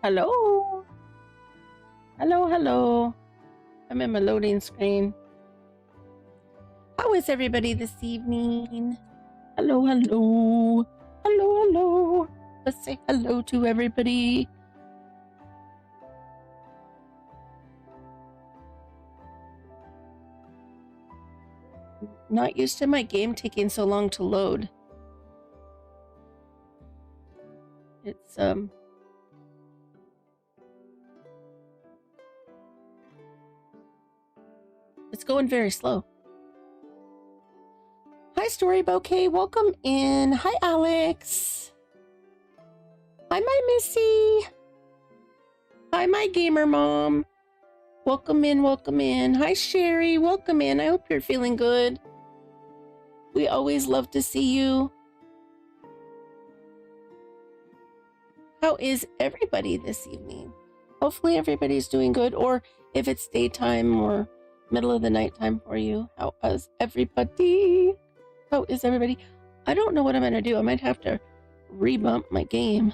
Hello. Hello, hello. I'm in my loading screen. How is everybody this evening? Hello, hello. Hello, hello. Let's say hello to everybody. Not used to my game taking so long to load. It's going very slow. Hi, Story Bouquet. Welcome in. Hi, Alex. Hi, my Missy. Hi, my gamer mom. Welcome in, welcome in. Hi, Sherry. Welcome in. I hope you're feeling good. We always love to see you. How is everybody this evening? Hopefully everybody's doing good, or if it's daytime or middle of the night time for you, how is everybody? How is everybody? I don't know what I'm going to do. I might have to rebump my game.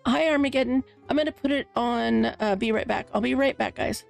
Hi, Armageddon. I'm going to put it on Be Right Back. I'll be right back, guys.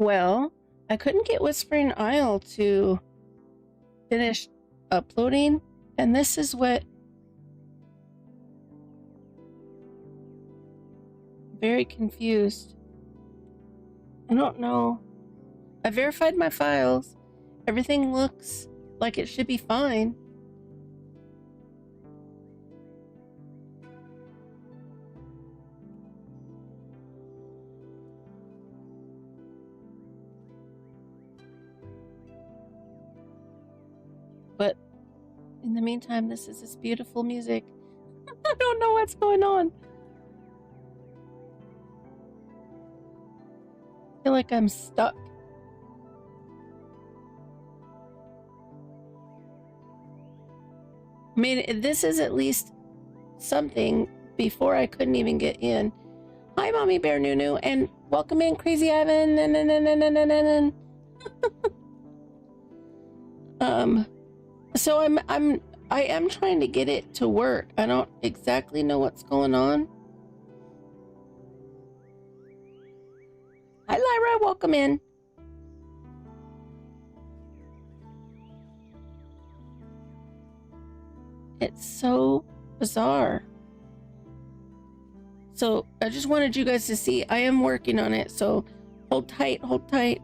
Well, I couldn't get Whispering Isle to finish uploading, and this is what... Very confused. I don't know. I verified my files. Everything looks like it should be fine. But in the meantime, this is this beautiful music. I don't know what's going on. I feel like I'm stuck. I mean, this is at least something. Before I couldn't even get in. Hi, Mommy Bear Nunu, and welcome in, Crazy Ivan. So I am trying to get it to work. I don't exactly know what's going on. Hi, Lyra, welcome in. It's so bizarre. So I just wanted you guys to see I am working on it. So hold tight, hold tight.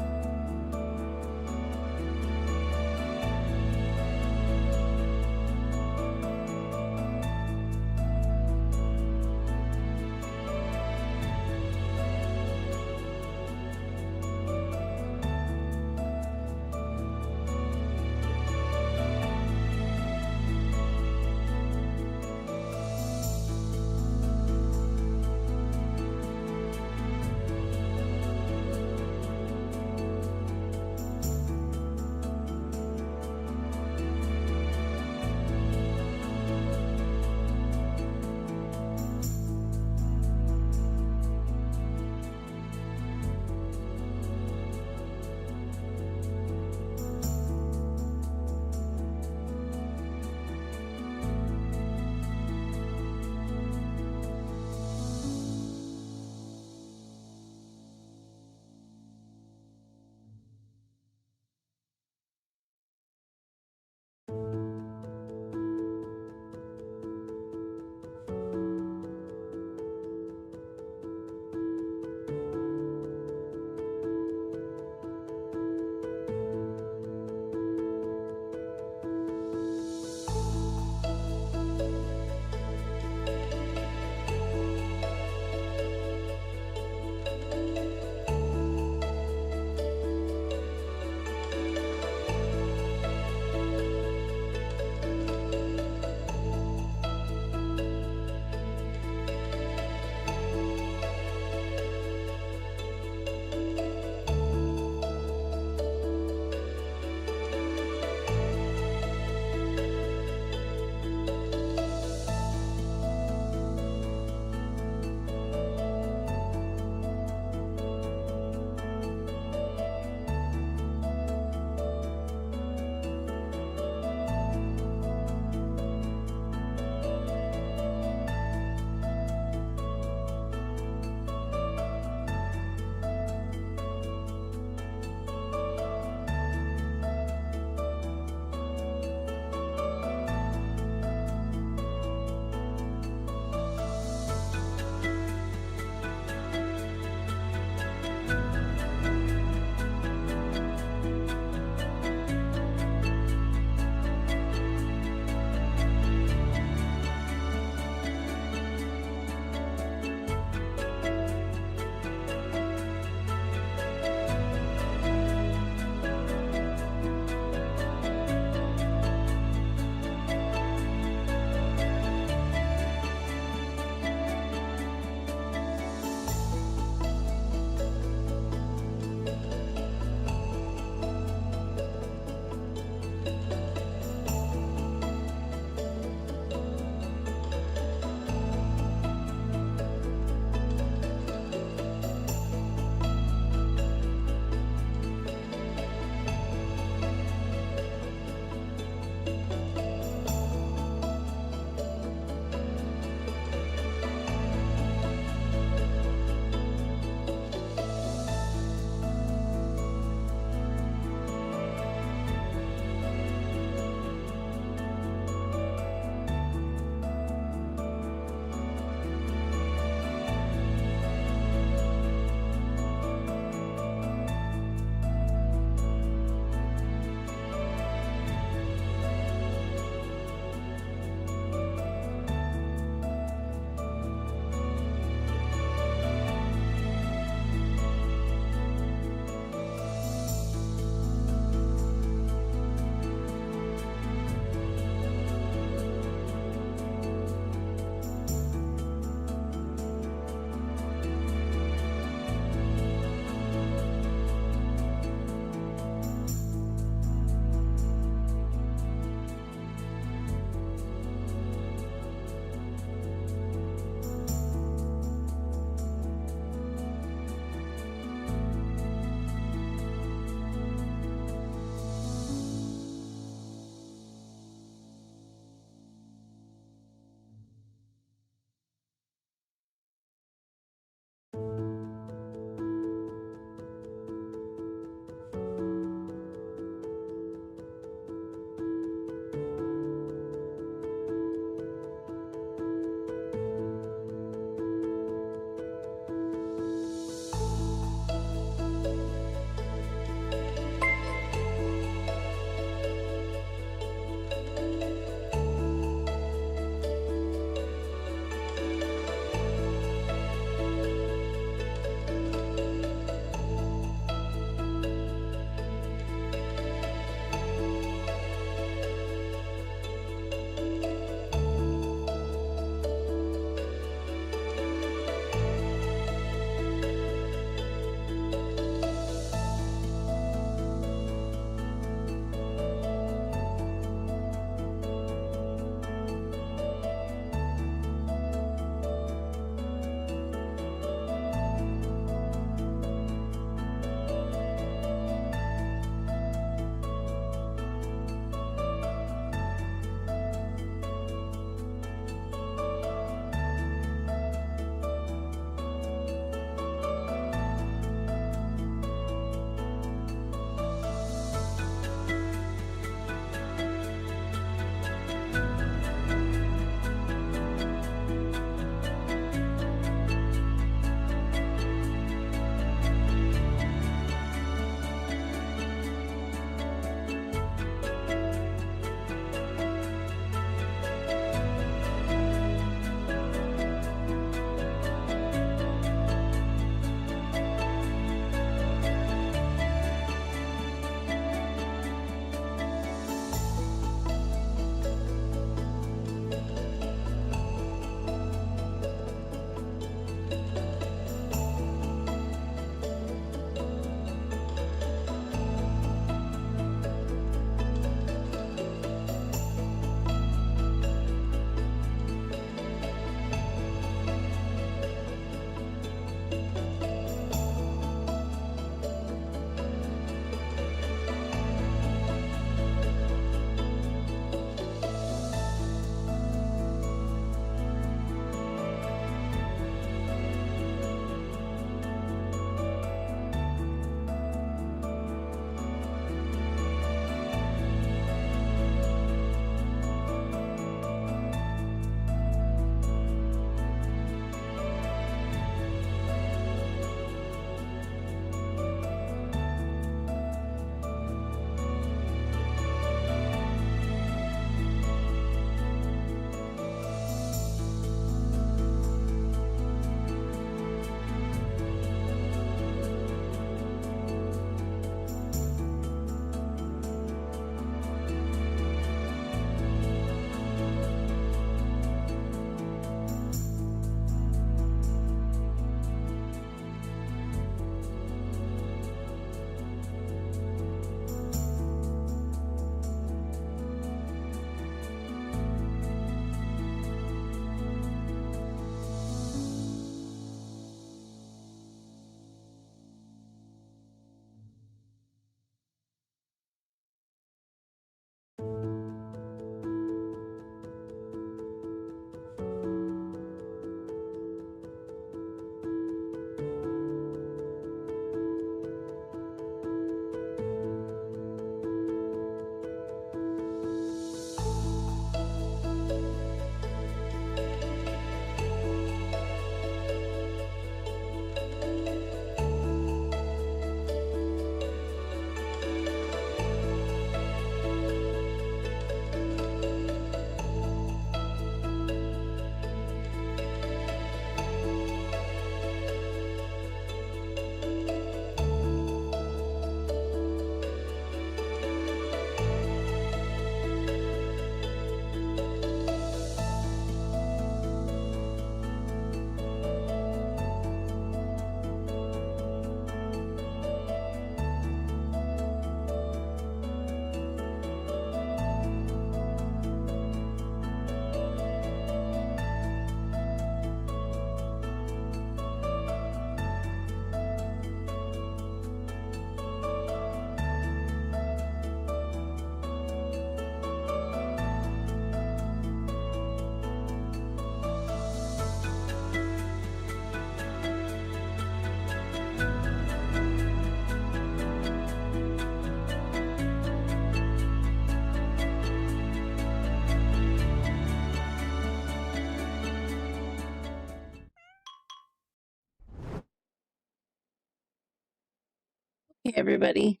Hey, everybody.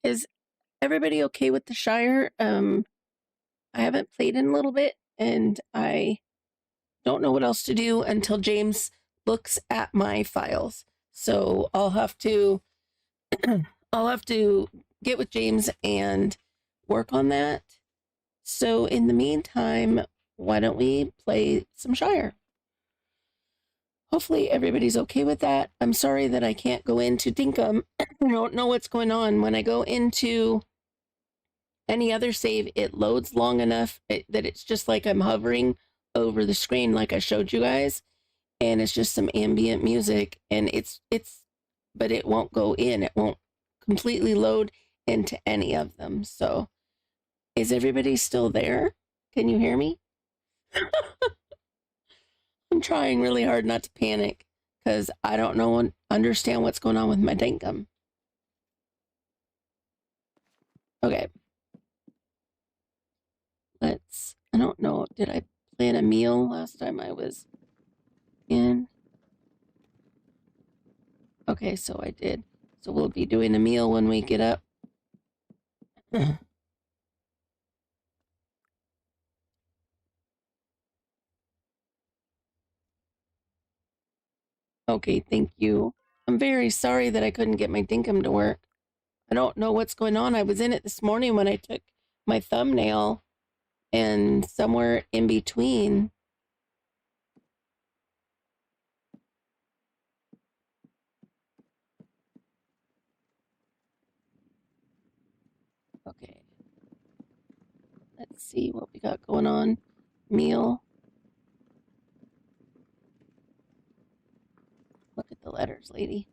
Is everybody okay with the Shire? I haven't played in a little bit, and I don't know what else to do until James looks at my files. So I'll have to get with James and work on that. So in the meantime, why don't we play some Shire? Hopefully everybody's okay with that. I'm sorry that I can't go into Dinkum. I don't know what's going on. When I go into any other save, it loads long enough that it's just like I'm hovering over the screen like I showed you guys, and it's just some ambient music, and but it won't go in. It won't completely load into any of them. So is everybody still there? Can you hear me? I'm trying really hard not to panic because I don't understand what's going on with my Dinkum. Okay. I don't know, did I plan a meal last time I was in? Okay, so I did. So we'll be doing a meal when we get up. Okay, thank you. I'm very sorry that I couldn't get my Dinkum to work. I don't know what's going on. I was in it this morning when I took my thumbnail, and somewhere in between. Okay. Let's see what we got going on. Meal. Look at the letters, lady.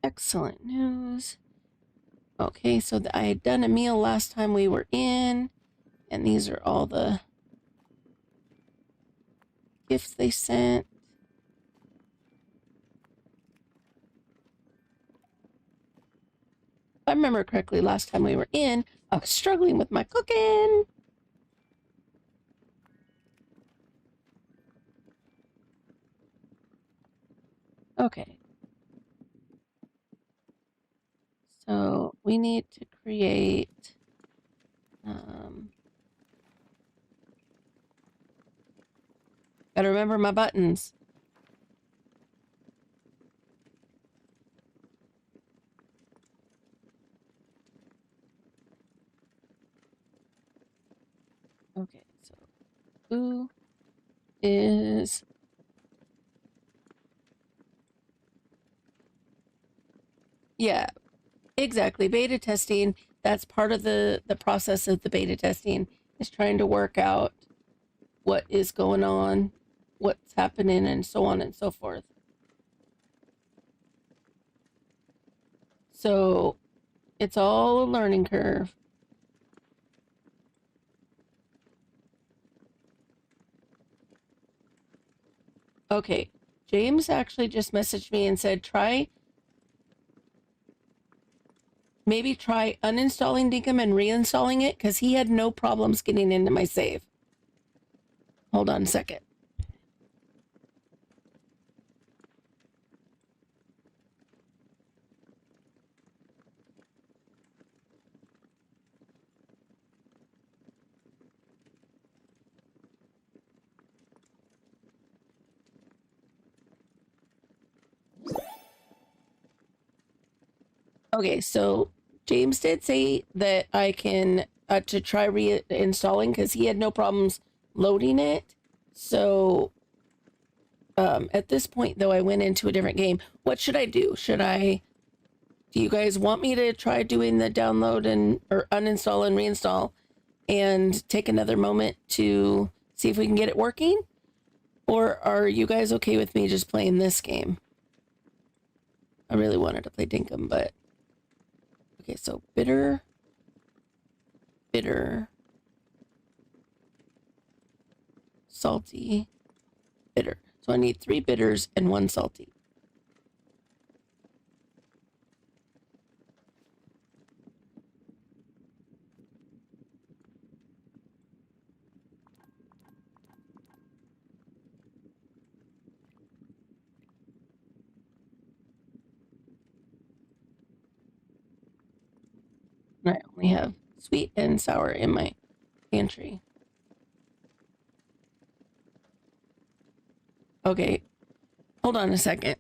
Excellent news. Okay, so I had done a meal last time we were in, and these are all the gifts they sent. If I remember correctly, last time we were in, I was struggling with my cooking. Okay. So we need to create gotta remember my buttons. Okay, so who is yeah, exactly. Beta testing. That's part of the process of the beta testing, is trying to work out what is going on, what's happening, and so on and so forth. So it's all a learning curve. Okay, James actually just messaged me and said maybe try uninstalling Dinkum and reinstalling it, because he had no problems getting into my save. Hold on a second. Okay, so James did say that I can to try reinstalling, because he had no problems loading it. So at this point, though, I went into a different game. What should I do? Do you guys want me to try doing the download or uninstall and reinstall and take another moment to see if we can get it working? Or are you guys okay with me just playing this game? I really wanted to play Dinkum, but okay, so bitter. salty, bitter. So I need 3 bitters and 1 salty. And I only have sweet and sour in my pantry. Okay, hold on a second.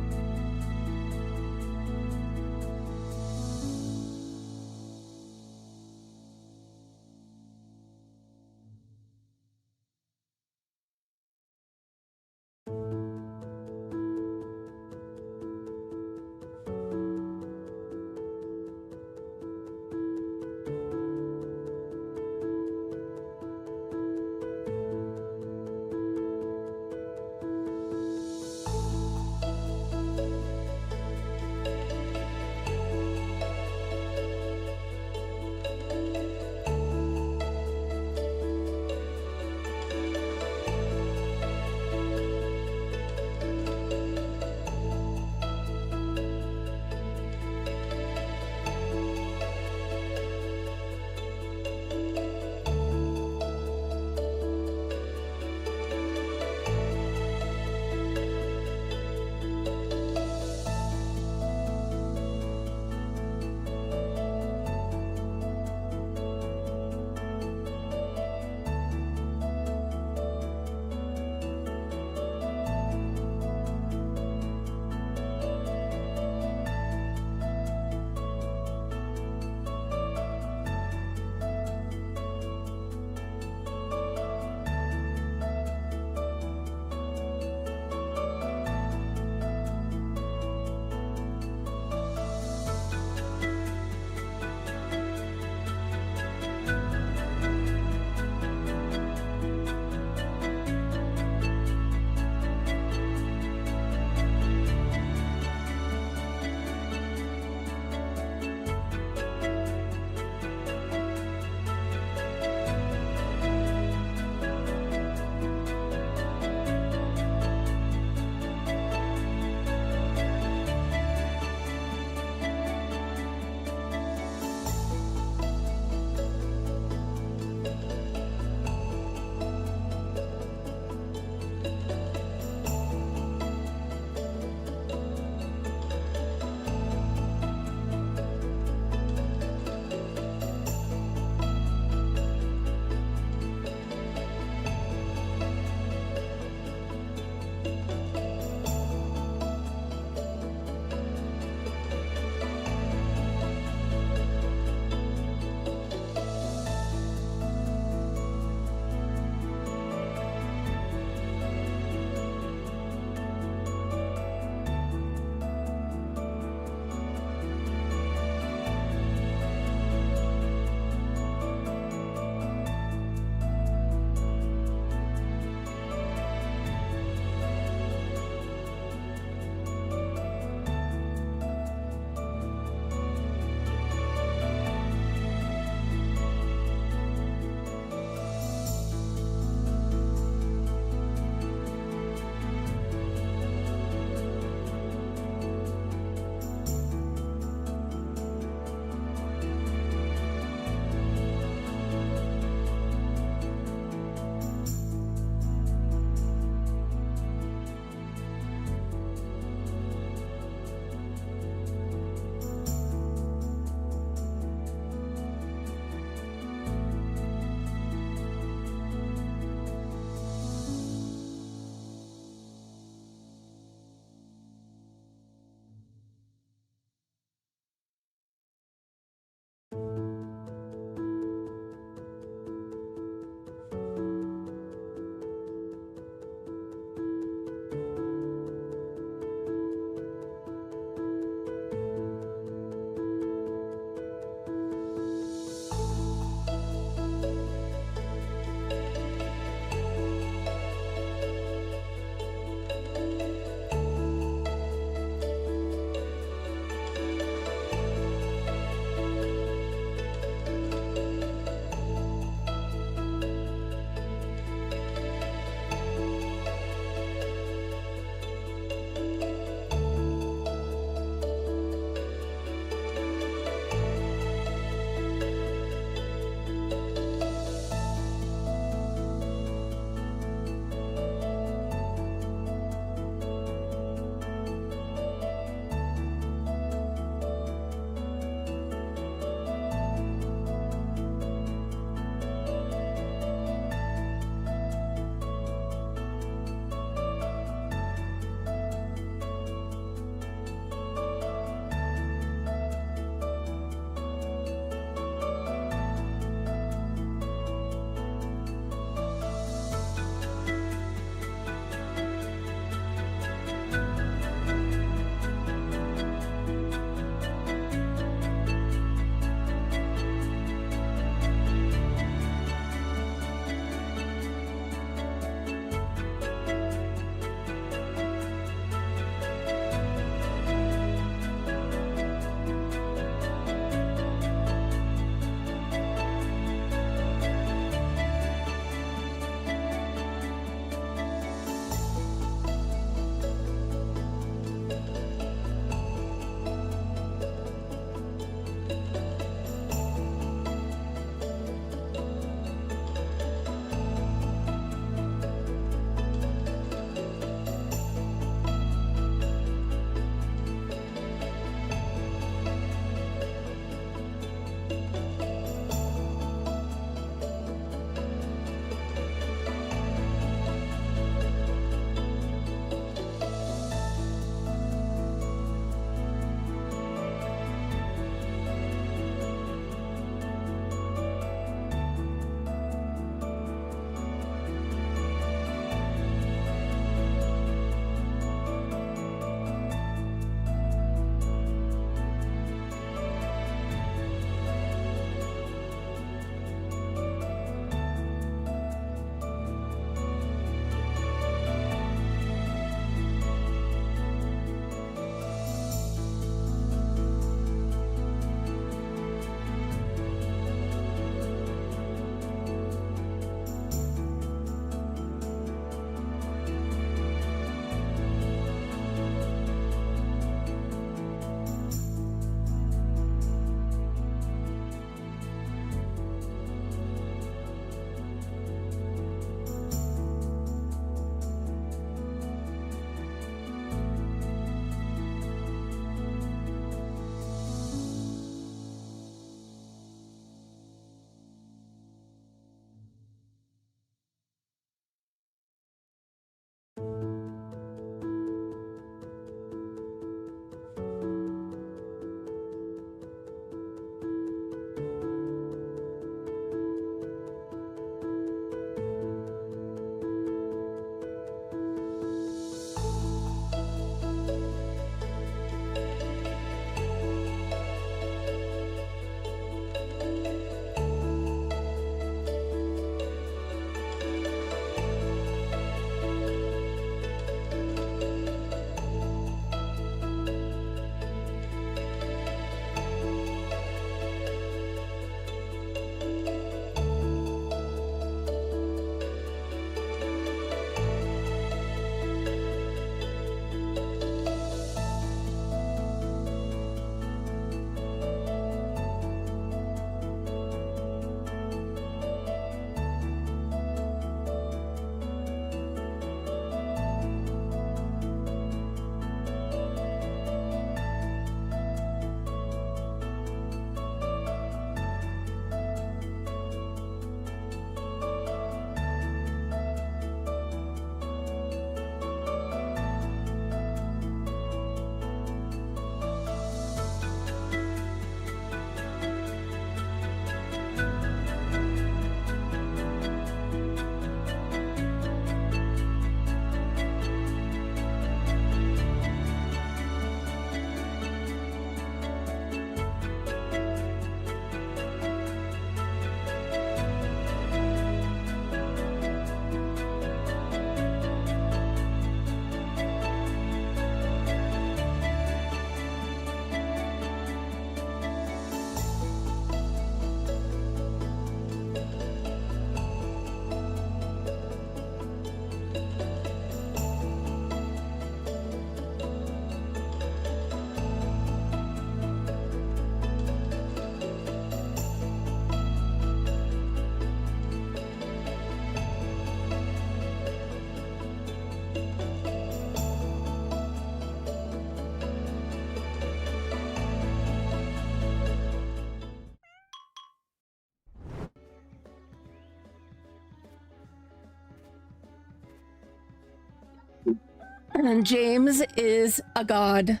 And James is a god.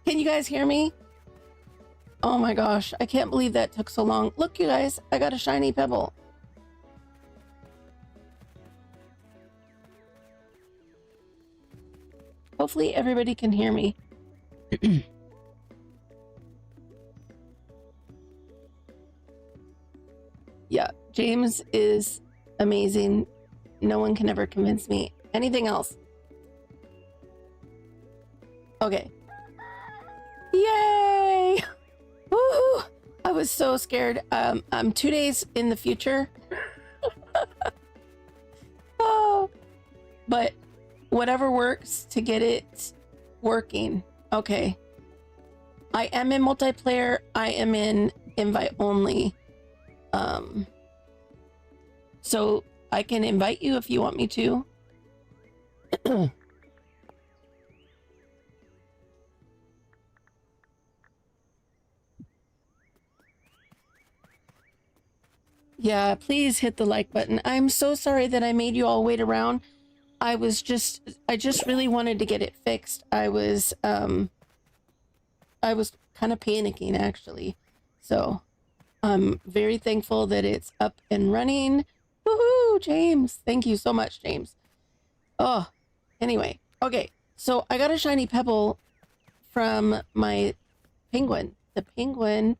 Can you guys hear me? Oh my gosh, I can't believe that took so long. Look, you guys, I got a shiny pebble. Hopefully everybody can hear me. Yeah, James is amazing. No one can ever convince me anything else. Okay. Yay! Woohoo! I was so scared. I'm 2 days in the future. Oh, but whatever works to get it working. Okay. I am in multiplayer. I am in invite only. So I can invite you if you want me to. Yeah, please hit the like button. I'm so sorry that I made you all wait around. I just really wanted to get it fixed. I was kind of panicking actually. So I'm very thankful that it's up and running. Woohoo, James. Thank you so much, James. Oh, anyway. Okay, so I got a shiny pebble from my penguin. The penguin.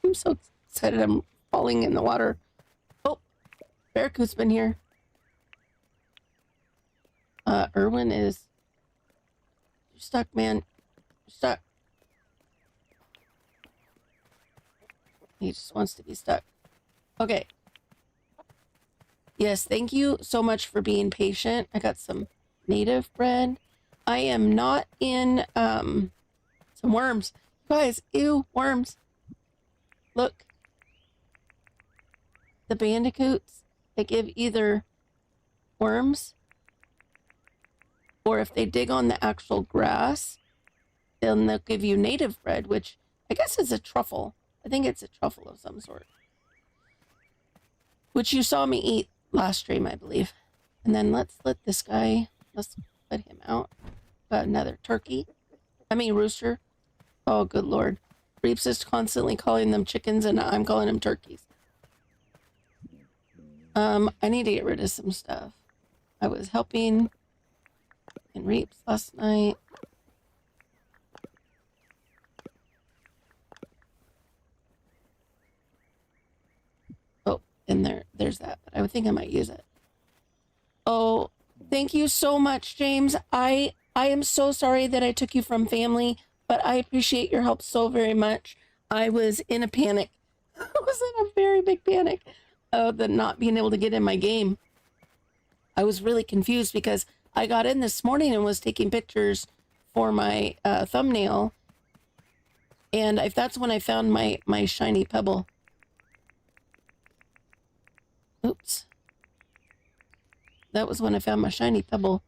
I'm so excited I'm falling in the water. Oh, Barracuda's been here. Erwin is... You're stuck, man. You're stuck. He just wants to be stuck. Okay. Yes, thank you so much for being patient. I got some native bread. I am not in, some worms. Guys, ew, worms. Look. The bandicoots, they give either worms, or if they dig on the actual grass, then they'll give you native bread, which I guess is a truffle. I think it's a truffle of some sort. Which you saw me eat last stream, I believe. And then let's let him out. Got another turkey. I mean rooster. Oh, good lord. Reeps is constantly calling them chickens and I'm calling them turkeys. I need to get rid of some stuff. I was helping in Reeps last night. Oh, and there's that, but I would think I might use it. Oh, thank you so much, James. I am so sorry that I took you from family, but I appreciate your help so very much. I was in a panic. I was in a very big panic of the not being able to get in my game. I was really confused because I got in this morning and was taking pictures for my thumbnail. And if that's when I found my shiny pebble. Oops. That was when I found my shiny pebble.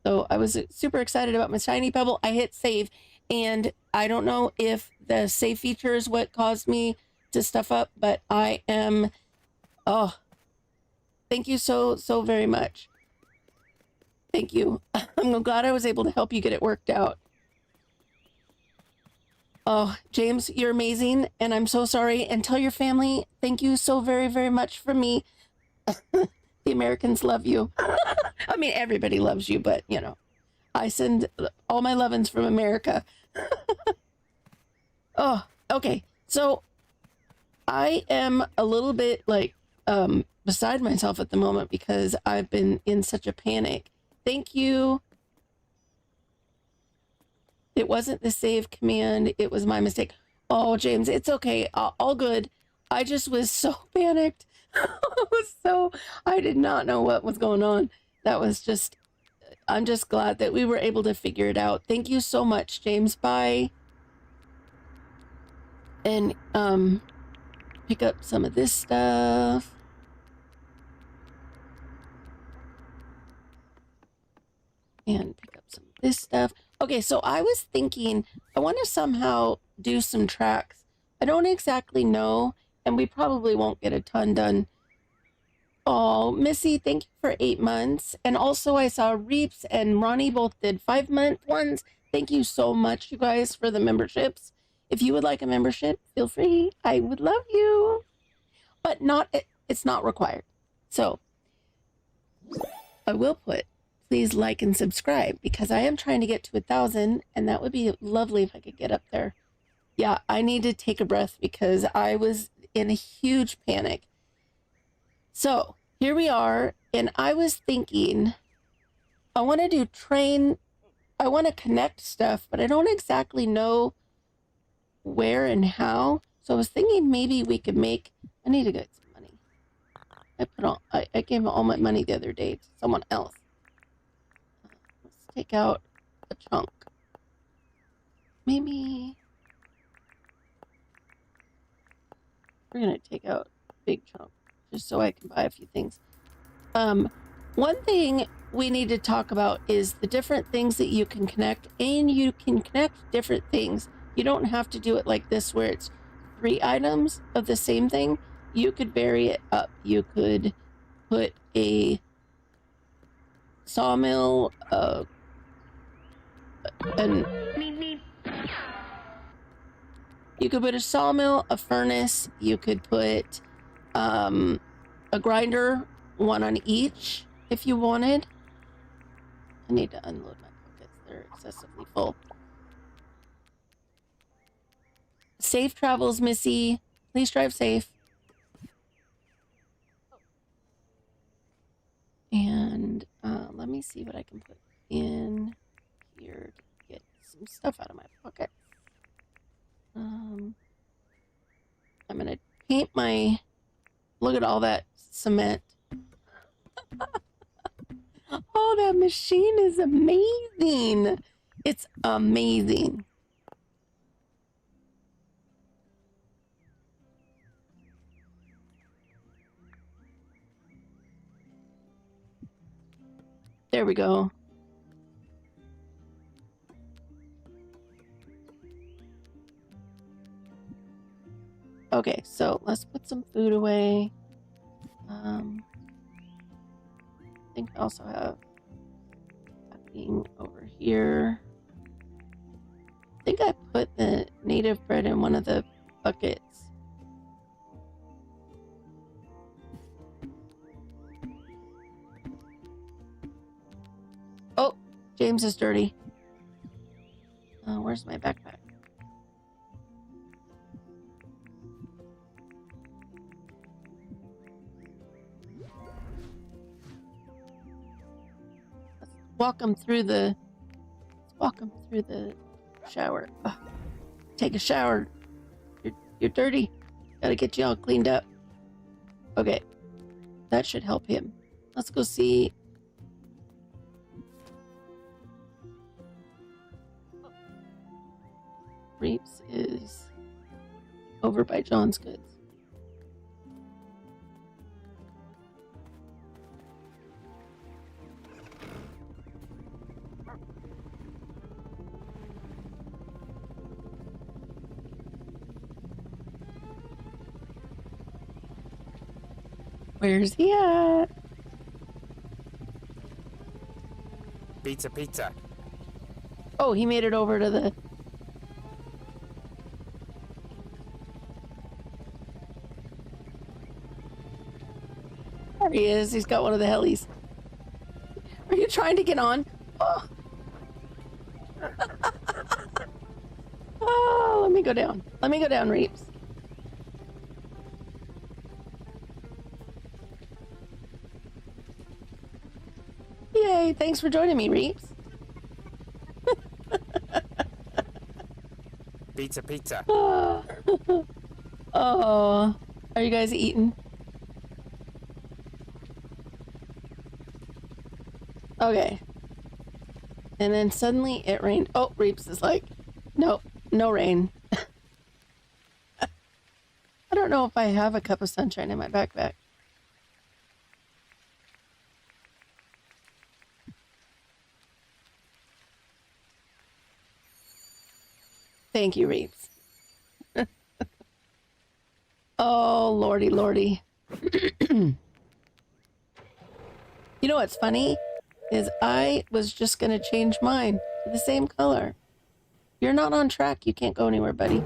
So I was super excited about my shiny pebble. I hit save, and I don't know if the save feature is what caused me to stuff up, but I am... Oh, thank you so very much. Thank you. I'm glad I was able to help you get it worked out. Oh, James, you're amazing, and I'm so sorry. And tell your family, thank you so very much from me. The Americans love you. I mean, everybody loves you, but, you know, I send all my lovin's from America. Oh, okay. So I am a little bit like beside myself at the moment because I've been in such a panic. Thank you. It wasn't the save command. It was my mistake. Oh, James, it's okay. All good. I just was so panicked. I did not know what was going on. That was just, I'm just glad that we were able to figure it out. Thank you so much, James. Bye. And, pick up some of this stuff. And pick up some of this stuff. Okay, so I was thinking, I want to somehow do some tracks. I don't exactly know, and we probably won't get a ton done Oh, Missy, thank you for 8 months. And also, I saw Reeps and Ronnie both did 5-month ones. Thank you so much, you guys, for the memberships. If you would like a membership, feel free. I would love you. But it's not required. So I will put, please like and subscribe because I am trying to get to 1,000 and that would be lovely if I could get up there. Yeah, I need to take a breath because I was in a huge panic. So here we are, and I was thinking, I want to do I want to connect stuff, but I don't exactly know where and how. So I was thinking maybe we could I need to get some money. I gave all my money the other day to someone else. Let's take out a chunk. Maybe we're going to take out a big chunk just so I can buy a few things. One thing we need to talk about is the different things that you can connect, and you can connect different things. You don't have to do it like this where it's 3 items of the same thing. You could vary it up. You could put a sawmill, you could put a sawmill, a furnace, you could put a grinder, one on each if you wanted. I need to unload my pockets. They're excessively full. Safe travels, Missy. Please drive safe. And let me see what I can put in here to get some stuff out of my pocket. I'm going to paint look at all that cement. Oh, that machine is amazing. It's amazing. There we go. Okay, so let's put some food away. I think I also have packing over here. I think I put the native bread in one of the buckets. Oh, James is dirty. Where's my backpack? Let's walk him through the shower. Ugh. Take a shower. You're dirty. Gotta get you all cleaned up. Okay, that should help him. Let's go see. Reeps is over by John's Goods. Where's he at? Pizza. Oh, he made it over to the... There he is. He's got one of the helis. Are you trying to get on? Oh, oh, let me go down. Let me go down, Reeps. Yay, thanks for joining me, Reeps. Pizza. Oh, are you guys eating? Okay. And then suddenly it rained. Oh, Reeps is like, nope, no rain. I don't know if I have a cup of sunshine in my backpack. Thank you, Reeps. Oh, lordy. You know what's funny? Is I was just going to change mine to the same color. You're not on track. You can't go anywhere, buddy.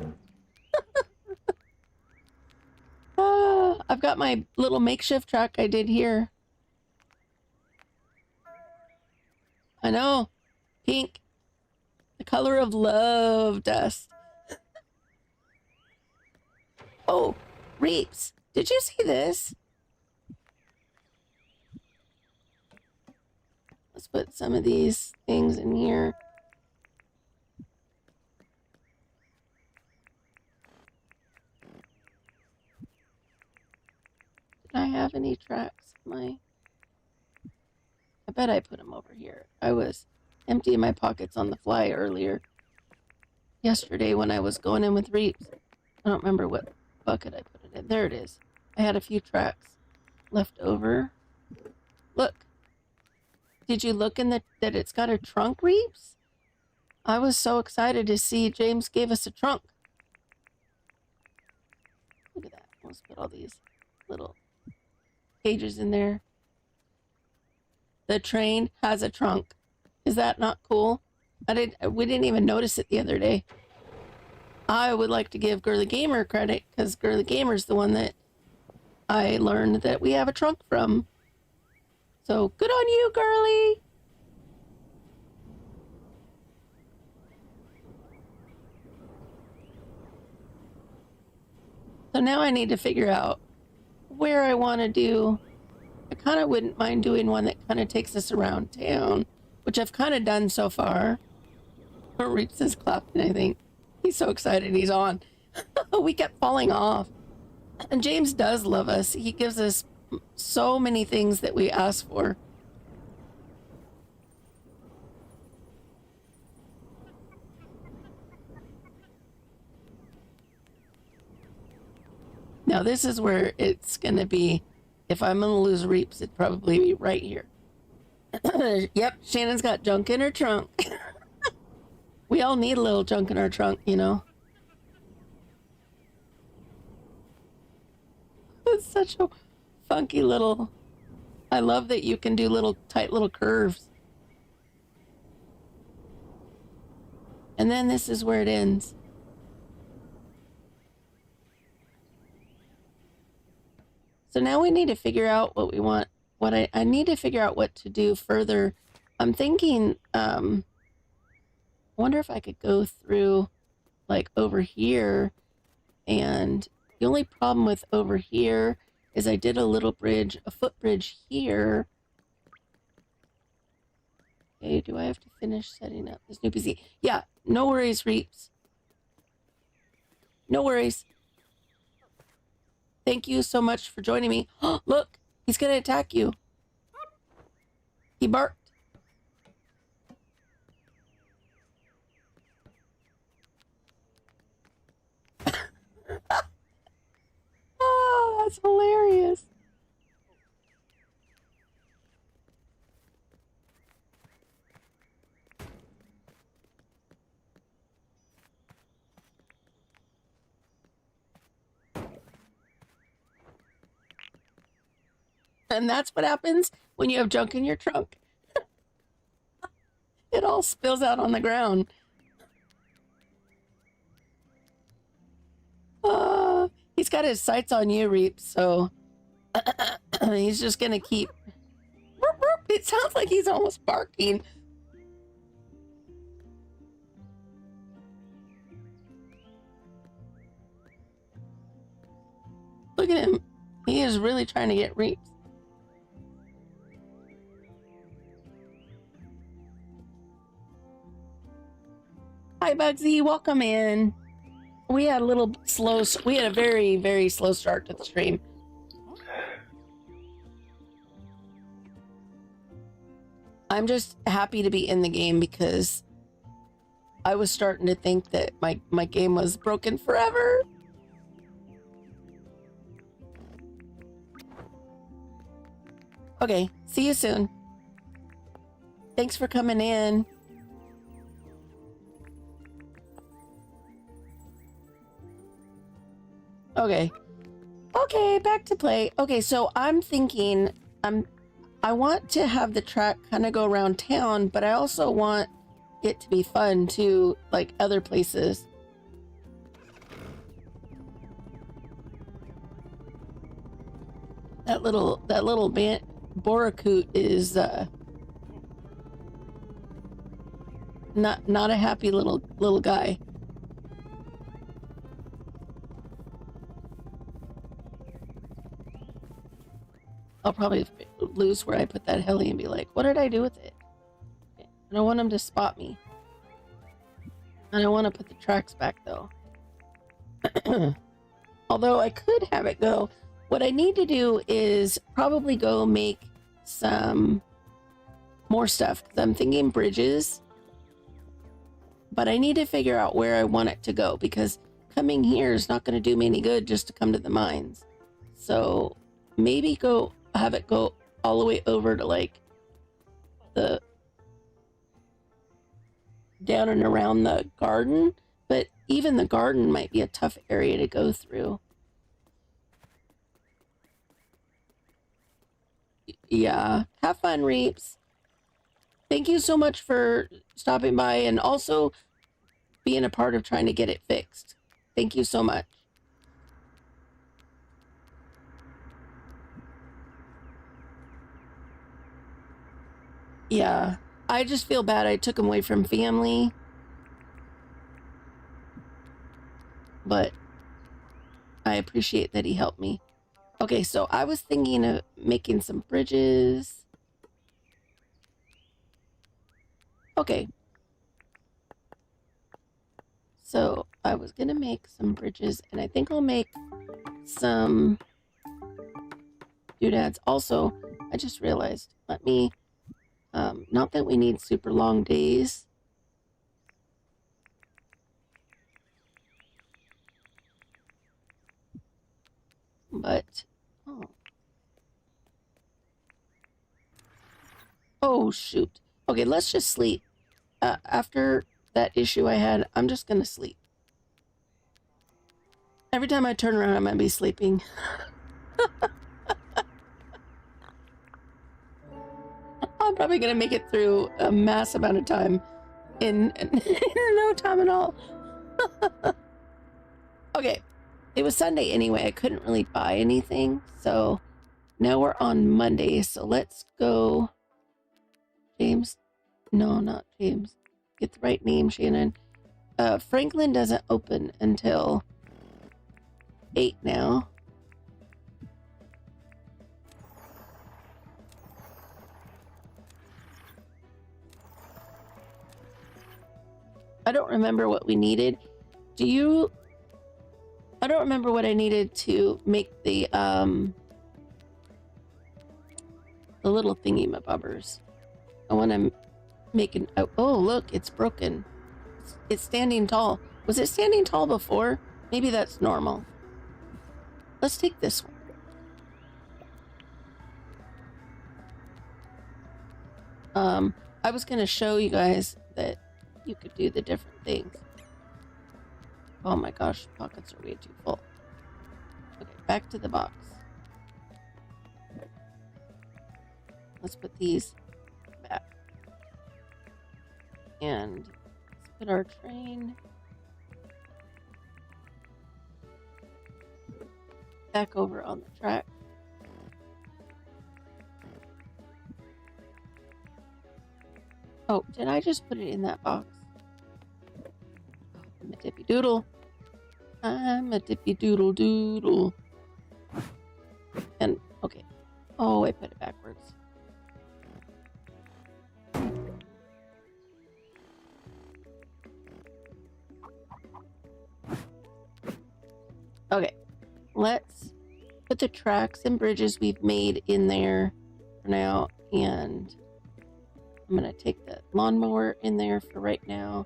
I've got my little makeshift track I did here. I know. Pink. The color of love dust. Oh, Reaps. Did you see this? Let's put some of these things in here. Did I have any tracks? I bet I put them over here. I was emptying my pockets on the fly earlier. Yesterday when I was going in with Reaps. I don't remember what bucket I put it in. There it is. I had a few tracks left over. Look. Did you look in that it's got a trunk, Reaps? I was so excited to see James gave us a trunk. Look at that. Let's put all these little cages in there. The train has a trunk. Is that not cool? We didn't even notice it the other day. I would like to give Girly Gamer credit because Girly Gamer's the one that I learned that we have a trunk from. So good on you, Girly. So now I need to figure out where I want to do. I kind of wouldn't mind doing one that kind of takes us around town, which I've kind of done so far. Reaps is clapping, I think. He's so excited he's on. We kept falling off. And James does love us. He gives us so many things that we ask for. Now this is where it's going to be. If I'm going to lose Reaps, it'd probably be right here. Yep, Shannon's got junk in her trunk. We all need a little junk in our trunk, you know. It's such a funky little... I love that you can do little tight little curves. And then this is where it ends. So now we need to figure out what we want. I need to figure out what to do further. I'm thinking, I wonder if I could go through like over here, and the only problem with over here is I did a little bridge, a footbridge here. Okay, do I have to finish setting up this new PC? Yeah, no worries, Reaps. No worries. Thank you so much for joining me. Look, he's gonna attack you. He barked. Oh, that's hilarious. And that's what happens when you have junk in your trunk. It all spills out on the ground. He's got his sights on you, Reap, so he's just gonna keep... It sounds like he's almost barking. Look at him. He is really trying to get Reaps. Hi, Bugsy. Welcome in. We had a very, very slow start to the stream. I'm just happy to be in the game because I was starting to think that my game was broken forever. Okay, see you soon. Thanks for coming in. Okay, back to play. Okay, so I'm thinking, I want to have the track kind of go around town, but I also want it to be fun too, like other places. That little Boracoot is not a happy little guy. I'll probably lose where I put that heli and be like, what did I do with it? I don't want him to spot me. I don't want to put the tracks back though. Although I could have it go. What I need to do is probably go make some more stuff, because I'm thinking bridges. But I need to figure out where I want it to go, because coming here is not going to do me any good just to come to the mines. So maybe have it go all the way over to like the down and around the garden, but even the garden might be a tough area to go through. Yeah, have fun, Reaps. Thank you so much for stopping by and also being a part of trying to get it fixed. Thank you so much. Yeah, I just feel bad I took him away from family. But I appreciate that he helped me. Okay, so I was thinking of making some bridges. Okay. So I was gonna make some bridges, and I think I'll make some doodads. Also, I just realized, let me, not that we need super long days. But, oh shoot. Okay, let's just sleep. After that issue I had, I'm just gonna sleep. Every time I turn around, I'm gonna be sleeping. I'm probably gonna make it through a mass amount of time in no time at all. Okay, it was Sunday anyway. I couldn't really buy anything, so now we're on Monday. So let's go. James, no, not James. Get the right name, Shannon. Franklin doesn't open until 8 now. I don't remember what we needed. Do you? I don't remember what I needed to make the little thingy-mabobbers. I want to make an... Oh, look, it's broken. It's standing tall. Was it standing tall before? Maybe that's normal. Let's take this one. I was going to show you guys that you could do the different things. Oh my gosh, pockets are way too full. Okay, back to the box. Let's put these back. And let's put our train back over on the track. Oh, did I just put it in that box? I'm a dippy doodle. I'm a dippy doodle doodle. And, okay. Oh, I put it backwards. Okay. Let's put the tracks and bridges we've made in there for now. And I'm going to take the lawnmower in there for right now.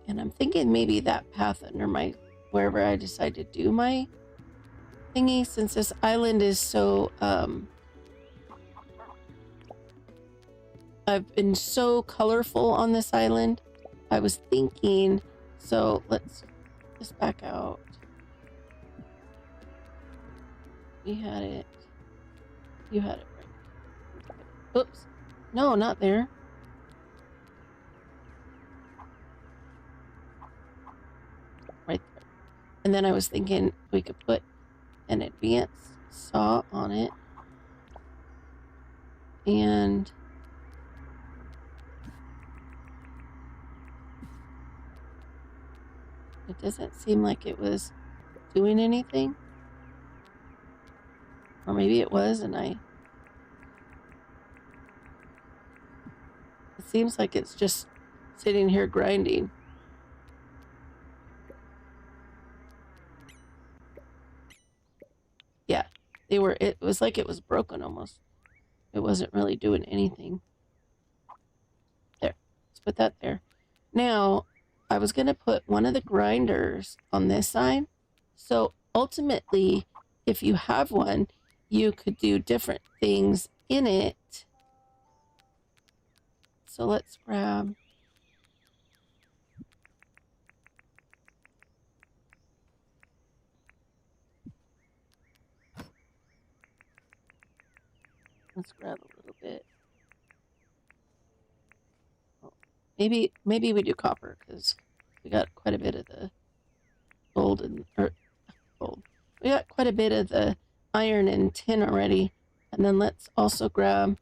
And I'm thinking maybe that path under wherever I decide to do my thingy, since this island is so, I've been so colorful on this island. I was thinking, so let's just back out. We had it. You had it right. Oops. No, not there. Right there. And then I was thinking we could put an advanced saw on it. And it doesn't seem like it was doing anything. Or maybe it was and it seems like it's just sitting here grinding. Yeah, it was like it was broken almost. It wasn't really doing anything. There, let's put that there. Now, I was going to put one of the grinders on this side. So ultimately, if you have one, you could do different things in it. So let's grab... Let's grab a little bit. Oh, maybe we do copper because we got quite a bit of the gold or gold. We got quite a bit of the iron and tin already. And then let's also grab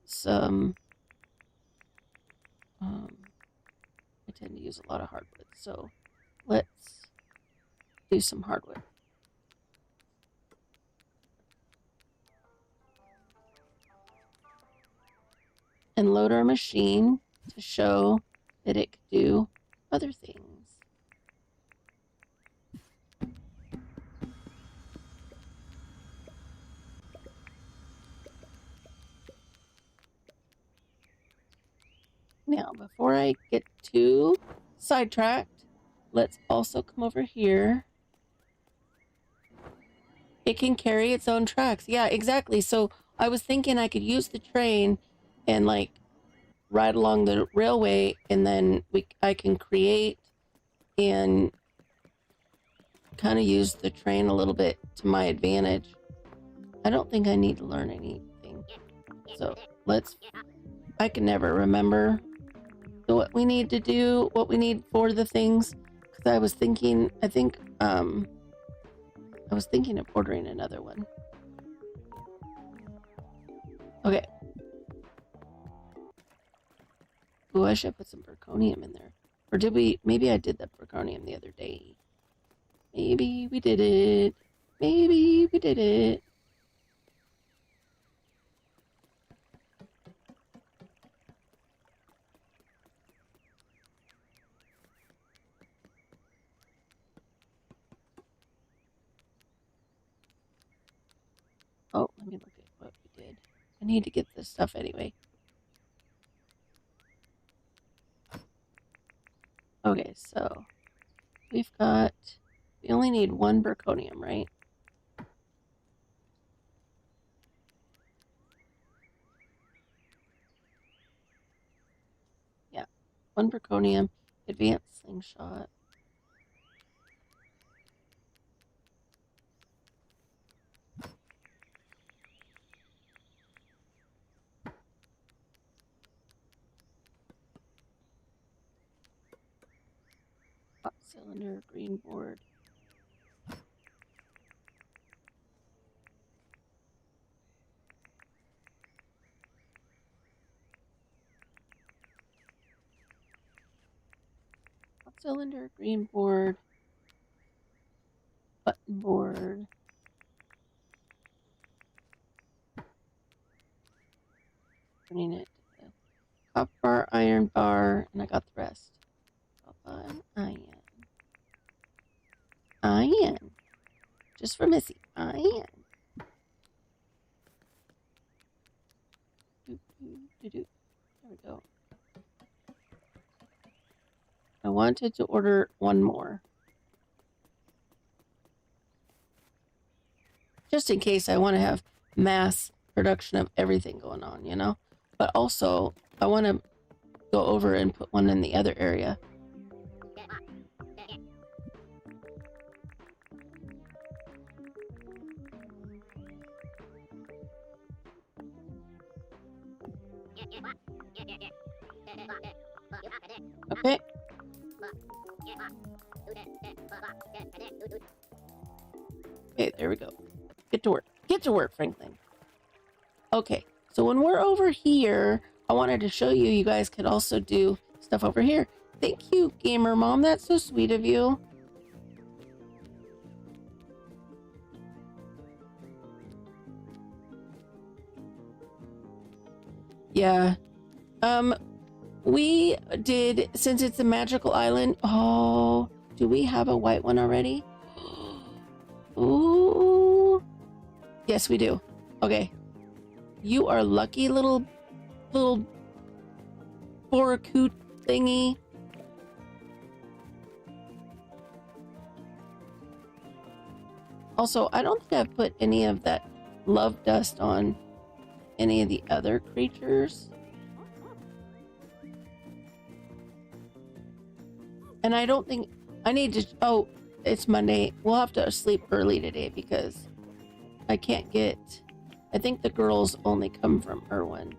some... I tend to use a lot of hardwood, so let's do some hardwood. And load our machine to show that it could do other things. Now, before I get too sidetracked, let's also come over here. It can carry its own tracks. Yeah, exactly. So I was thinking I could use the train and like ride along the railway, and then I can create and kind of use the train a little bit to my advantage. I don't think I need to learn anything. So I can never remember what we need to do, what we need for the things. Because I was thinking, I was thinking of ordering another one. Okay. Ooh, I should put some zirconium in there. Or did we? Maybe I did the zirconium the other day. Maybe we did it. Maybe we did it. Oh, let me look at what we did. I need to get this stuff anyway. Okay, so we only need one zirconium, right? Yeah, one zirconium, advanced slingshot. Hot cylinder, green board. Hot cylinder, green board. Button board. Turning it to the copper bar, iron bar, and I got the rest. Iron. Iron. Just for Missy. Iron. There we go. I wanted to order one more. Just in case I want to have mass production of everything going on, you know? But also, I want to go over and put one in the other area. Okay. Okay, there we go. Get to work. Get to work, Franklin. Okay, so when we're over here, I wanted to show you, you guys could also do stuff over here. Thank you, Gamer Mom. That's so sweet of you. Yeah. We did, since it's a magical island. Oh, do we have a white one already? Ooh. Yes, we do. Okay. You are lucky, little Boracoot thingy. Also, I don't think I've put any of that love dust on any of the other creatures. And I don't think I need to. Oh, it's Monday. We'll have to sleep early today because I can't get. I think the girls only come from Irwin.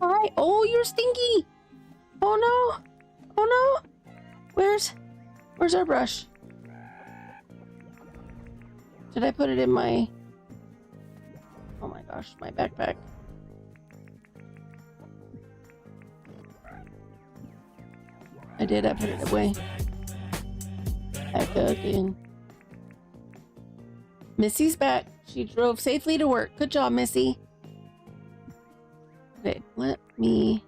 Hi. Oh, you're stinky. Oh no. Oh no. Where's our brush? Did I put it in my... Oh my gosh, my backpack. I did, I put it away. Back again. Missy's back. She drove safely to work. Good job, Missy. Okay, let me...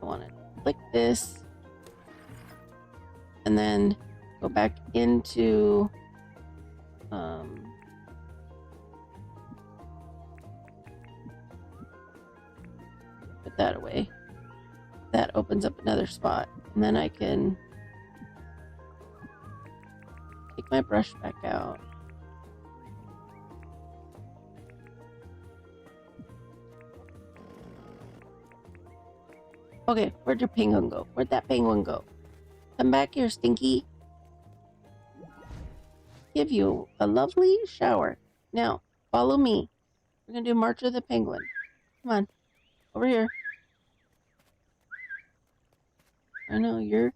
I want to click this. And then go back into... put that away. That opens up another spot. And then I can take my brush back out. Okay, where'd your penguin go? Where'd that penguin go? Come back here, Stinky. Give you a lovely shower. Now, follow me. We're gonna do March of the Penguin. Come on, over here. I know you're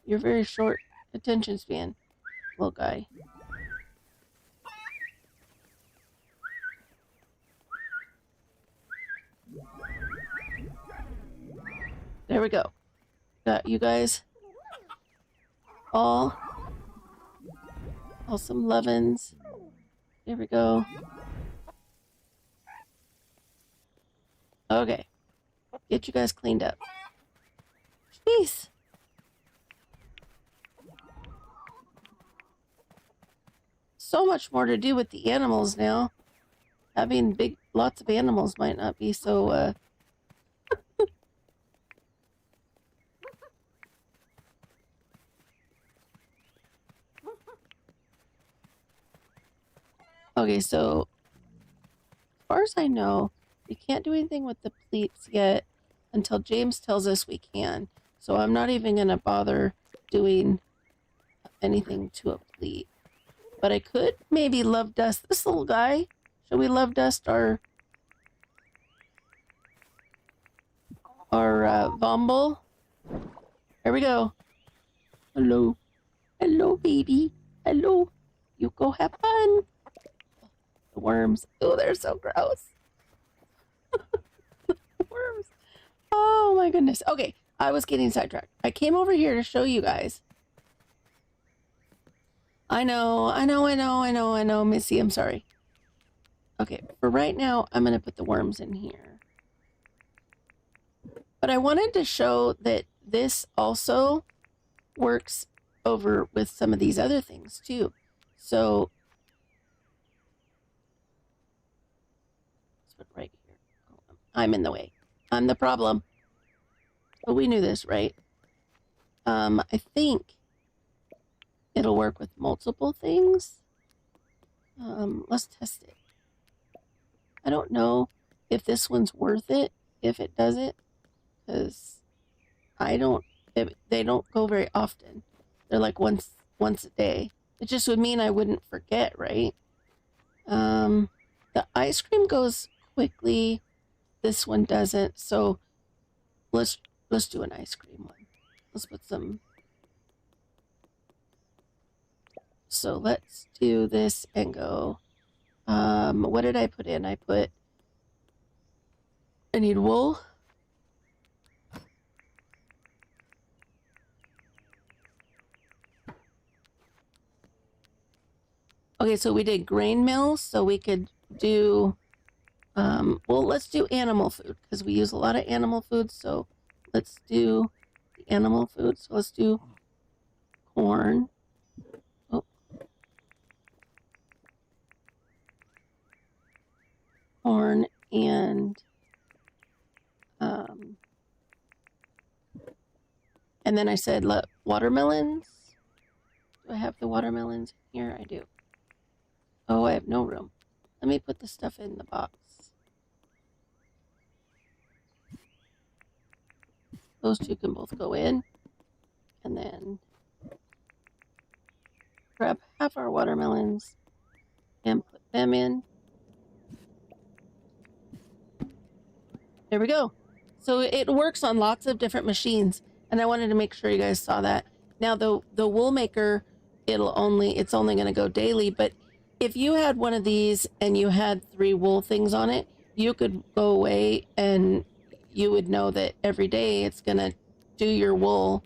very short attention span, little guy. There we go. Got you guys all some lovin's. There we go. Okay. Get you guys cleaned up. Jeez. So much more to do with the animals now. Having lots of animals might not be so, Okay, so as far as I know, we can't do anything with the pleats yet until James tells us we can. So I'm not even going to bother doing anything to a pleat. But I could maybe love dust this little guy. Should we love dust our Vomble? There we go. Hello. Hello, baby. Hello. You go have fun. The worms. Oh, they're so gross. Worms. Oh my goodness. Okay, I was getting sidetracked. I came over here to show you guys. I know, Missy, I'm sorry. Okay, for right now, I'm going to put the worms in here. But I wanted to show that this also works over with some of these other things too. So, let's put it right here. Oh, I'm in the way. I'm the problem. But we knew this, right? I think it'll work with multiple things. Let's test it. I don't know if this one's worth it, if it does it, because I don't They don't go very often. They're like once a day. It just would mean I wouldn't forget, right? The ice cream goes quickly. This one doesn't. So let's do an ice cream one. Let's put some. So let's do this and go. What did I put in? I need wool. Okay, so we did grain mills, so we could do, well, let's do animal food because we use a lot of animal food. So let's do the animal food. So let's do corn. Oh. Corn and then I said watermelons. Do I have the watermelons here? I do. Oh, I have no room. Let me put the stuff in the box. Those two can both go in. And then grab half our watermelons and put them in. There we go. So it works on lots of different machines. And I wanted to make sure you guys saw that. Now the wool maker, it's only going to go daily, but if you had one of these and you had 3 wool things on it, you could go away and you would know that every day it's going to do your wool.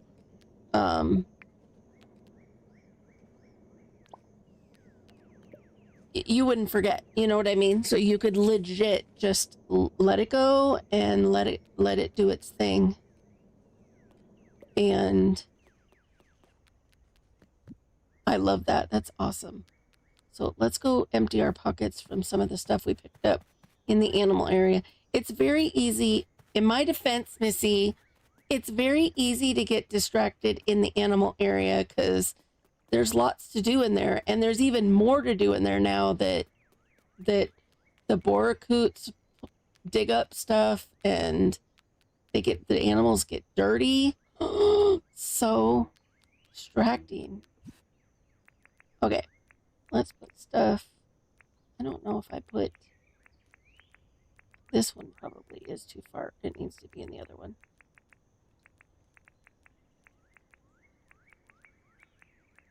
You wouldn't forget, you know what I mean? So you could legit just let it go and let it do its thing. And I love that. That's awesome. So let's go empty our pockets from some of the stuff we picked up in the animal area. It's very easy. In my defense, Missy, it's very easy to get distracted in the animal area because there's lots to do in there. And there's even more to do in there now that the boracoots dig up stuff and the animals get dirty. So distracting. Okay, let's put stuff. I don't know if I put this one. Probably is too far. It needs to be in the other one.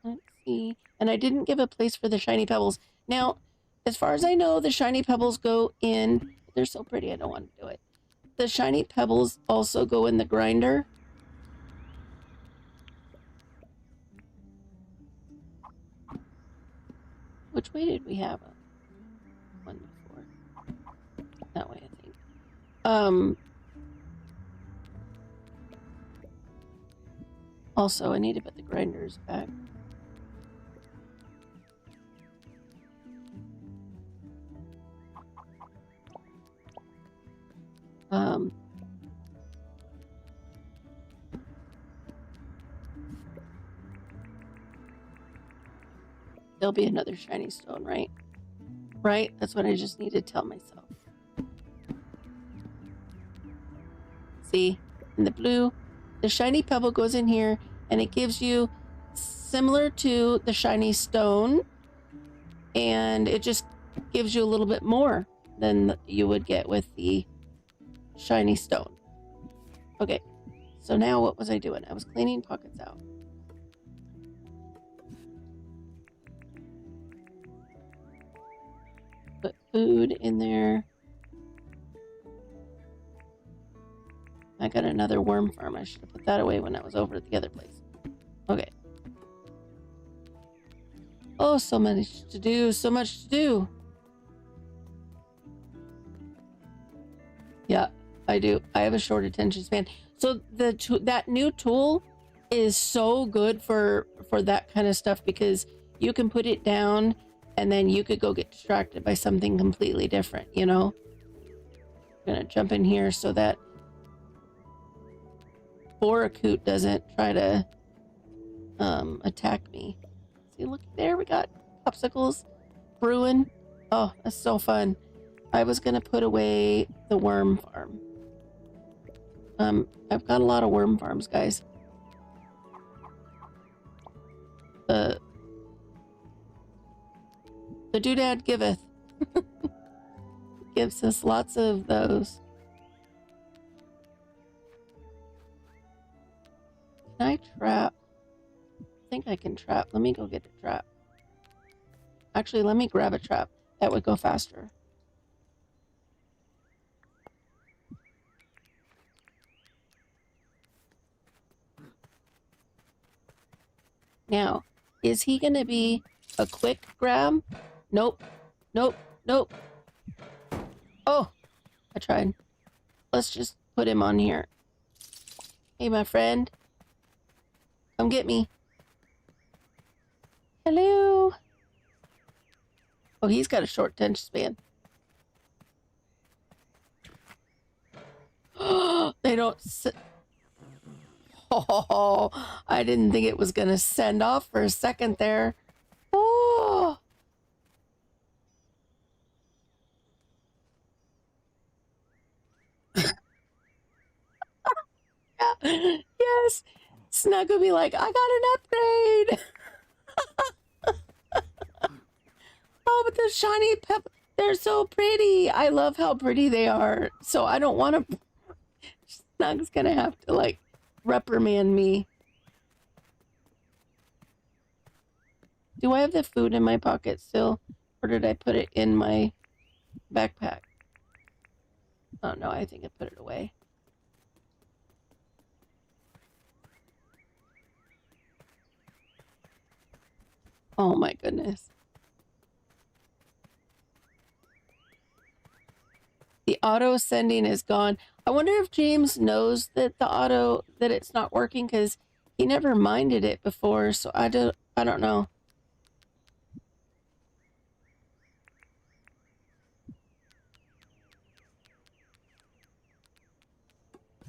Let's see. And I didn't give a place for the shiny pebbles. Now, as far as I know, the shiny pebbles go in. They're so pretty. I don't want to do it. The shiny pebbles also go in the grinder. Which way did we have one before? That way, I think. Also, I need to put the grinders back. There'll be another shiny stone, right? Right? That's what I just need to tell myself. See? In the blue, the shiny pebble goes in here, and it gives you similar to the shiny stone, and it just gives you a little bit more than you would get with the shiny stone. Okay, so now what was I doing? I was cleaning pockets out. Put food in there. I got another worm farm. I should have put that away when I was over at the other place. Okay. Oh, so much to do. So much to do. Yeah, I do. I have a short attention span. So that new tool is so good for that kind of stuff because you can put it down and then you could go get distracted by something completely different, you know? I'm gonna jump in here so that Boracoot doesn't try to attack me. See, look there, we got popsicles brewing. Oh, that's so fun. I was gonna put away the worm farm. I've got a lot of worm farms, guys. The doodad giveth. Gives us lots of those. Can I trap? I think I can trap. Let me go get a trap. Actually, let me grab a trap. That would go faster. Now, is he going to be a quick grab? Nope. Nope. Nope. Oh, I tried. Let's just put him on here. Hey, my friend. Come get me. Hello. Oh, he's got a short attention span. They don't... Oh, I didn't think it was going to send off for a second there. Oh. Yeah. Yes. Snug will be like, I got an upgrade. Oh, but the shiny pep, they're so pretty. I love how pretty they are. So I don't want to... Snug's going to have to, like, reprimand me. Do I have the food in my pocket still? Or did I put it in my backpack? Oh, no, I think I put it away. Oh, my goodness. The auto sending is gone. I wonder if James knows that that it's not working, because he never minded it before, so I don't know.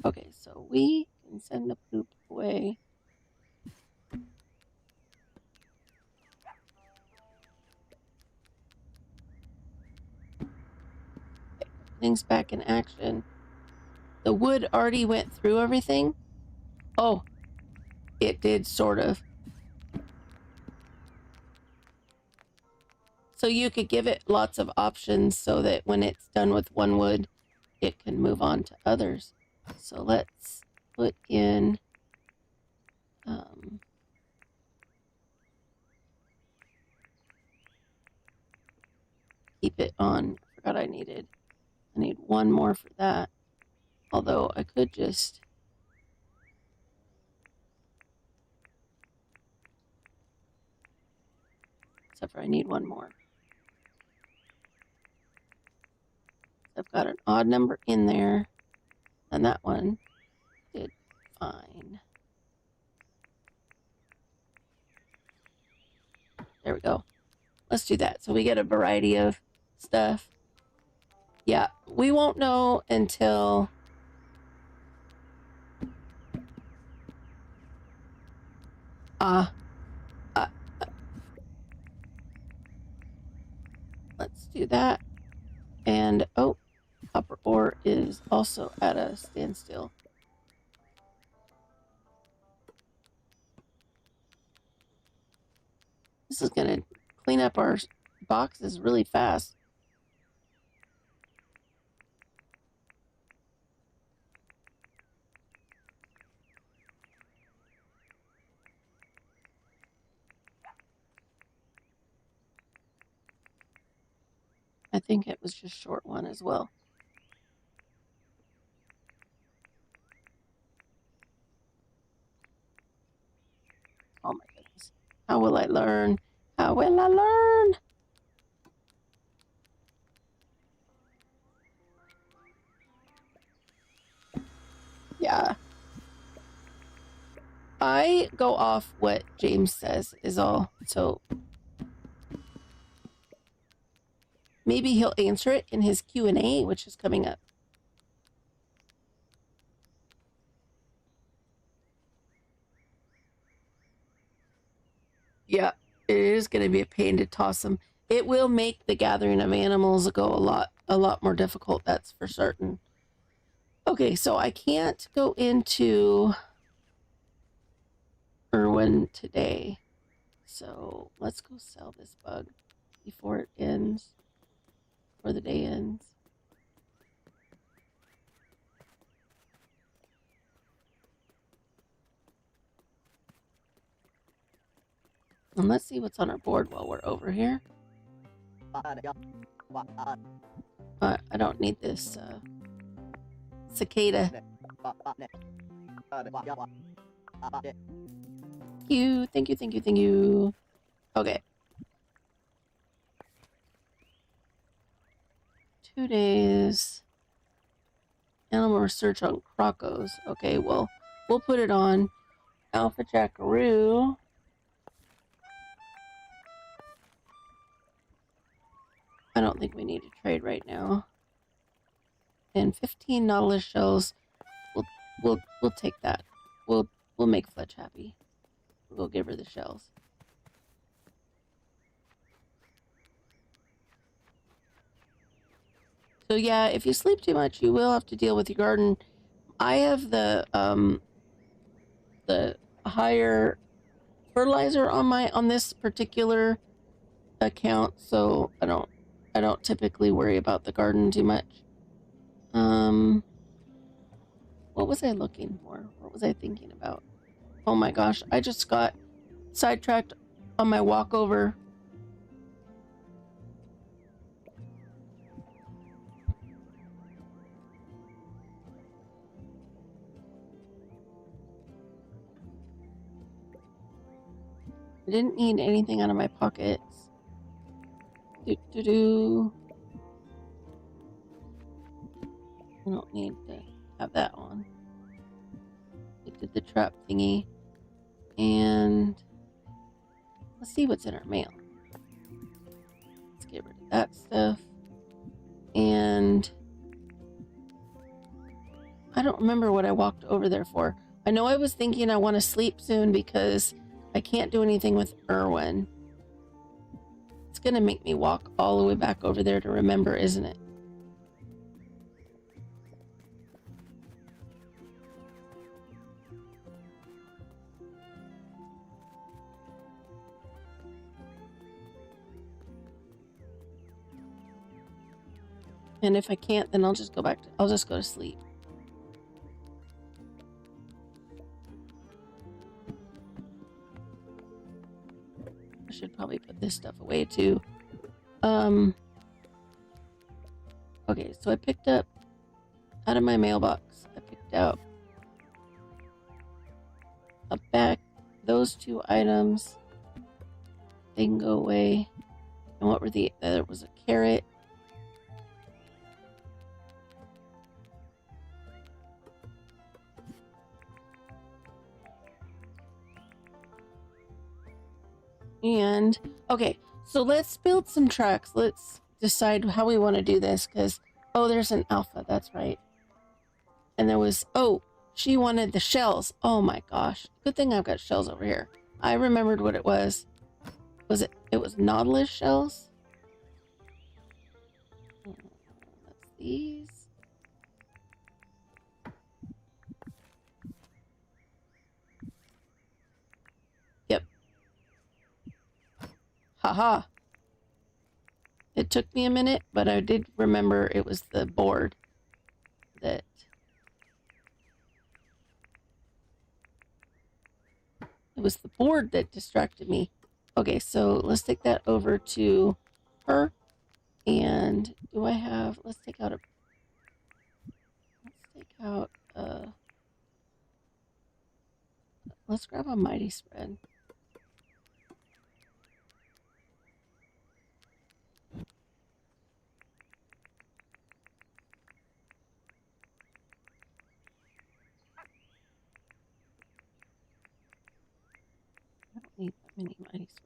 Okay, so we can send the poop away. Okay, things back in action. The wood already went through everything. Oh, it did, sort of. So you could give it lots of options so that when it's done with one wood, it can move on to others. So let's put in keep it on. I forgot I need one more for that. Although I could just except for I need one more. I've got an odd number in there, and that one did fine. There we go. Let's do that. So we get a variety of stuff. Yeah, we won't know until let's do that. And oh, copper ore is also at a standstill. This is going to clean up our boxes really fast. I think it was just short one as well. Oh my goodness. How will I learn? How will I learn? Yeah. I go off what James says is all. So maybe he'll answer it in his Q&A, which is coming up. Yeah, it is going to be a pain to toss them. It will make the gathering of animals go a lot more difficult, that's for certain. Okay, so I can't go into Irwin today. So let's go sell this bug before it ends, before the day ends. And let's see what's on our board while we're over here. I don't need this cicada. Thank you, thank you, thank you, thank you. Okay. 2 days. Animal research on crocos. Okay, well, we'll put it on. Alpha Jackaroo. I don't think we need to trade right now. And 15 Nautilus shells. We'll take that. We'll make Fletch happy. We'll go give her the shells. So yeah, if you sleep too much, you will have to deal with your garden. I have the higher fertilizer on this particular account, so I don't typically worry about the garden too much. What was I looking for? What was I thinking about? Oh my gosh, I just got sidetracked on my walk over. I didn't need anything out of my pockets. I don't need to have that on. I did the trap thingy. And let's see what's in our mail. Let's get rid of that stuff. And I don't remember what I walked over there for. I know I was thinking I want to sleep soon because I can't do anything with Irwin. It's going to make me walk all the way back over there to remember, isn't it? And if I can't, then I'll just go to sleep. I should probably put this stuff away too. Okay, so I picked up out of my mailbox, I picked out a bag, those 2 items. They can go away. And what were there was a carrot. And okay, so let's build some tracks. Let's decide how we want to do this because there's an alpha, that's right. And there was she wanted the shells. Oh my gosh. Good thing I've got shells over here. I remembered what it was. It was Nautilus shells? That's these. Yep. Haha. It took me a minute, but I did remember it was the board that distracted me. Okay, so let's take that over to her. And do I have, let's take out let's grab a mighty spread. I don't need that many mighty spreads.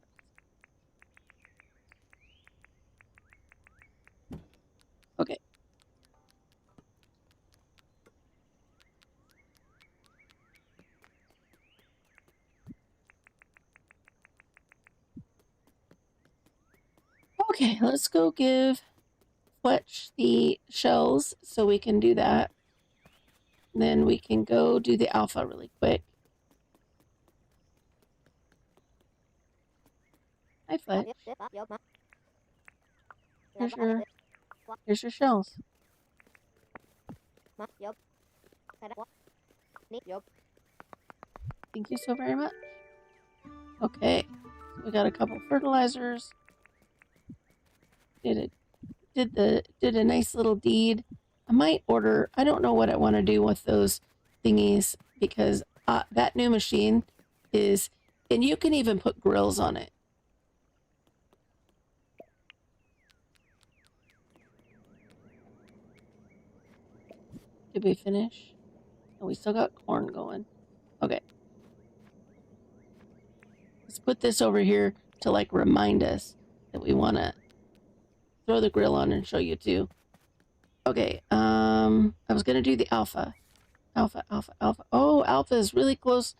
Okay. Okay, let's go give Fletch the shells so we can do that. And then we can go do the alpha really quick. Hi, Fletch. Here's your shells. Thank you so very much. Okay, so we got a couple fertilizers. Did a nice little deed. I might order. I don't know what I want to do with those thingies because that new machine is, and you can even put grills on it. Did we finish? Oh, we still got corn going. Okay. Let's put this over here to like remind us that we want to throw the grill on and show you too. Okay, I was gonna do the alpha. Alpha. Oh, alpha is really close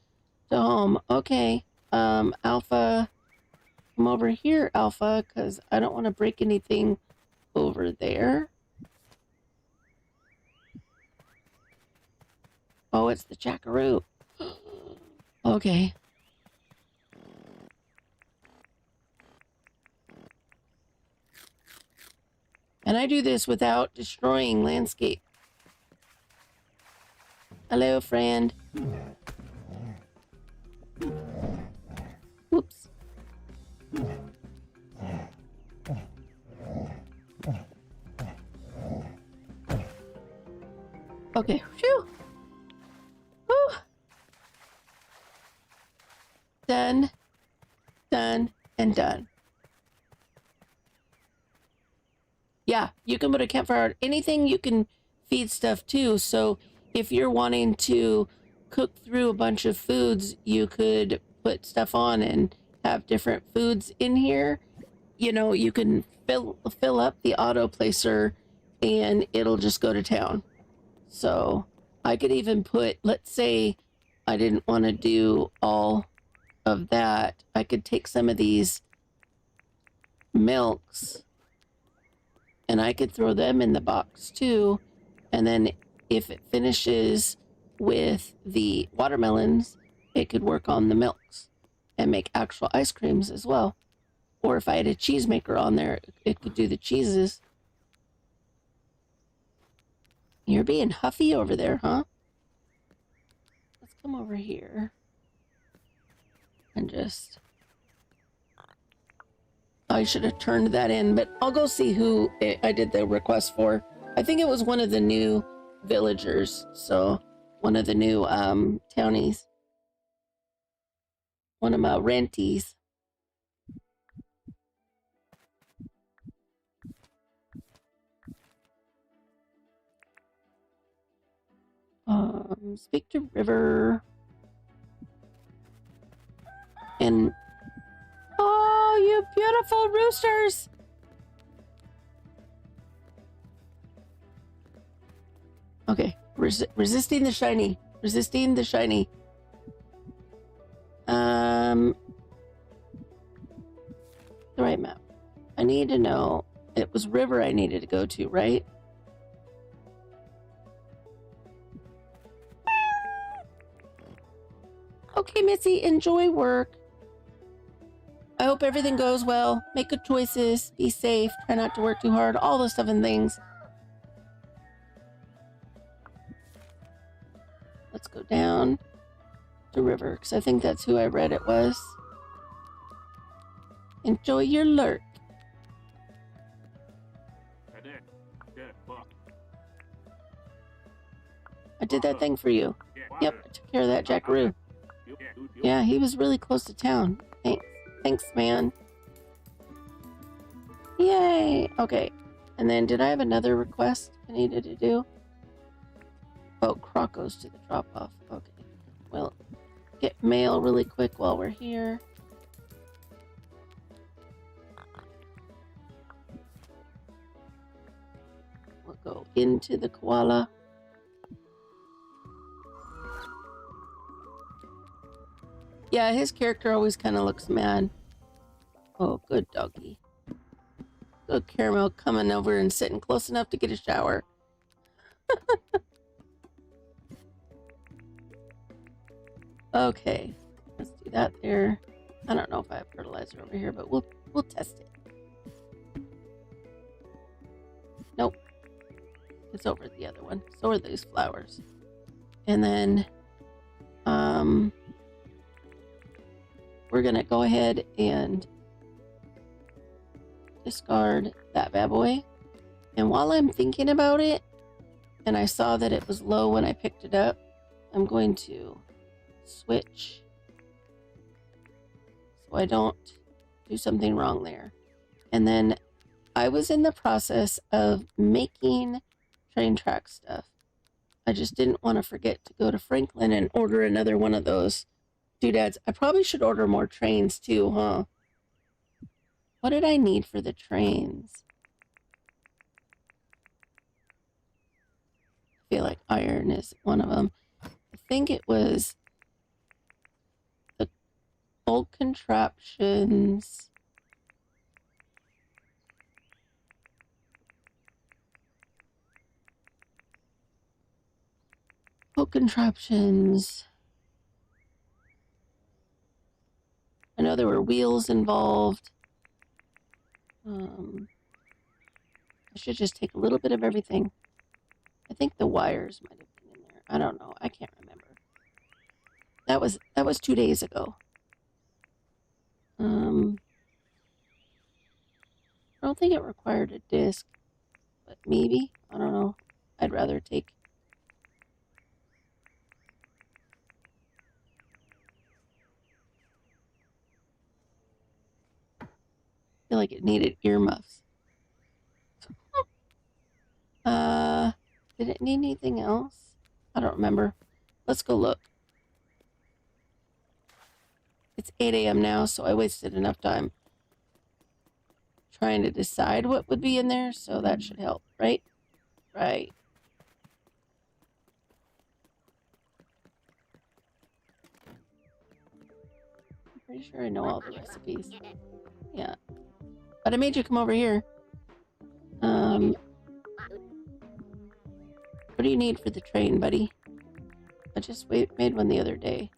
to home. Okay, alpha, come over here, alpha, because I don't want to break anything over there. Oh, it's the jackaroo. Okay. And I do this without destroying landscape. Hello, friend. Whoops. Okay. Phew. Whew. Done. Done. And done. Yeah, you can put a campfire. Anything you can feed stuff to. So if you're wanting to cook through a bunch of foods, you could put stuff on and have different foods in here. You know, you can fill up the auto placer and it'll just go to town. So I could even put, let's say I didn't want to do all of that. I could take some of these milks and I could throw them in the box too. And then if it finishes with the watermelons, it could work on the milks and make actual ice creams as well. Or if I had a cheese maker on there, it could do the cheeses. You're being huffy over there, huh? Let's come over here and just... I should have turned that in, but I'll go see who I did the request for. I think it was one of the new villagers, so one of the new townies. One of my renties. Speak to River. And oh, you beautiful roosters! Okay, resisting the shiny. Resisting the shiny. The right map. I need to know. It was River I needed to go to, right? Okay, Missy, enjoy work. I hope everything goes well. Make good choices. Be safe. Try not to work too hard. All those stuff and things. Let's go down to River, because I think that's who I read it was. Enjoy your lurk. I did that thing for you. Yep, I took care of that jackaroo. Yeah, he was really close to town. Thanks, man. Yay! Okay. And then, did I have another request I needed to do? Oh, Croc goes to the drop-off. Okay. Well, get mail really quick while we're here. We'll go into the koala. Yeah, his character always kind of looks mad. Oh, good doggy. Good Caramel coming over and sitting close enough to get a shower. Okay, let's do that there. I don't know if I have fertilizer over here, but we'll We'll test it. Nope. It's over the other one. So are these flowers. And then we're gonna go ahead and discard that bad boy. And while I'm thinking about it, and I saw that it was low when I picked it up, I'm going to switch so I don't do something wrong there. And then I was in the process of making train track stuff. I just didn't want to forget to go to Franklin and order another one of those doodads. I probably should order more trains too, huh? What did I need for the trains? I feel like iron is one of them. I think it was the old contraptions. Old contraptions. I know there were wheels involved. I should just take a little bit of everything. I think the wires might have been in there. I don't know. I can't remember. That was 2 days ago. I don't think it required a disc, but maybe. I don't know. I'd rather take. I feel like it needed earmuffs. Did it need anything else? I don't remember. Let's go look. It's 8 a.m. now, so I wasted enough time trying to decide what would be in there, so that should help, right? Right. I'm pretty sure I know all the recipes. Yeah. But I made you come over here. What do you need for the train, buddy? I just made one the other day.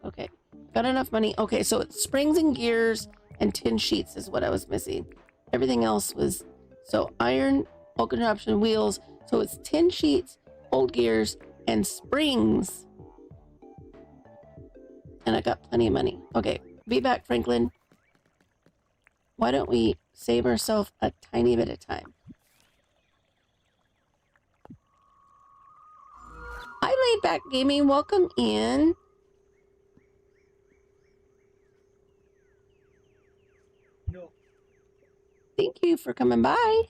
Okay. Got enough money. Okay, so it's springs and gears and tin sheets is what I was missing. Everything else was... So iron, old contraption, wheels. So it's tin sheets, old gears, and springs. And I got plenty of money. Okay, be back, Franklin. Why don't we save ourselves a tiny bit of time? Hi, Laid Back Gaming. Welcome in. No. Thank you for coming by.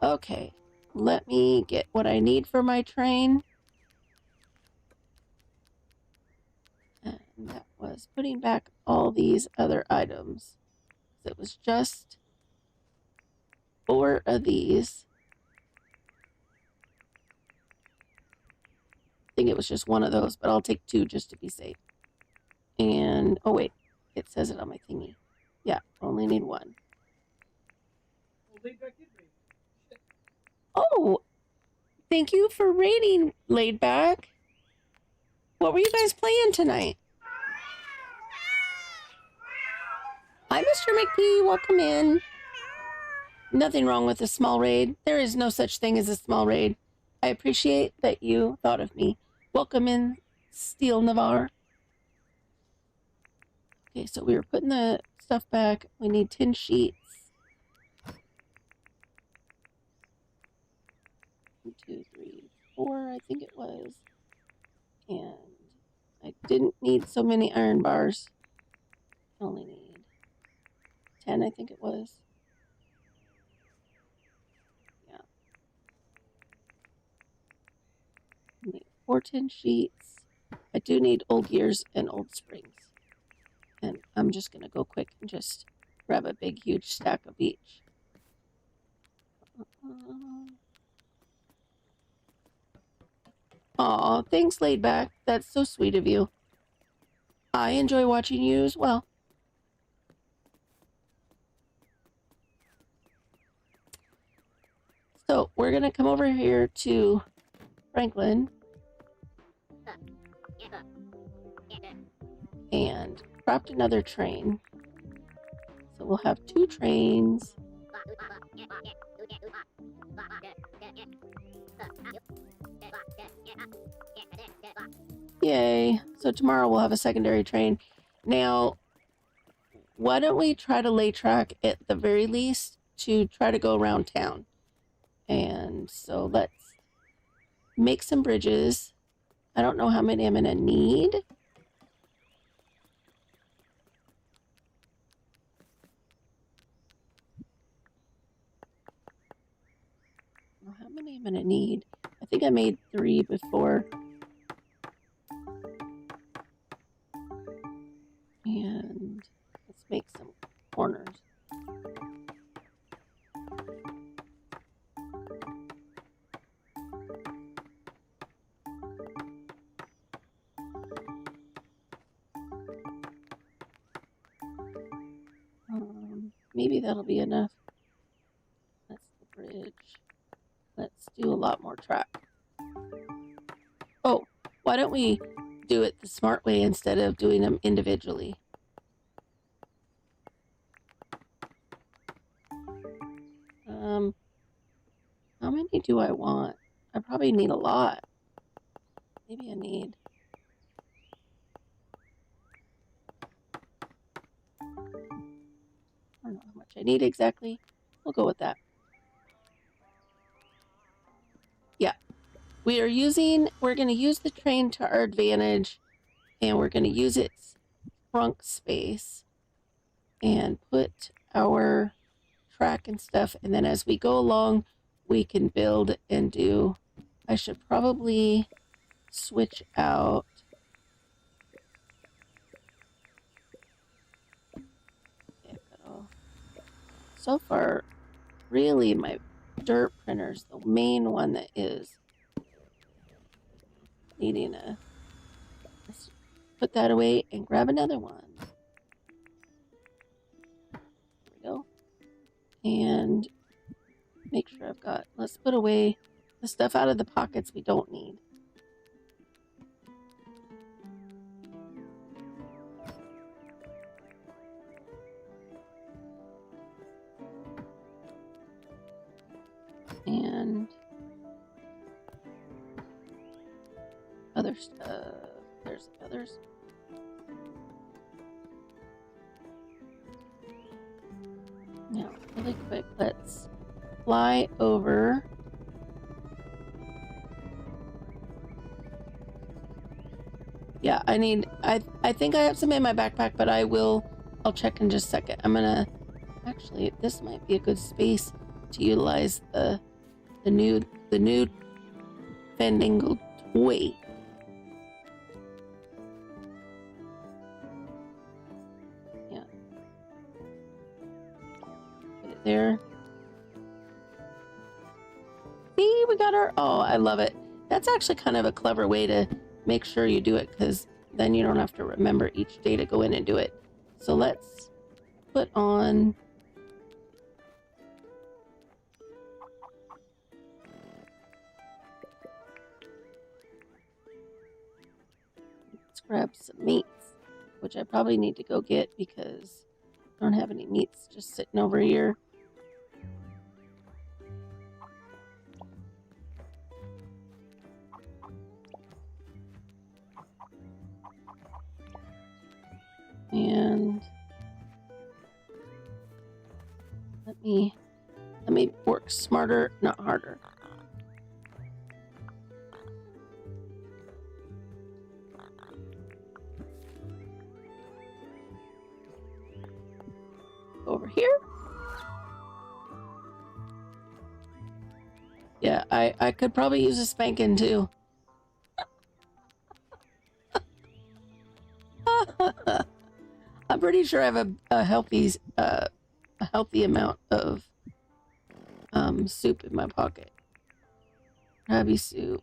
Okay, let me get what I need for my train. And that was putting back all these other items. It was just 4 of these. I think it was just 1 of those, but I'll take 2 just to be safe. And, oh wait, it says it on my thingy. Yeah, only need 1. Oh, thank you for raiding, Laid Back. What were you guys playing tonight? Hi, Mr. McPee. Welcome in. Nothing wrong with a small raid. There is no such thing as a small raid. I appreciate that you thought of me. Welcome in, Steel Navarre. Okay, so we were putting the stuff back. We need tin sheets. 1, 2, 3, 4, I think it was. And I didn't need so many iron bars. I only need 10, I think it was. Yeah. I need 4 tin sheets. I do need old gears and old springs. And I'm just going to go quick and just grab a big, huge stack of each. Aw, thanks, Laid Back. That's so sweet of you. I enjoy watching you as well. So we're going to come over here to Franklin. And craft another train. So we'll have 2 trains. Yay. So tomorrow we'll have a secondary train. Now, why don't we try to lay track at the very least to try to go around town? And so let's make some bridges. I don't know how many I'm going to need. How many I'm going to need? I think I made 3 before. And let's make some corners. Maybe that'll be enough. That's the bridge. Let's do a lot more track. Oh, why don't we do it the smart way instead of doing them individually? How many do I want? I probably need a lot. Maybe I need... I don't know how much I need exactly. We'll go with that. Yeah. We're going to use the train to our advantage, and we're going to use its trunk space and put our track and stuff. And then as we go along, we can build and do. I should probably switch out. So far, really, my dirt printer's the main one that is needing a... Let's put that away and grab another one. There we go. And make sure I've got... Let's put away the stuff out of the pockets we don't need. And other stuff. There's others. Now, really quick, let's fly over. Yeah, I think I have some in my backpack, but I'll check in just a second. Actually, this might be a good space to utilize the new fandangled toy. Yeah. Put it there. See, we got our... Oh, I love it. That's actually kind of a clever way to make sure you do it, because then you don't have to remember each day to go in and do it. So let's put on... grab some meats, which I probably need to go get because I don't have any meats just sitting over here. And let me work smarter, not harder. Over here. Yeah, I could probably use a spanking too. I'm pretty sure I have a healthy amount of soup in my pocket. Krabby soup,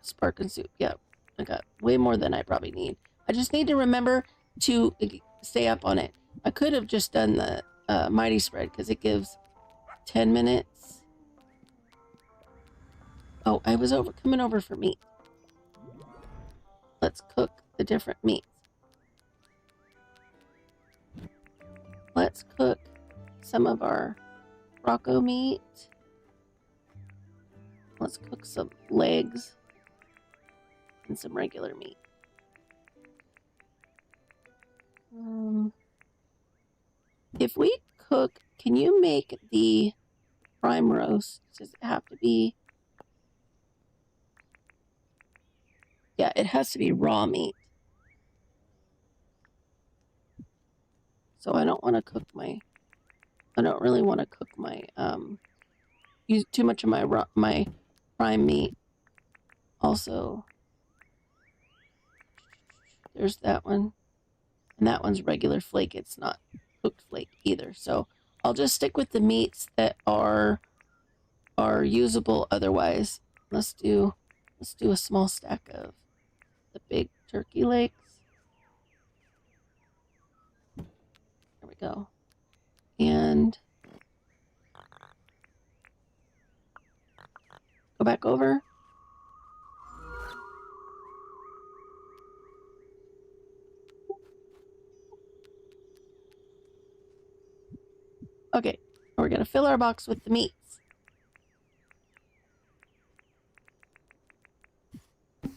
sparkling soup. Yeah, I got way more than I probably need. I just need to remember to stay up on it. I could have just done the mighty spread because it gives 10 minutes. Oh, I was coming over for meat. Let's cook the different meats. let's cook some of our Rocco meat. Let's cook some legs and some regular meat. If we cook, can you make the prime roast? Does it have to be? Yeah, it has to be raw meat. So I don't want to cook I don't really want to cook my, use too much of my prime meat. Also, there's that one. And that one's regular flake. It's not cooked flake either. So I'll just stick with the meats that are usable otherwise. Let's do a small stack of the big turkey legs. There we go. And go back over. Okay, we're gonna fill our box with the meats. Here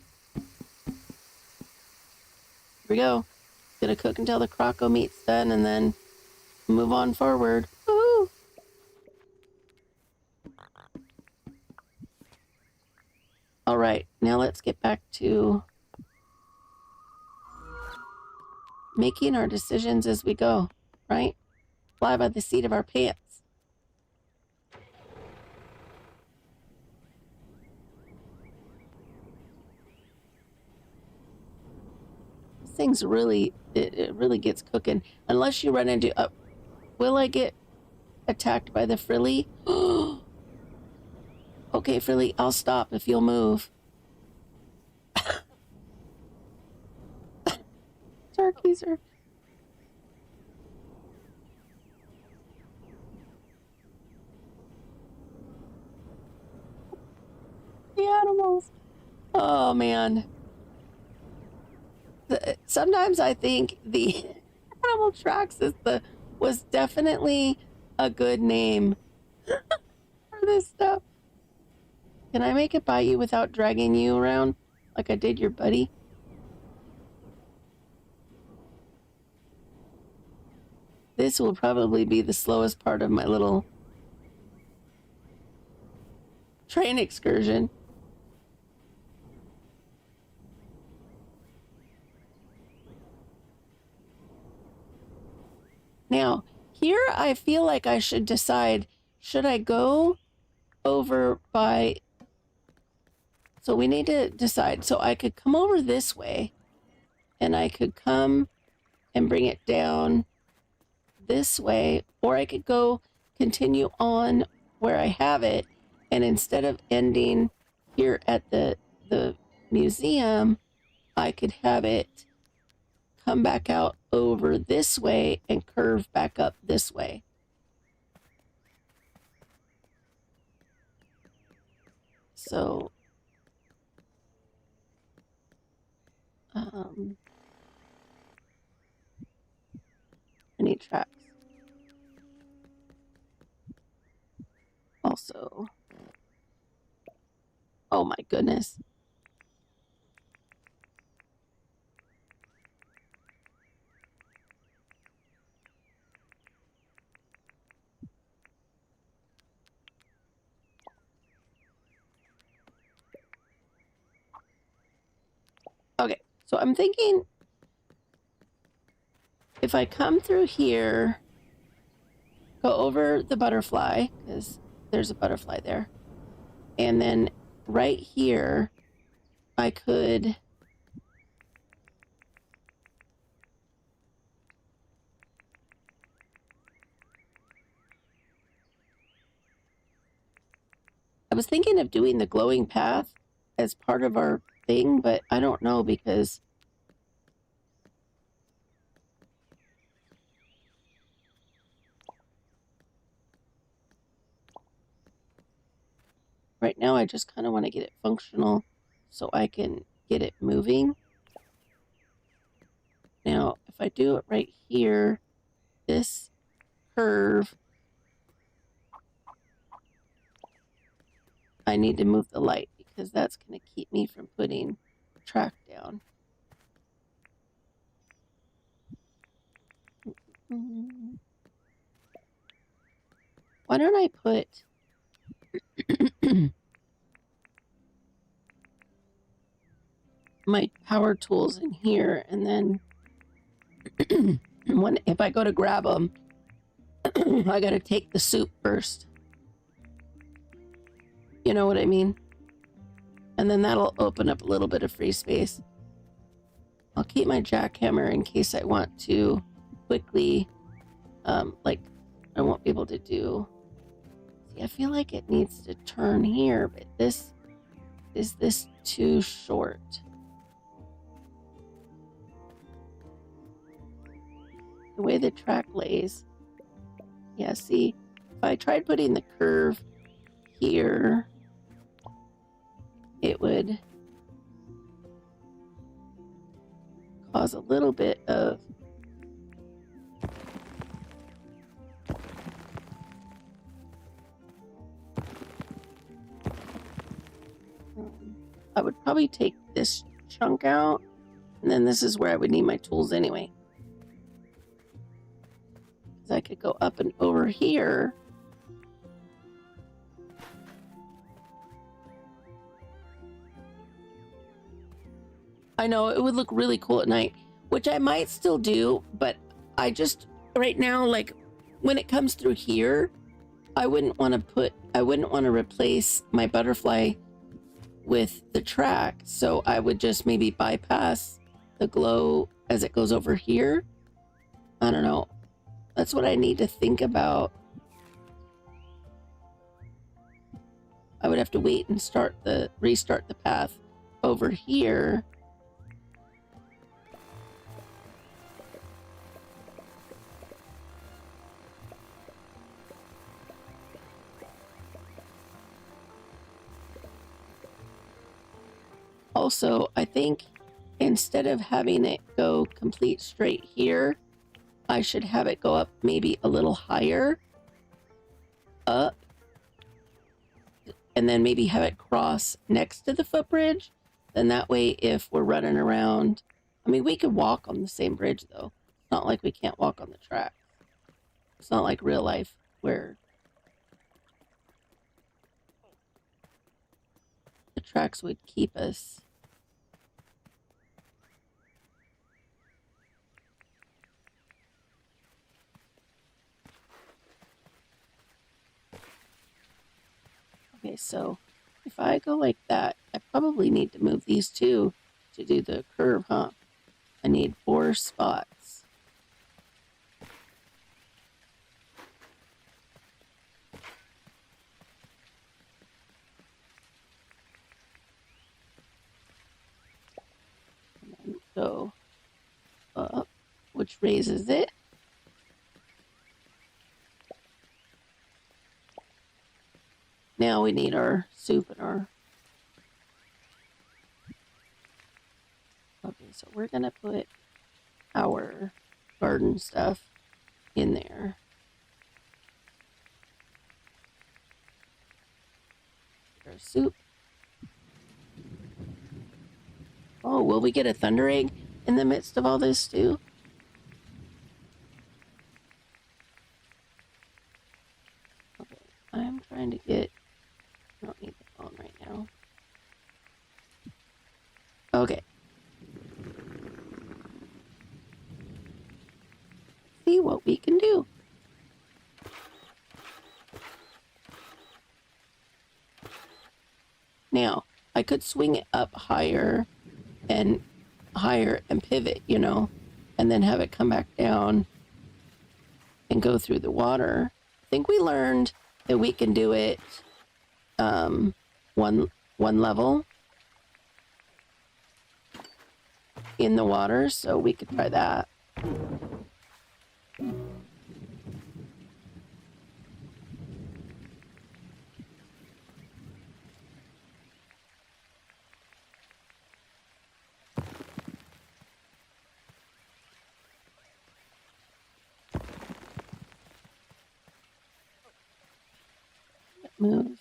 we go. Gonna cook until the croco meat's done and then move on forward. Woohoo! All right, now let's get back to making our decisions as we go, right? Fly by the seat of our pants. This thing's really, it really gets cooking. Unless you run into, will I get attacked by the frilly? Okay, frilly, I'll stop if you'll move. Turkeys are... the animals. Oh, man. Sometimes I think the Animal Tracks was definitely a good name for this stuff. Can I make it by you without dragging you around like I did your buddy? This will probably be the slowest part of my little train excursion. Now, here I feel like I should decide, should I go over by... So we need to decide. So I could come over this way, and I could come and bring it down this way, or I could go continue on where I have it, and instead of ending here at the museum, I could have it come back out over this way and curve back up this way. So I need tracks. Also, oh my goodness. Okay, so I'm thinking if I come through here, go over the butterfly, because there's a butterfly there, and then right here, I could... I was thinking of doing the glowing path as part of our thing, but I don't know because right now I just kind of want to get it functional so I can get it moving. Now, if I do it right here, this curve, I need to move the light because that's going to keep me from putting track down. Why don't I put my power tools in here, and then if I go to grab them, I gotta take the soup first. You know what I mean? And then that'll open up a little bit of free space. I'll keep my jackhammer in case I want to quickly, like I won't be able to do. See, I feel like it needs to turn here, but is this too short? The way the track lays. Yeah, see, if I tried putting the curve here, it would cause a little bit of I would probably take this chunk out, and then this is where I would need my tools anyway. Because I could go up and over here. I know, it would look really cool at night, which I might still do, but I just, right now, like, when it comes through here, I wouldn't want to replace my butterfly with the track, so I would just maybe bypass the glow as it goes over here. I don't know. That's what I need to think about. I would have to wait and restart the path over here. Also, I think instead of having it go complete straight here, I should have it go up maybe a little higher up, and then maybe have it cross next to the footbridge. Then that way, if we're running around, I mean, we could walk on the same bridge though. It's not like we can't walk on the track. It's not like real life where the tracks would keep us. Okay, so if I go like that, I probably need to move these two to do the curve, huh? I need 4 spots. And then go up, which raises it. Now we need our soup and our... Okay, so we're gonna put our garden stuff in there. Our soup. Oh, will we get a thunder egg in the midst of all this too? Okay, I'm trying to get... I don't need the phone right now. Okay. See what we can do. Now, I could swing it up higher and pivot, you know, and then have it come back down and go through the water. I think we learned that we can do it one level in the water, so we could try that. move.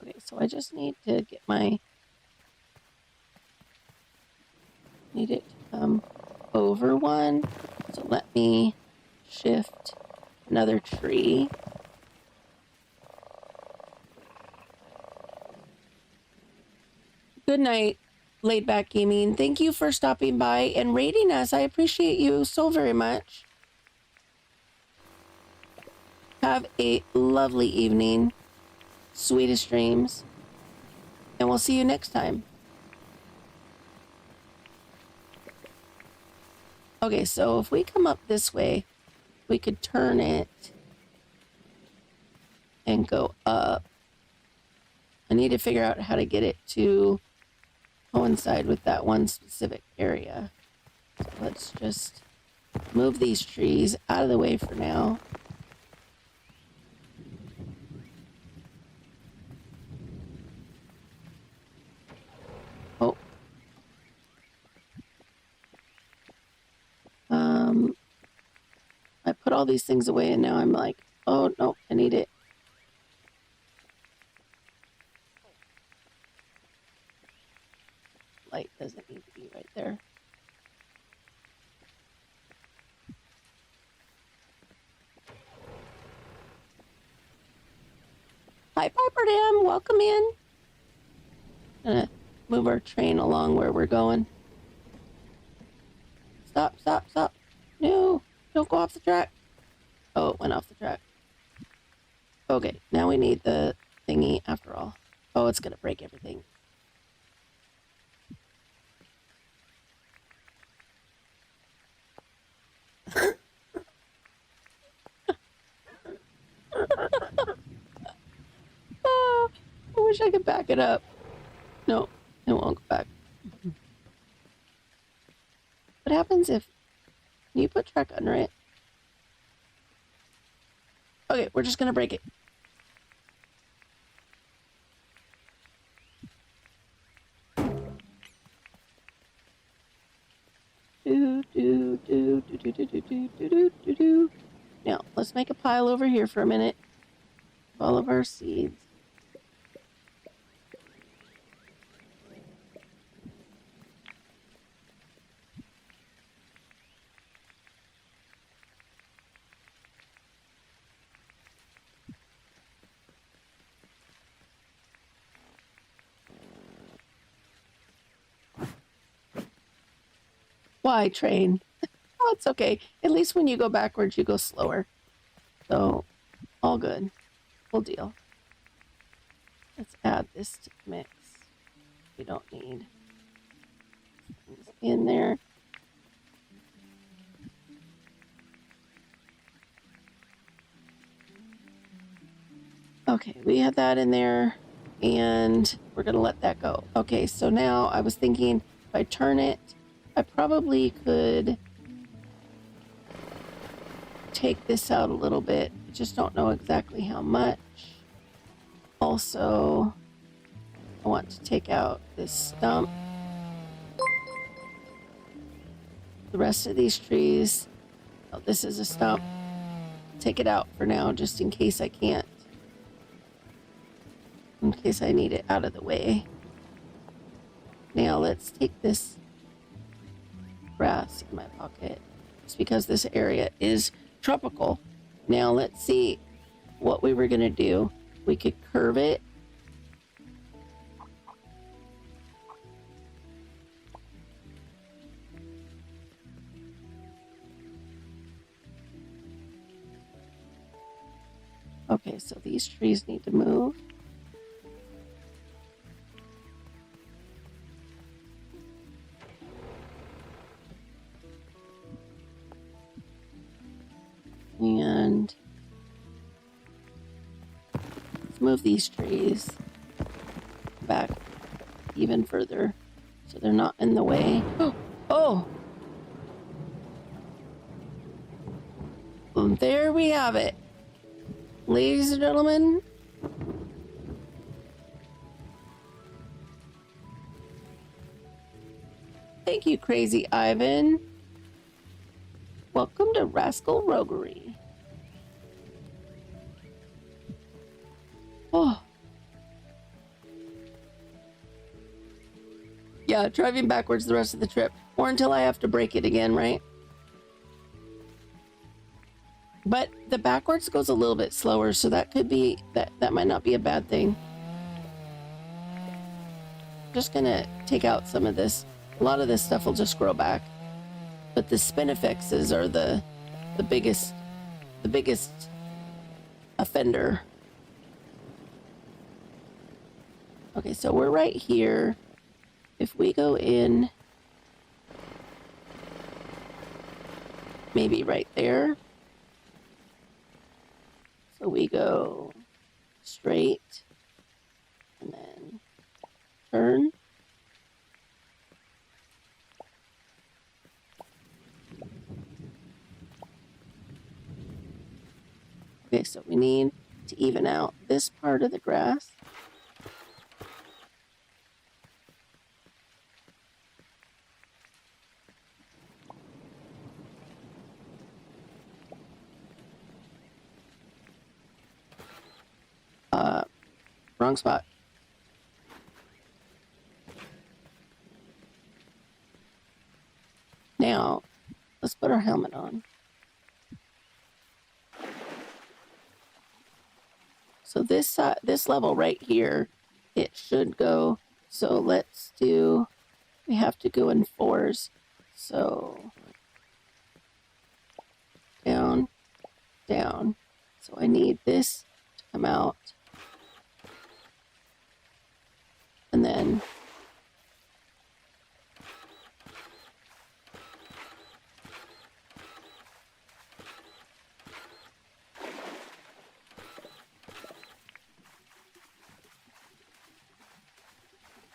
Okay, so I just need to get my... Need it to come over one. So let me shift another tree. Good night, Laid Back Gaming. Thank you for stopping by and rating us. I appreciate you so very much. Have a lovely evening. Sweetest dreams. And we'll see you next time. Okay, so if we come up this way, we could turn it and go up. I need to figure out how to get it to coincide with that one specific area. So let's just move these trees out of the way for now. Oh. I put all these things away and now I'm like, oh no, I need it. Light doesn't need to be right there. Hi, Piper Dam. Welcome in. Gonna move our train along where we're going. Stop, stop, stop. No, don't go off the track. Oh, it went off the track. Okay, now we need the thingy after all. Oh, it's gonna break everything. Oh, I wish I could back it up. No, it won't go back. What happens if you put track under it? Okay, we're just gonna break it. Now, let's make a pile over here for a minute of all of our seeds. Why, train? Oh, it's okay. At least when you go backwards, you go slower. So, all good. We'll deal. Let's add this to the mix. We don't need things in there. Okay, we had that in there, and we're going to let that go. Okay, so now I was thinking if I turn it, I probably could take this out a little bit. I just don't know exactly how much. Also, I want to take out this stump. The rest of these trees, oh, this is a stump. Take it out for now, just in case I can't. In case I need it out of the way. Now let's take this grass in my pocket. It's because this area is tropical. Now let's see what we were gonna do. We could curve it. Okay, so these trees need to move. And let's move these trees back even further so they're not in the way. Oh! Well, there we have it. Ladies and gentlemen, thank you, Crazy Ivan. Welcome to Rascal Roguery. Oh, Yeah, driving backwards the rest of the trip. Or until I have to break it again, right? But the backwards goes a little bit slower, so that could be, that might not be a bad thing. Just gonna take out some of this. A lot of this stuff will just grow back. But the spinifexes are the biggest offender. Okay, so we're right here. If we go in, maybe right there. So we go straight and then turn. Okay, so we need to even out this part of the grass. Wrong spot. Now, let's put our helmet on. So this level right here, it should go. So let's do, we have to go in 4s. So down, down. So I need this to come out. And then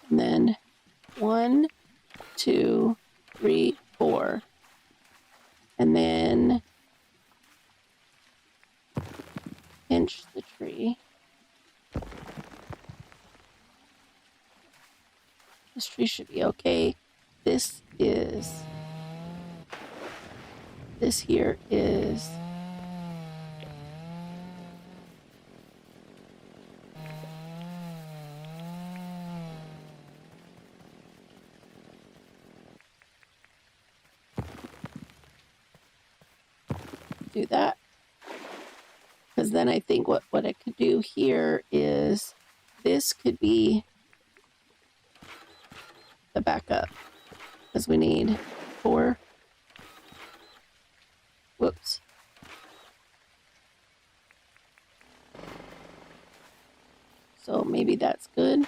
and then 1, 2, 3, 4. And then pinch the tree. This tree should be okay. This here is do that. Because then I think what I could do here is this could be the backup. Because we need 4. Whoops. So maybe that's good.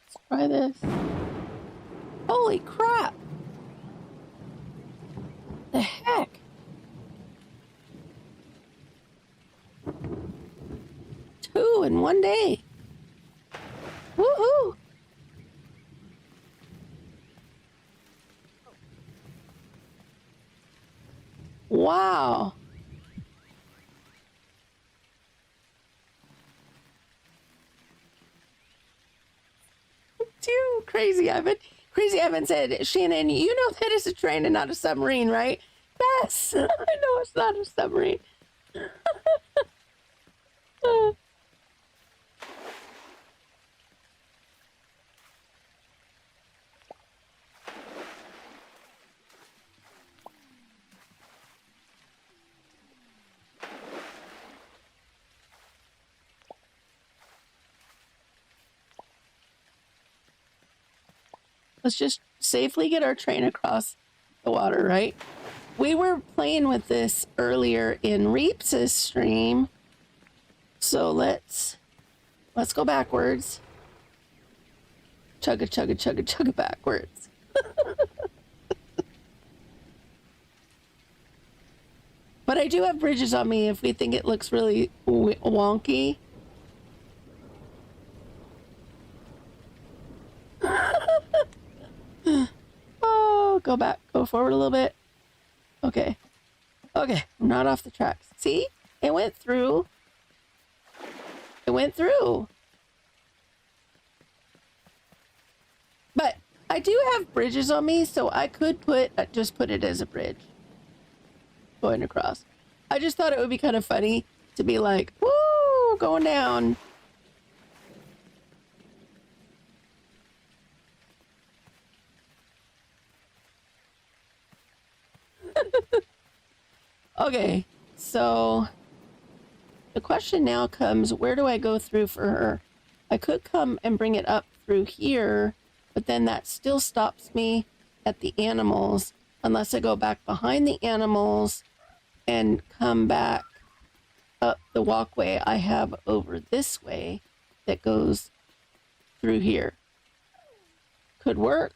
Let's try this. Holy crap! The heck? Two in one day. Woohoo! Wow. Too crazy, Evan. Crazy Evan said, Shannon, you know that is a train and not a submarine, right? Yes, I know it's not a submarine. Let's just safely get our train across the water, right? We were playing with this earlier in Reeps' stream. So let's go backwards. Chugga, chugga, chugga, chugga backwards. But I do have bridges on me if we think it looks really wonky. Oh, go back, go forward a little bit. Okay. Okay, I'm not off the tracks. See? It went through. It went through. But I do have bridges on me, so I could just put it as a bridge. Going across. I just thought it would be kind of funny to be like, woo! going down. Okay, so the question now comes, where do I go through for her? I could come and bring it up through here, but then that still stops me at the animals unless I go back behind the animals and come back up the walkway I have over this way that goes through here. Could work.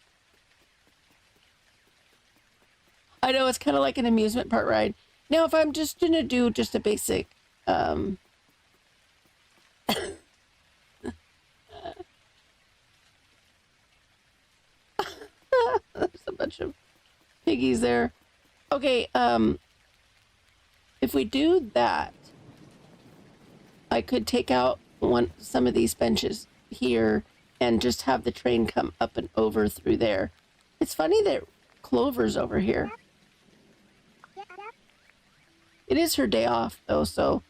I know it's kind of like an amusement park ride. Now, if I'm just gonna do just a basic, there's a bunch of piggies there. Okay, if we do that, I could take out some of these benches here and just have the train come up and over through there. It's funny that Clover's over here. It is her day off, though, so...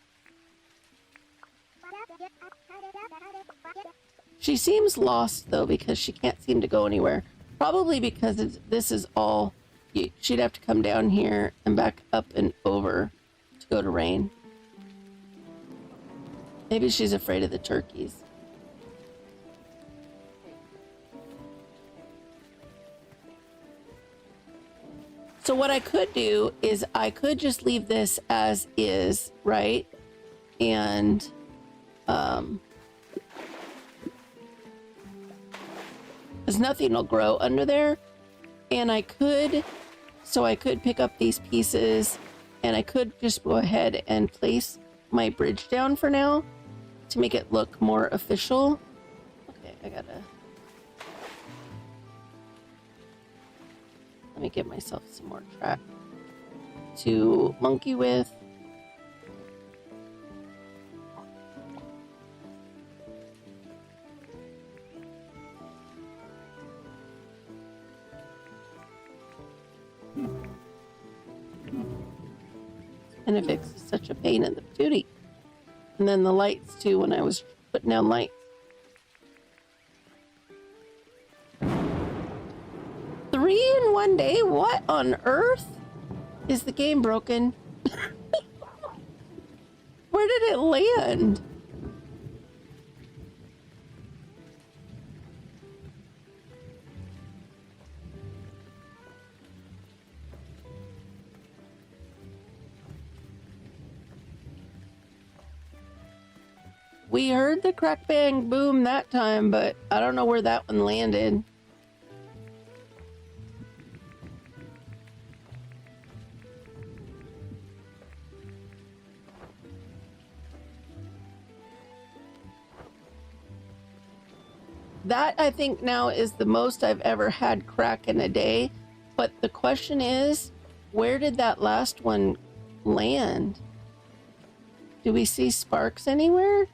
She seems lost, though, because she can't seem to go anywhere. Probably because this is all... She'd have to come down here and back up and over to go to Rain. Maybe she's afraid of the turkeys. So what I could do is I could just leave this as is, right? And because nothing will grow under there. And I could pick up these pieces and I could just go ahead and place my bridge down for now to make it look more official. Okay, let me give myself some more track to monkey with. Benefix is such a pain in the booty. And then the lights too, when I was putting down lights. 3 in 1 day? What on earth? Is the game broken? Where did it land? We heard the crack bang boom that time, but I don't know where that one landed. That, I think, now is the most I've ever had crack in a day. But the question is, where did that last one land? Do we see sparks anywhere?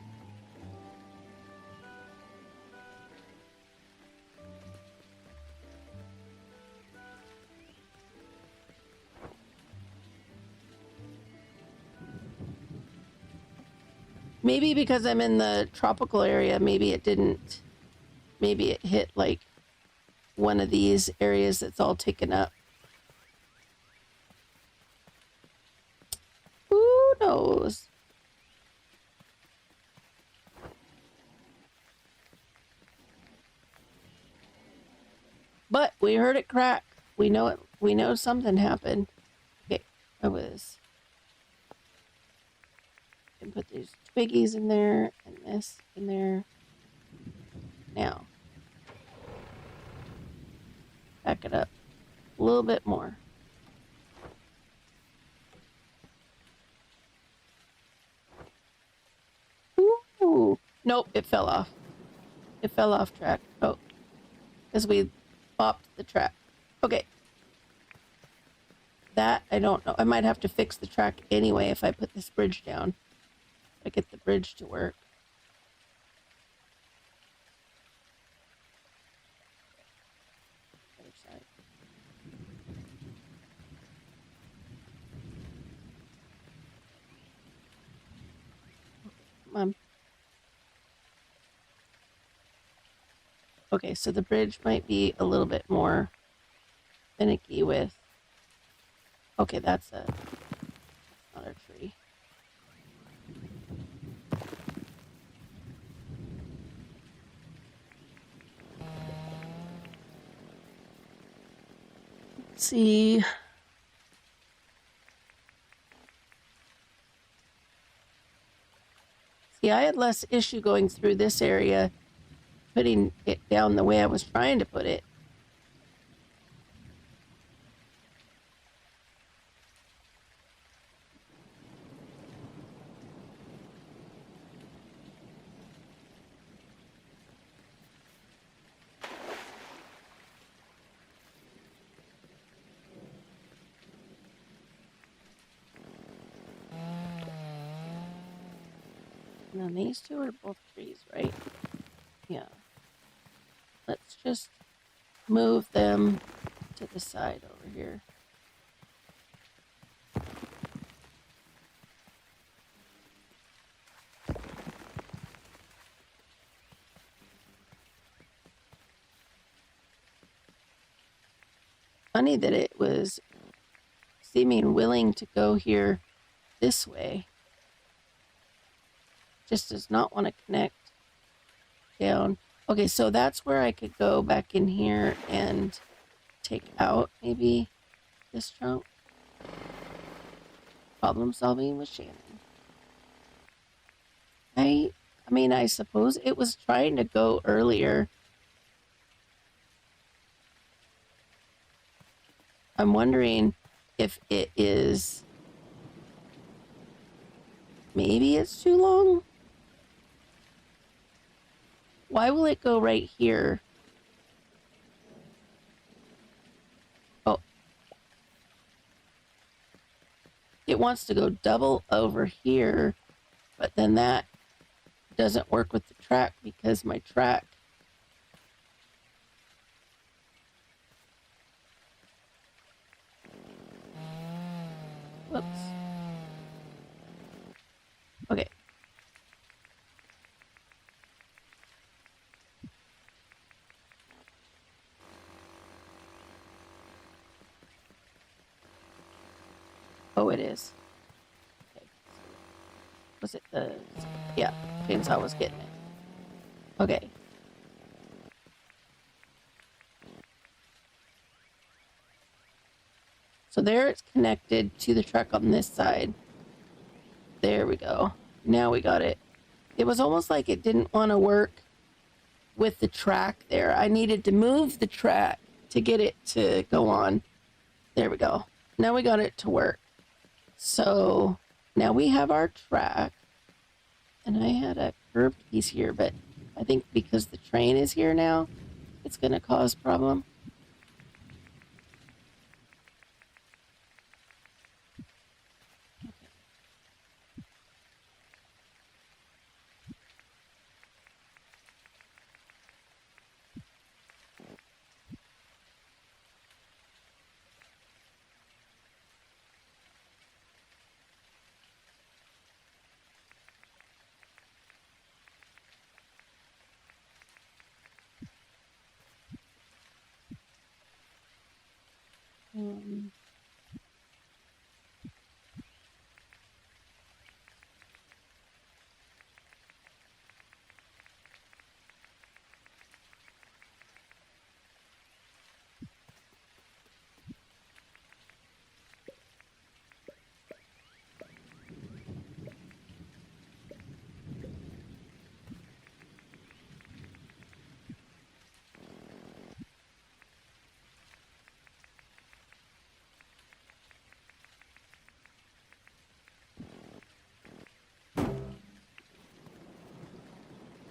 Maybe because I'm in the tropical area, maybe it didn't. Maybe it hit like one of these areas that's all taken up. Who knows? But we heard it crack. We know it. We know something happened. Okay, I can put these twiggies in there and this in there. Now, back it up a little bit more. Ooh, nope, it fell off. It fell off track. Oh, because we bopped the track. Okay. That, I don't know. I might have to fix the track anyway if I put this bridge down. I get the bridge to work. Other side. Come on. Okay, so the bridge might be a little bit more finicky with... Okay, that's another tree. Let's see. See, I had less issue going through this area, putting it down the way I was trying to put it. And then these two are both trees, right? Yeah. Let's just move them to the side over here. Funny that it was seeming willing to go here this way. Just does not want to connect down. Okay, so that's where I could go back in here and take out maybe this trunk. Problem solving with Shannon. I mean, I suppose it was trying to go earlier. I'm wondering if it is... Maybe it's too long? Why will it go right here? Oh. It wants to go double over here, but then that doesn't work with the track because my track... Whoops. Okay. Oh, it is. Okay. Was it the... Yeah, chainsaw was getting it. Okay. So there it's connected to the truck on this side. There we go. Now we got it. It was almost like it didn't want to work with the track there. I needed to move the track to get it to go on. There we go. Now we got it to work. So now we have our track. And I had a curved piece here, but I think because the train is here now, it's going to cause problem.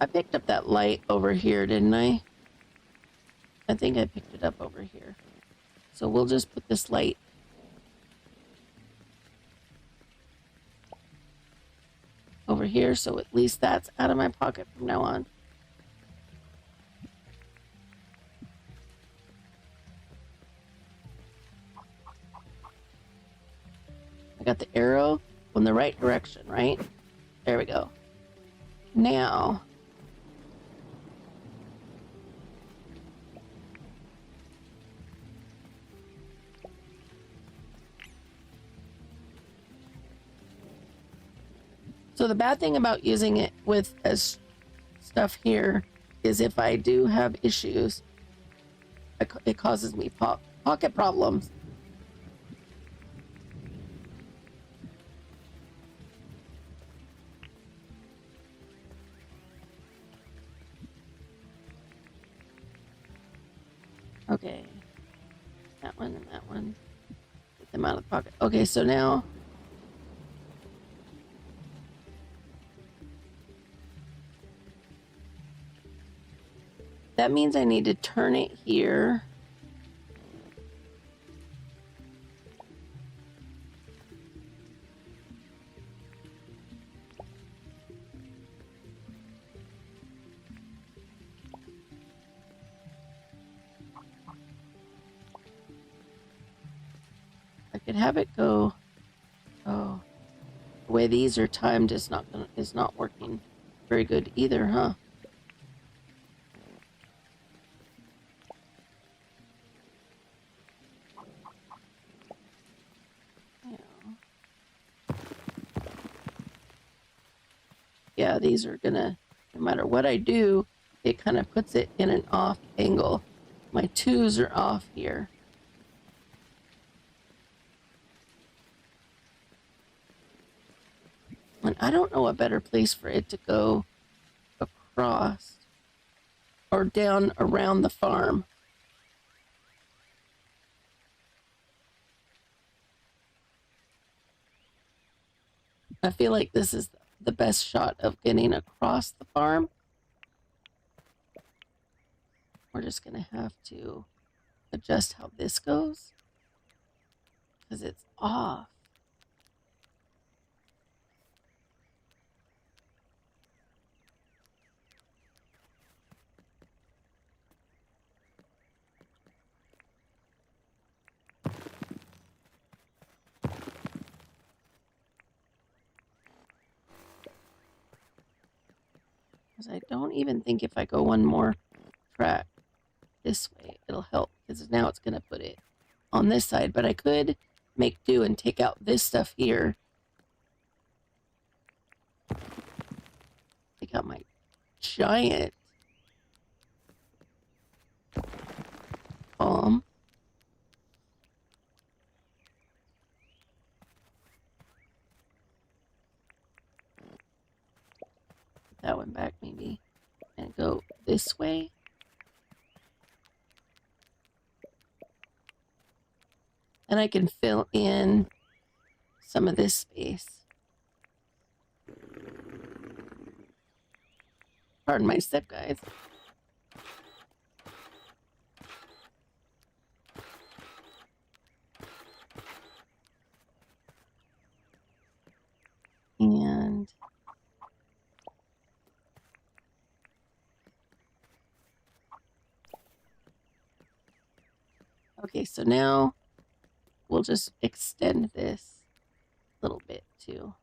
I picked up that light over here, didn't I? I think I picked it up over here. So we'll just put this light over here, so at least that's out of my pocket from now on. I got the arrow in the right direction, right? There we go. Now, So the bad thing about using it with as stuff here is if I do have issues, it causes me pocket problems. Okay. That one and that one. Get them out of the pocket. Okay, so now... that means I need to turn it here. I could have it go... oh, the way these are timed is not working very good either, huh? Yeah, these are gonna, no matter what I do, it kind of puts it in an off angle. My 2s are off here. And I don't know a better place for it to go across or down around the farm. I feel like this is the best shot of getting across the farm. We're just gonna have to adjust how this goes because it's off. Because I don't even think if I go one more track this way, it'll help, because now it's going to put it on this side. But I could make do and take out this stuff here. Take out my giant palm. Put that one back maybe and go this way. And I can fill in some of this space. Pardon my step, guys. And okay, so now we'll just extend this a little bit too.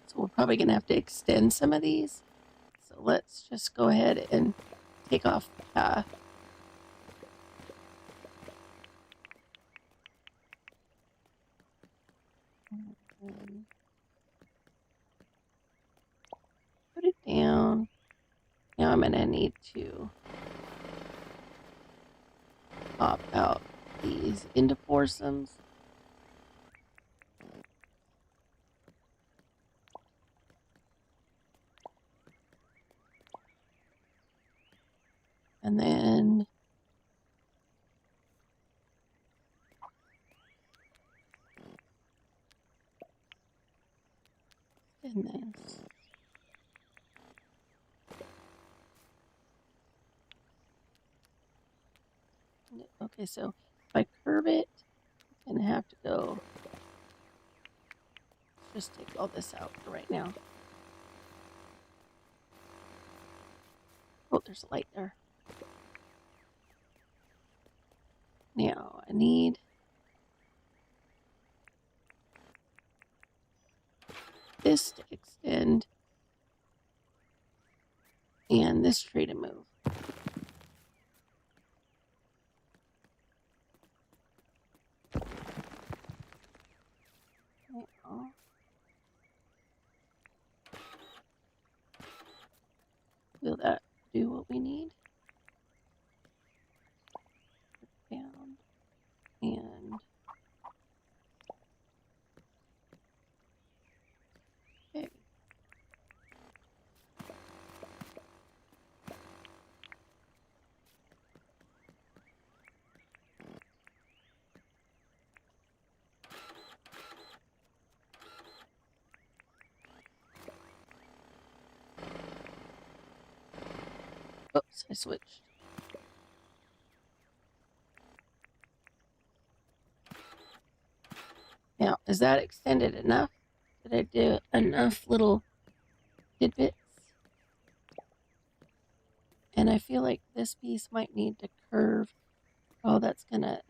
So we're probably gonna have to extend some of these. So let's just go ahead and take off the path. Put it down. Now I'm gonna need to pop out these into foursomes. And then in this. Okay, so if I curve it, it's gonna have to go. Let's just take all this out for right now. Oh, there's a light there. Now I need this to extend and this tree to move. I switched. Now, is that extended enough? Did I do enough little tidbits? And I feel like this piece might need to curve. Oh, that's gonna...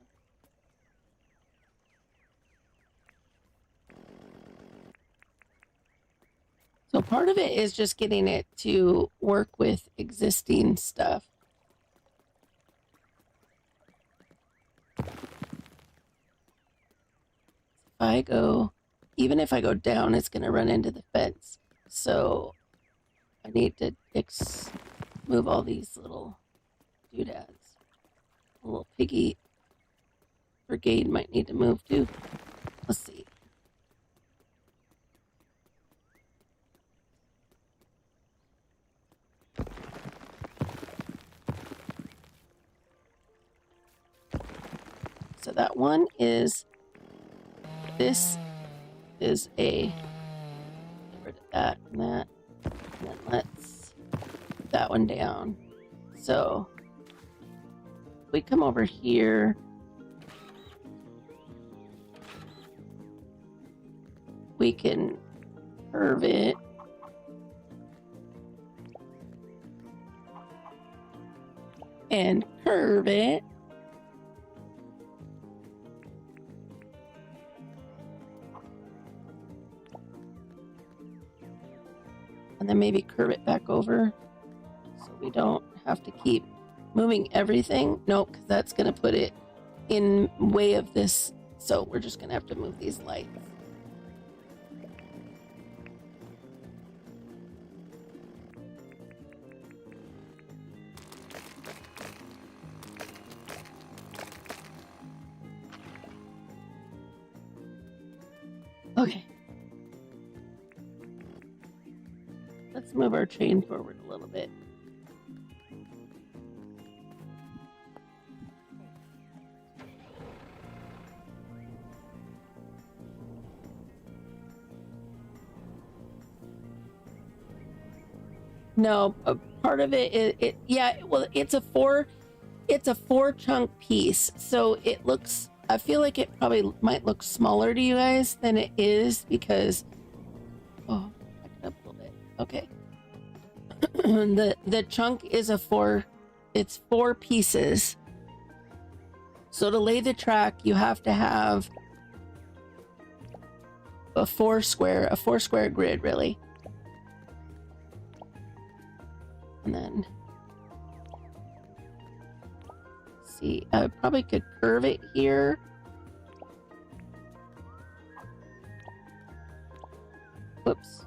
So part of it is just getting it to work with existing stuff. Even if I go down, it's going to run into the fence. So I need to move all these little doodads. A little piggy brigade might need to move too. Let's see. So that one is, this is a, get rid of that and that. And then let's put that one down. So we come over here. We can curve it. And curve it. And then maybe curve it back over so we don't have to keep moving everything. Nope, because that's going to put it in way of this. So we're just going to have to move these lights. Okay. Let's move our chain forward a little bit. No, part of it, yeah, well, it's a four chunk piece. So it looks, I feel like it probably might look smaller to you guys than it is because, oh, back it up a little bit. Okay. the chunk is it's 4 pieces. So to lay the track, you have to have a 4 square grid, really. And then, see, I probably could curve it here. Whoops.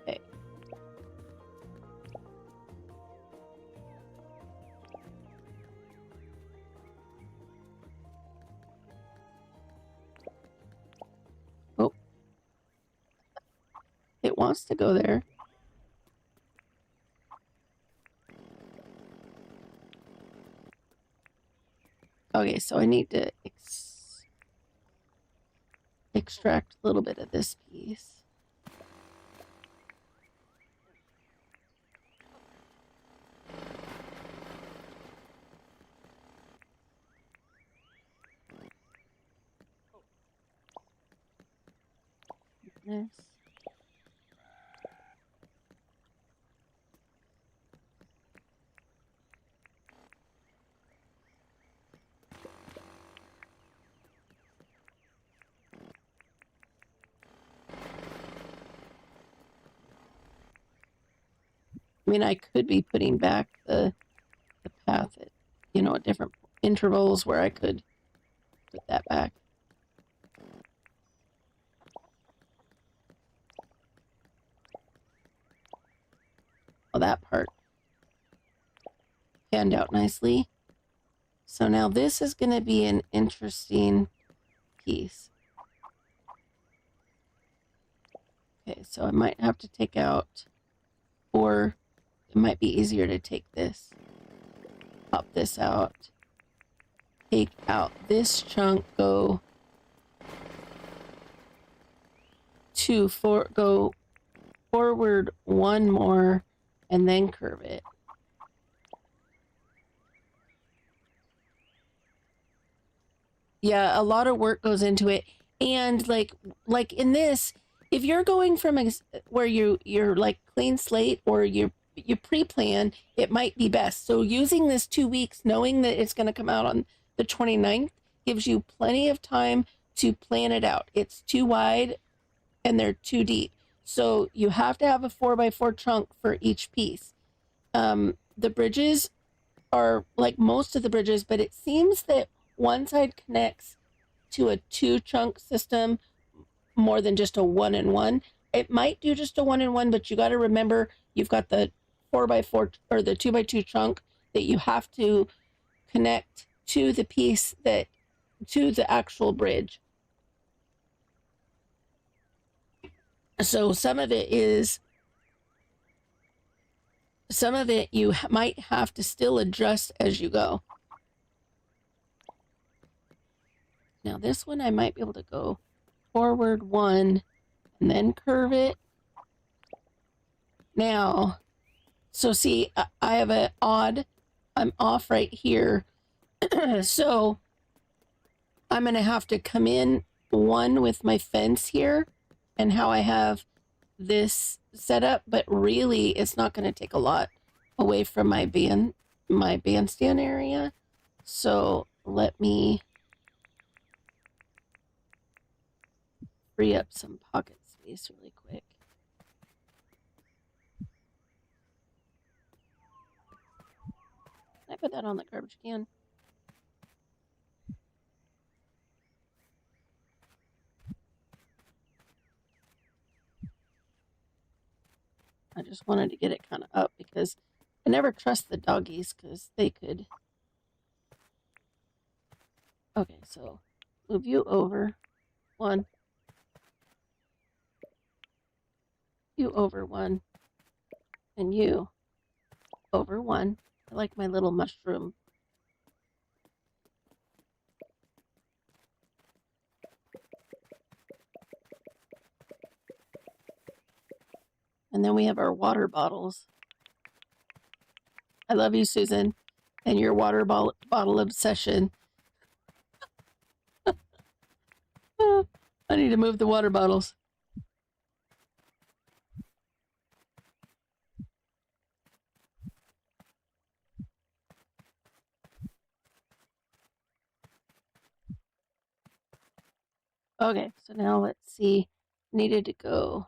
Okay. Oh. It wants to go there. Okay, so I need to extract a little bit of this piece. This. I mean, I could be putting back the path at, you know, at different intervals where I could put that back. Well, that part panned out nicely. So now this is going to be an interesting piece. Okay, so I might have to take out, or it might be easier to take this, pop this out, take out this chunk, go forward one more and then curve it. Yeah, a lot of work goes into it. And like in this, if you're going from where you're like clean slate or you pre-plan, it might be best. So using this 2 weeks, knowing that it's going to come out on the 29th, gives you plenty of time to plan it out. It's too wide and they're too deep. So you have to have a 4x4 trunk for each piece. The bridges are like most of the bridges, but it seems that one side connects to a 2 trunk system more than just a 1-in-1. It might do just a 1-in-1, but you got to remember you've got the 4x4 or the 2x2 trunk that you have to connect to the piece to the actual bridge. So some of it you might have to still adjust as you go. Now this one I might be able to go forward one and then curve it. Now, so see, I have I'm off right here. So I'm going to have to come in one with my fence here and how I have this set up, but really it's not going to take a lot away from my bandstand area. So let me free up some pocket space really quick. Can I put that on the garbage can? I just wanted to get it kind of up because I never trust the doggies because they could. Okay, so move you over one. You over one. And you over one. I like my little mushroom. And then we have our water bottles. I love you, Susan, and your water bottle obsession. I need to move the water bottles. Okay, so now let's see. Needed to go.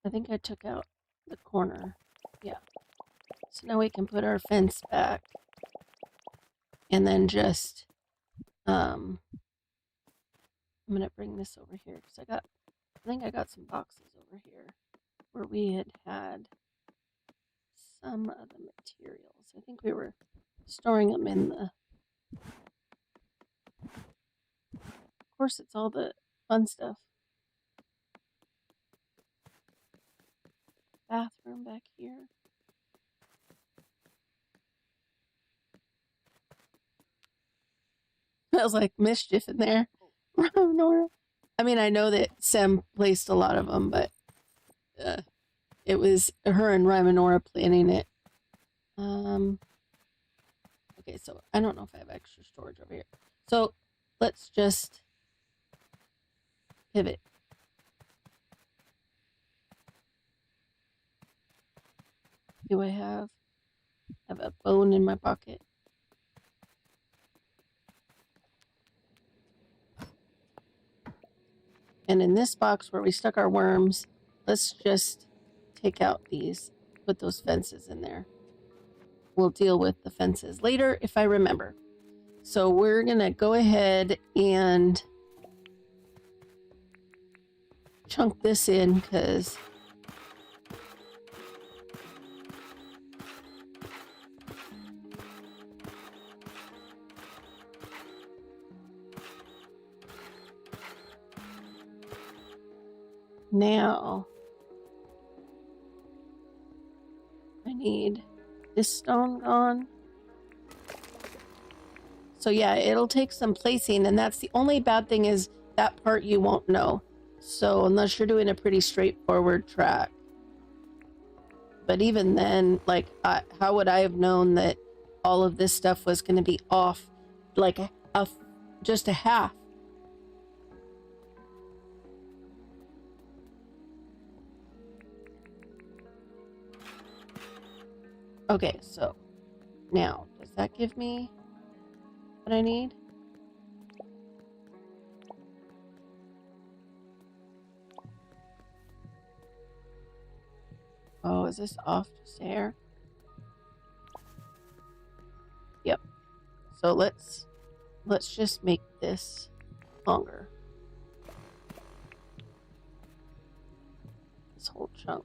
I think I took out the corner. Yeah. So now we can put our fence back. And then just, I'm going to bring this over here because I think I got some boxes over here where we had some of the materials. I think we were storing them in the, of course, it's all the fun stuff. Bathroom back here. Smells like mischief in there. Nora. I mean, I know that Sam placed a lot of them, but it was her and Nora planning it. Okay, so I don't know if I have extra storage over here. So let's just pivot. Do I have a bone in my pocket? And in this box where we stuck our worms, let's just take out these, put those fences in there. We'll deal with the fences later if I remember. So we're going to go ahead and chunk this in because now I need this stone gone. So yeah, it'll take some placing, and that's the only bad thing is that part you won't know. So unless you're doing a pretty straightforward track. But even then, like, how would I have known that all of this stuff was going to be off, like, just a half? Okay, so now, does that give me what I need? Oh, is this off just a hair? Yep. So let's just make this longer. This whole chunk.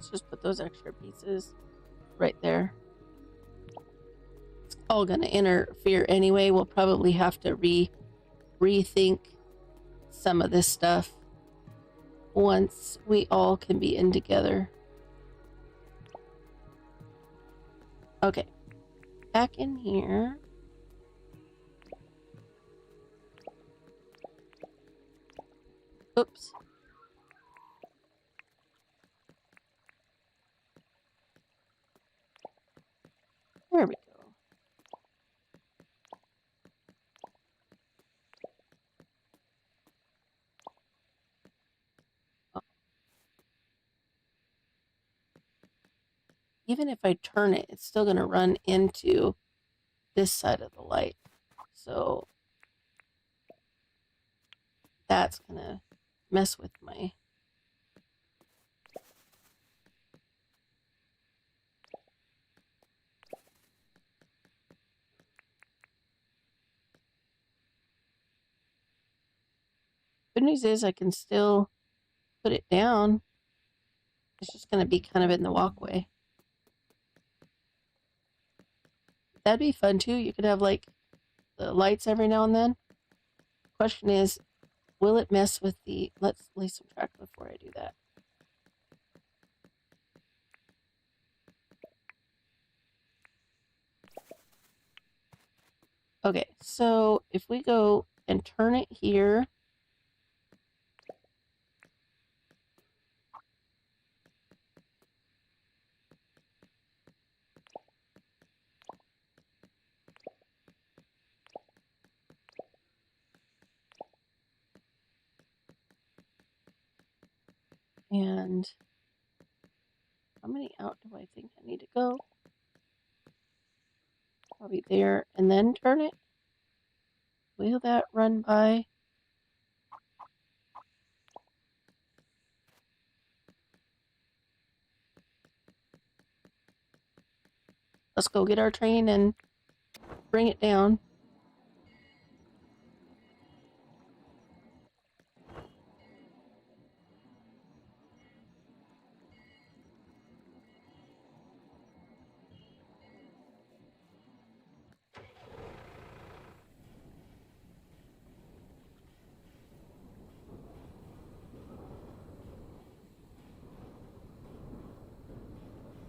Let's just put those extra pieces right there. It's all going to interfere anyway. We'll probably have to rethink some of this stuff once we all can be in together. Okay, back in here. Oops. There we go. Oh. Even if I turn it, it's still going to run into this side of the light. So that's going to mess with my... Good news is I can still put it down. It's just going to be kind of in the walkway. That'd be fun too. You could have like the lights every now and then. Question is, will it mess with the... Let's lay some track before I do that. Okay, so if we go and turn it here. And how many out do I think I need to go? Probably there, and then turn it. Will that run by? Let's go get our train and bring it down.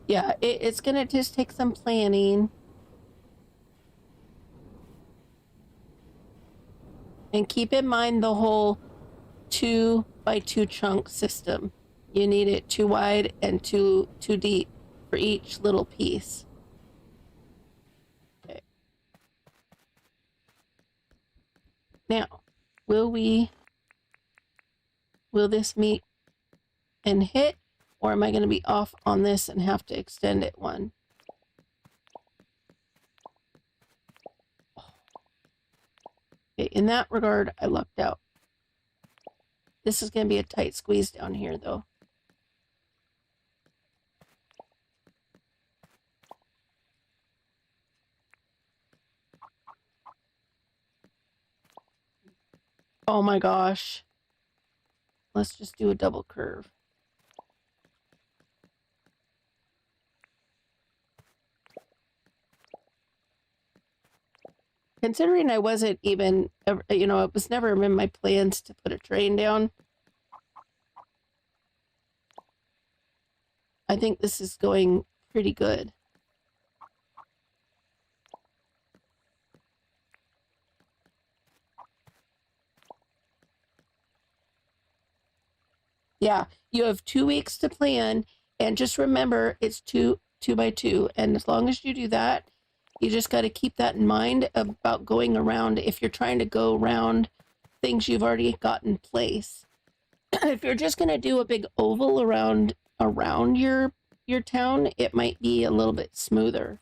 Yeah, it's gonna just take some planning. And keep in mind the whole 2x2 chunk system. You need it 2 wide and 2 deep for each little piece. Okay. Now, will this meet and hit, or am I going to be off on this and have to extend it one? Okay, in that regard, I lucked out. This is going to be a tight squeeze down here, though. Oh my gosh. Let's just do a double curve. considering I wasn't even, you know, it was never in my plans to put a train down. I think this is going pretty good. Yeah, you have 2 weeks to plan, and just remember it's two by two. And as long as you do that, you just got to keep that in mind about going around. If you're trying to go around things you've already got in place, if you're just going to do a big oval around your town, it might be a little bit smoother.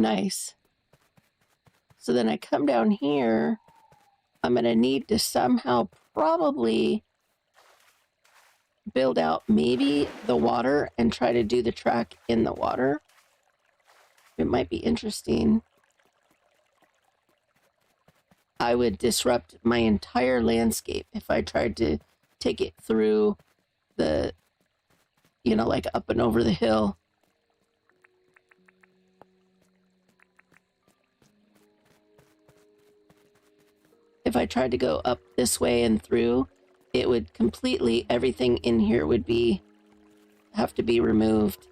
Nice. So then I come down here. I'm going to need to somehow probably build out maybe the water and try to do the track in the water. It might be interesting. I would disrupt my entire landscape if I tried to take it through the, you know, like up and over the hill. If I tried to go up this way and through, it would completely, everything in here would have to be removed.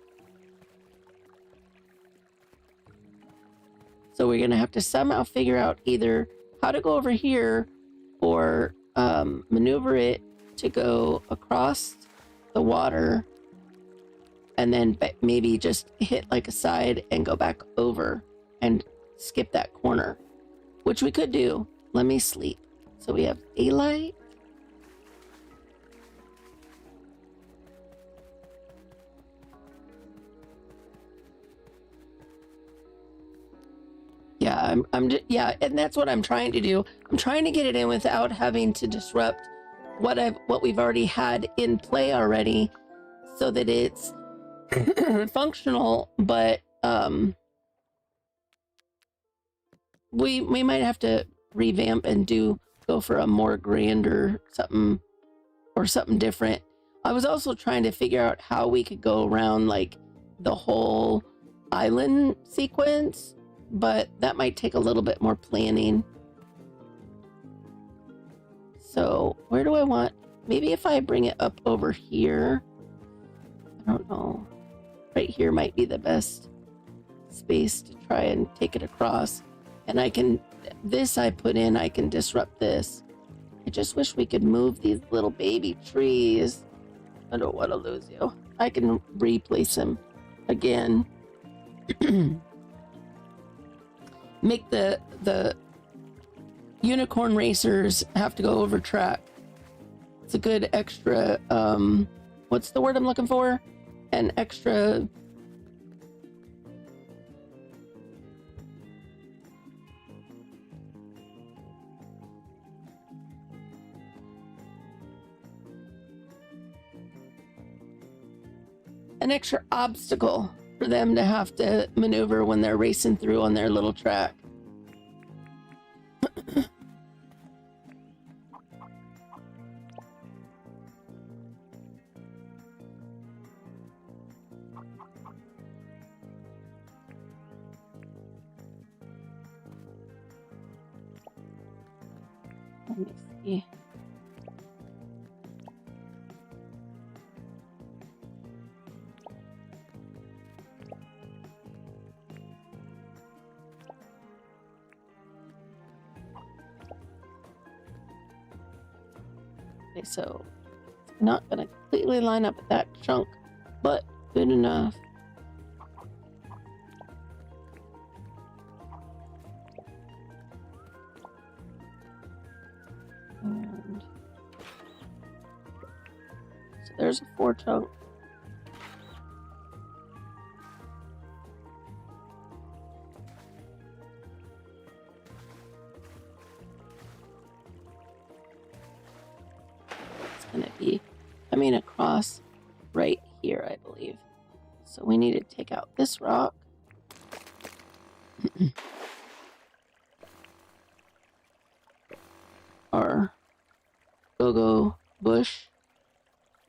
So we're gonna have to somehow figure out either how to go over here or maneuver it to go across the water and then maybe just hit like a side and go back over and skip that corner, which we could do. Let me sleep. So we have daylight. Yeah, yeah, and that's what I'm trying to do. I'm trying to get it in without having to disrupt what we've already had in play already, so that it's functional. But we might have to revamp and go for a more grander something or something different. I was also trying to figure out how we could go around like the whole island sequence, but that might take a little bit more planning. So where do I want, maybe if I bring it up over here, I don't know, right here might be the best space to try and take it across. And I can, this I put in, I can disrupt this. I just wish we could move these little baby trees. I don't want to lose you. I can replace them again. Make the unicorn racers have to go over track. It's a good extra, what's the word I'm looking for? An extra... an extra obstacle for them to have to maneuver when they're racing through on their little track. Let me see. Okay, so it's not going to completely line up with that chunk, but good enough. And so there's a 4 chunk. Gonna be coming across right here, I believe. So we need to take out this rock. our go-go bush.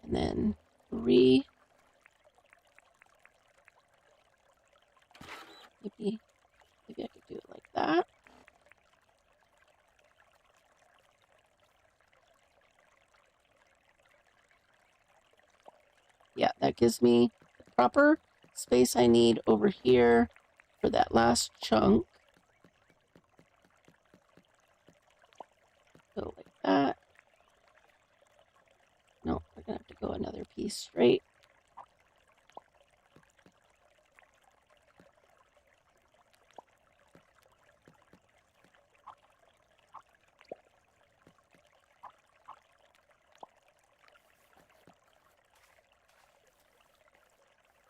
And then 3. Maybe I could do it like that. Yeah, that gives me the proper space I need over here for that last chunk. Go like that. No, we're gonna have to go another piece straight.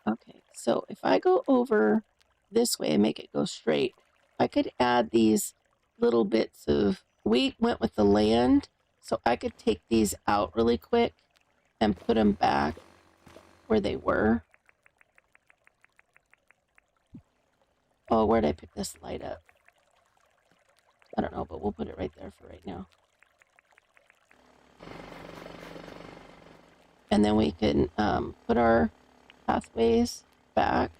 Okay, so if I go over this way and make it go straight, I could add these little bits of, we went with the land, so I could take these out really quick and put them back where they were. Oh, where did I pick this light up? I don't know, but we'll put it right there for right now. And then we can put our pathways back.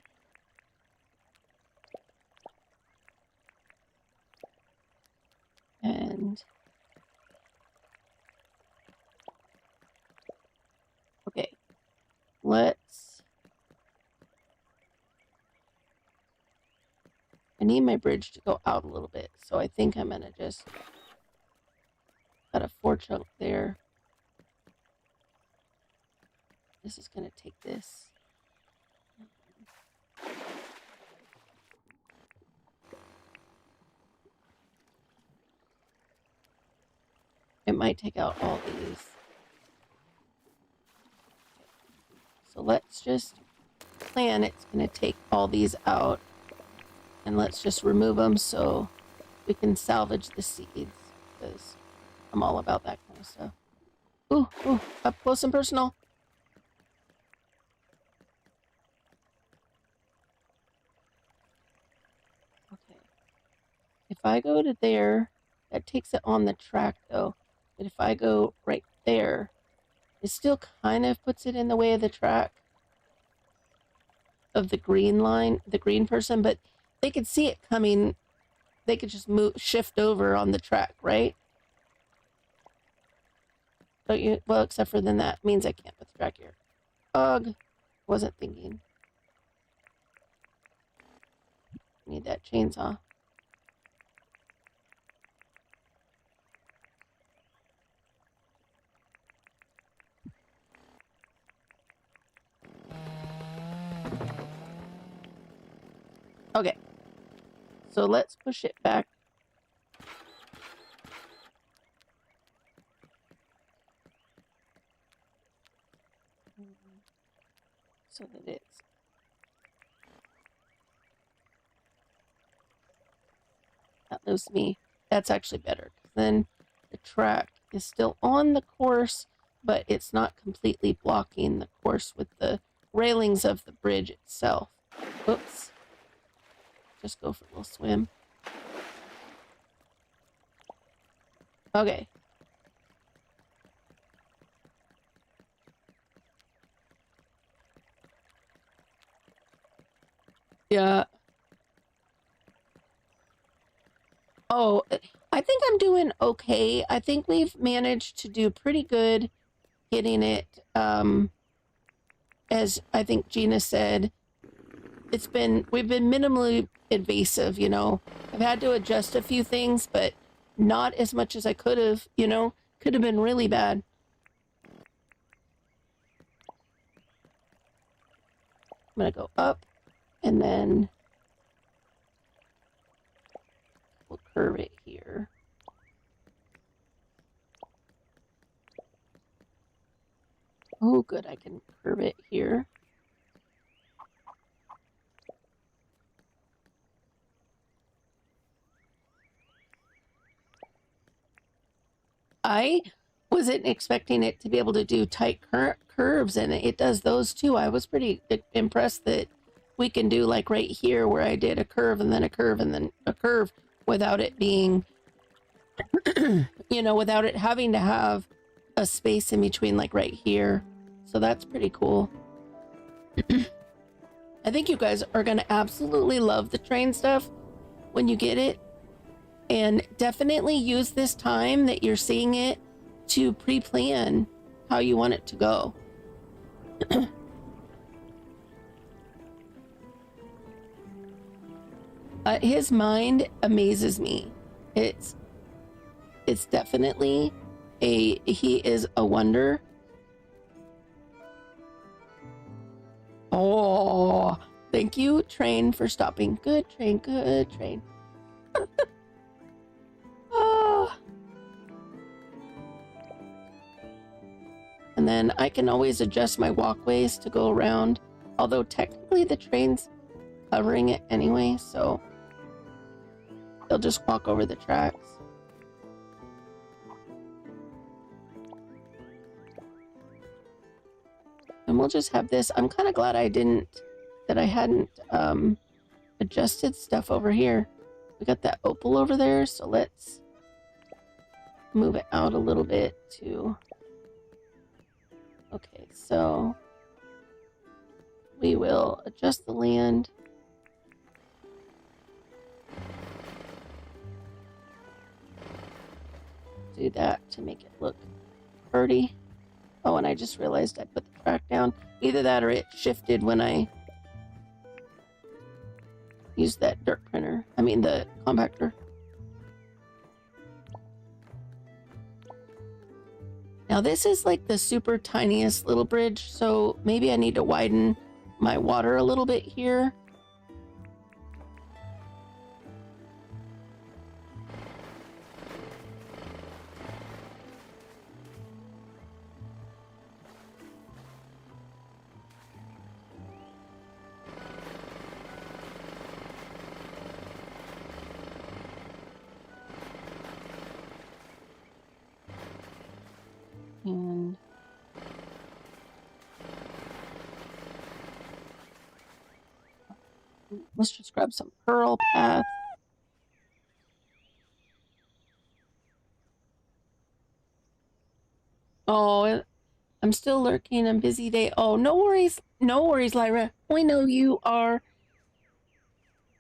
And okay, I need my bridge to go out a little bit, so I think I'm gonna just cut a 4 chunk there. This is gonna take this. It might take out all these. So let's just plan it's gonna take all these out. And let's just remove them so we can salvage the seeds, because I'm all about that kind of stuff. Ooh, up close and personal. Okay. If I go to there, that takes it on the track though. But if I go right there, it still kind of puts it in the way of the track of the green line, the green person, but they could see it coming. They could just shift over on the track, right? Don't you? Well, except for then that means I can't put the track here. Ugh, wasn't thinking. Need that chainsaw. Okay, so let's push it back. So that it's that leaves me. That's actually better, because then the track is still on the course, but it's not completely blocking the course with the railings of the bridge itself. Oops. Just go for a little swim. Okay. Yeah. Oh, I think I'm doing okay. I think we've managed to do pretty good getting it, as I think Gina said, we've been minimally invasive, you know. I've had to adjust a few things, but not as much as I could have, you know. Could have been really bad. I'm gonna go up, and then we'll curve it here. Oh, good, I can curve it here. I wasn't expecting it to be able to do tight curves, and it does those too. I was pretty impressed that we can do like right here where I did a curve and then a curve and then a curve without it being you know, without it having to have a space in between, like right here. So that's pretty cool. I think you guys are going to absolutely love the train stuff when you get it. And definitely use this time that you're seeing it to pre-plan how you want it to go. His mind amazes me. It's definitely he is a wonder. Oh, thank you, train, for stopping. Good train, good train. Oh. And then I can always adjust my walkways to go around, although technically the train's covering it anyway, so they'll just walk over the tracks. And we'll just have this. I'm kind of glad I hadn't adjusted stuff over here. We got that opal over there, so let's move it out a little bit too. Okay, so we will adjust the land. Do that to make it look pretty. Oh, and I just realized I put the track down. Either that or it shifted when I used that dirt printer. I mean the compactor. Now this is like the super tiniest little bridge, so maybe I need to widen my water a little bit here. And let's just grab some pearl path. Oh, I'm still lurking. I'm busy day. Oh, no worries. No worries, Lyra. We know you are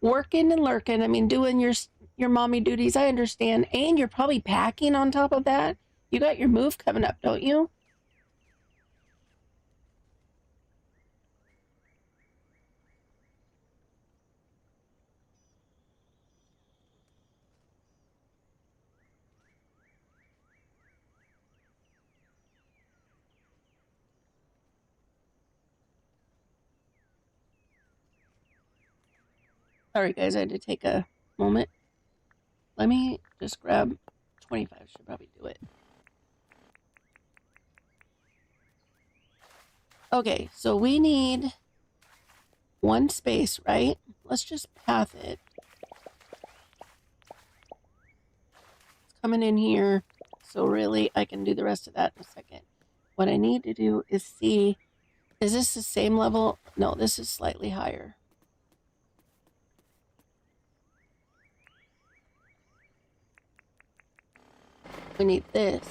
working and lurking. I mean, doing your mommy duties. I understand. And you're probably packing on top of that. You got your move coming up, don't you? Sorry, guys. I had to take a moment. Let me just grab 25. Should probably do it. Okay, so we need one space, right? Let's just path it. It's coming in here, so really I can do the rest of that in a second. What I need to do is see, is this the same level? No, this is slightly higher. We need this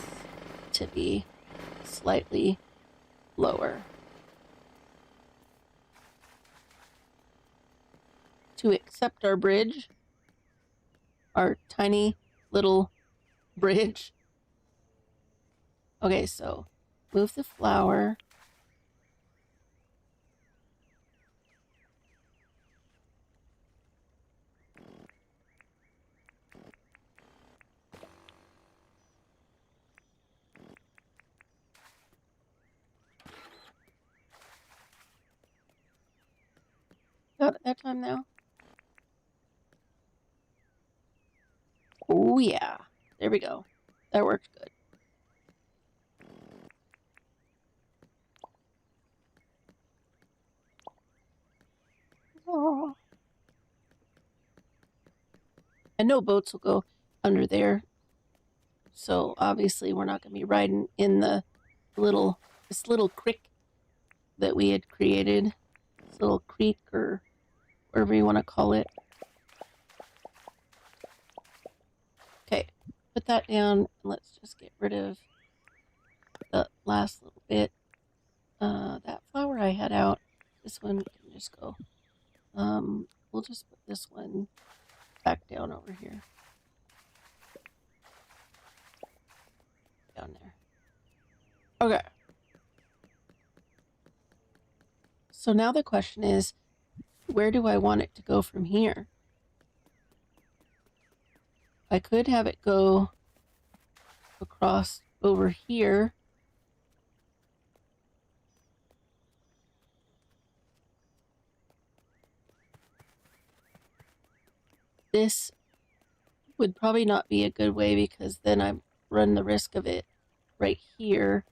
to be slightly lower. To accept our bridge, our tiny little bridge. Okay, so move the flower. Got that time now? Oh yeah, there we go. That worked good. Oh. I know boats will go under there, so obviously we're not going to be riding in the this little creek that we had created. This little creek, or whatever you want to call it. Okay, put that down, and let's just get rid of the last little bit. That flower I had out, this one can just go. We'll just put this one back down over here. Down there. Okay. So now the question is, where do I want it to go from here? I could have it go across over here. This would probably not be a good way because then I run the risk of it right here.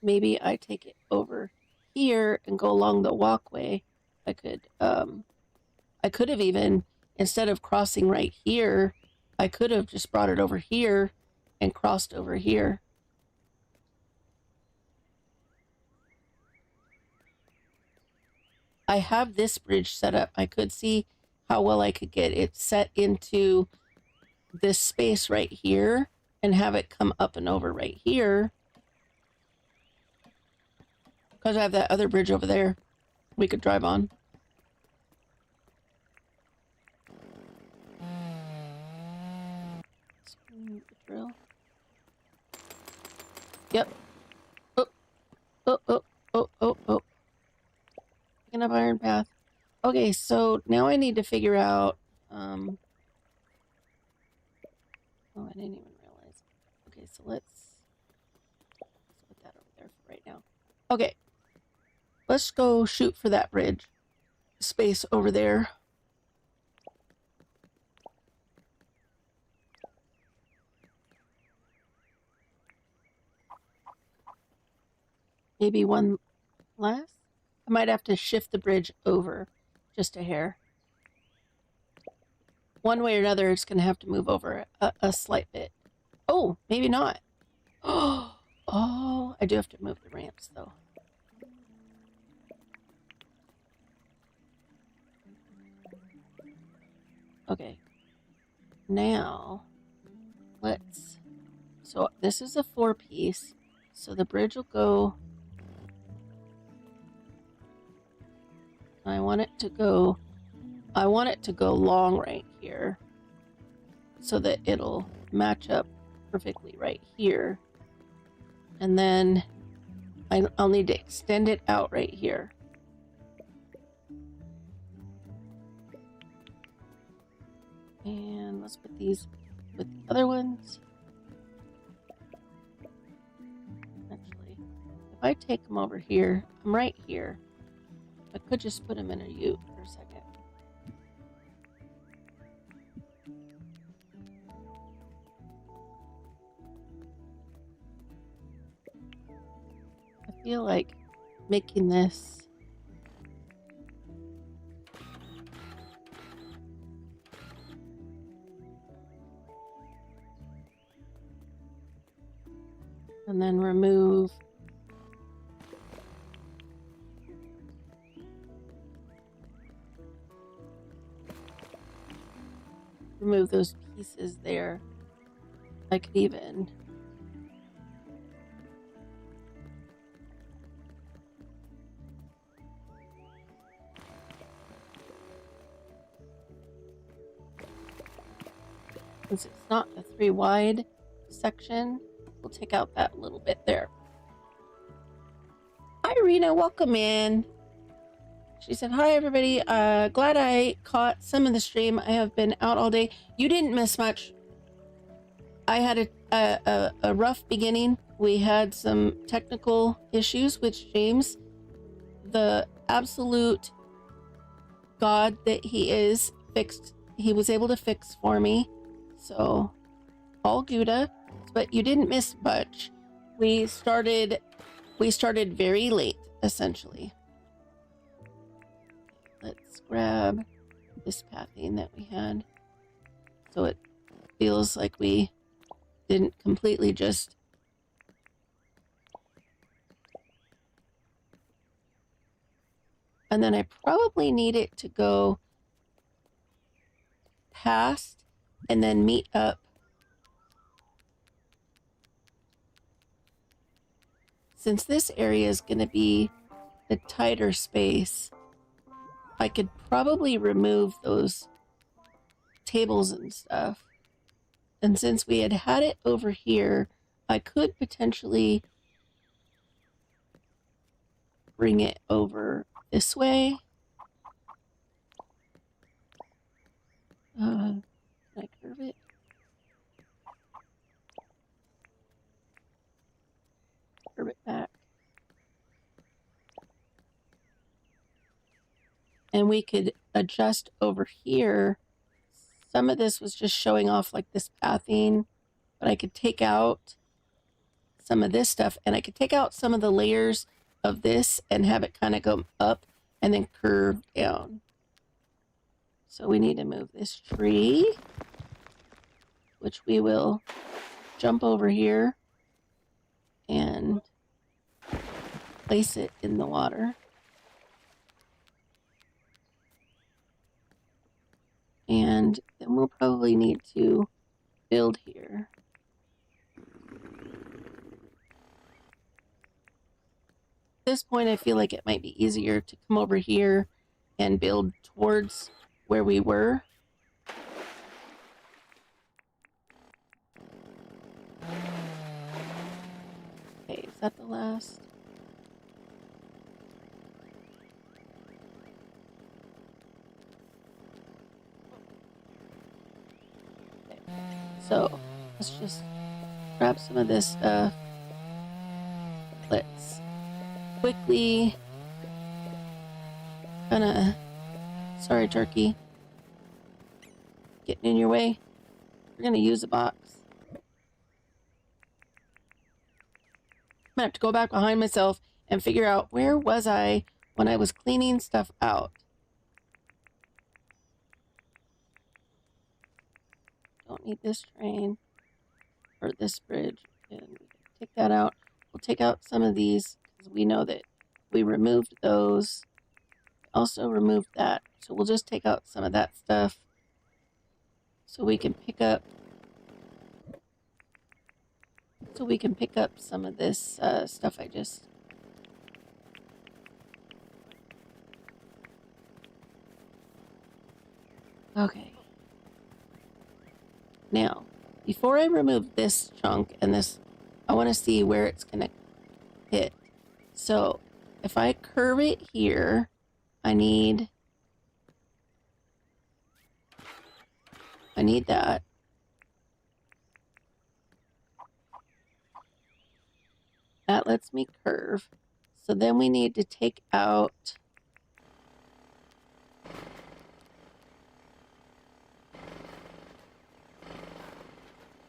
Maybe I take it over here and go along the walkway. I could have even, instead of crossing right here, I could have just brought it over here and crossed over here. I have this bridge set up. I could see how well I could get it set into this space right here and have it come up and over right here. Because I have that other bridge over there we could drive on. Drill. Yep. Oh, oh, oh, oh, oh, oh. Picking up iron path. Okay, so now I need to figure out, oh, I didn't even realize. Okay, so let's put that over there for right now. Okay. Let's go shoot for that bridge. Space over there. Maybe one less? I might have to shift the bridge over just a hair. One way or another, it's going to have to move over a slight bit. Oh, maybe not. Oh, I do have to move the ramps, though. Okay. Now, let's... So this is a 4-piece. So the bridge will go... I want it to go long right here so that it'll match up perfectly right here. And then I'll need to extend it out right here. And let's put these with the other ones. Actually, if I take them over here, I'm right here. I could just put them in a U for a second. I feel like making this and then remove those pieces there. I could even since it's not a 3 wide section, we'll take out that little bit there. Hi, Rena, welcome in. She said, hi, everybody. Glad I caught some of the stream. I have been out all day. You didn't miss much. I had a rough beginning. We had some technical issues, which James, the absolute God that he is, fixed. He was able to fix for me. So, all Gouda. But you didn't miss much. We started very late, essentially. Let's grab this pathing that we had. So it feels like we didn't completely just And then I probably need it to go past and then meet up. Since this area is going to be the tighter space, I could probably remove those tables and stuff. And since we had it over here, I could potentially bring it over this way. Can I curve it? Curve it back. And we could adjust over here. Some of this was just showing off like this pathing, but I could take out some of this stuff, and I could take out some of the layers of this and have it kind of go up and then curve down. So we need to move this tree, which we will jump over here and place it in the water. And then we'll probably need to build here. At this point, I feel like it might be easier to come over here and build towards where we were. Okay, is that the last? Okay. So let's just grab some of this stuff. Let's quickly sorry, turkey, getting in your way. We're gonna use a box. I'm gonna have to go back behind myself and figure out where was I when I was cleaning stuff out. Don't need this train or this bridge, and we can take that out. We'll take out some of these because we know that we removed those. Also removed that, so we'll just take out some of that stuff so we can pick up some of this stuff I just okay. Now before I remove this chunk and this, I want to see where it's gonna hit. So if I curve it here, I need that. That lets me curve. So then we need to take out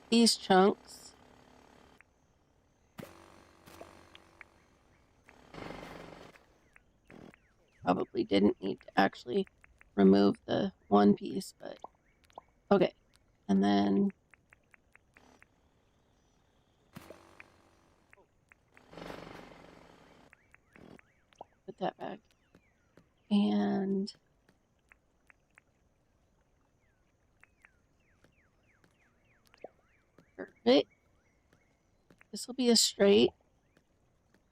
these chunks. Probably didn't need to actually remove the one piece, but okay. And then put that back. And perfect. This will be a straight.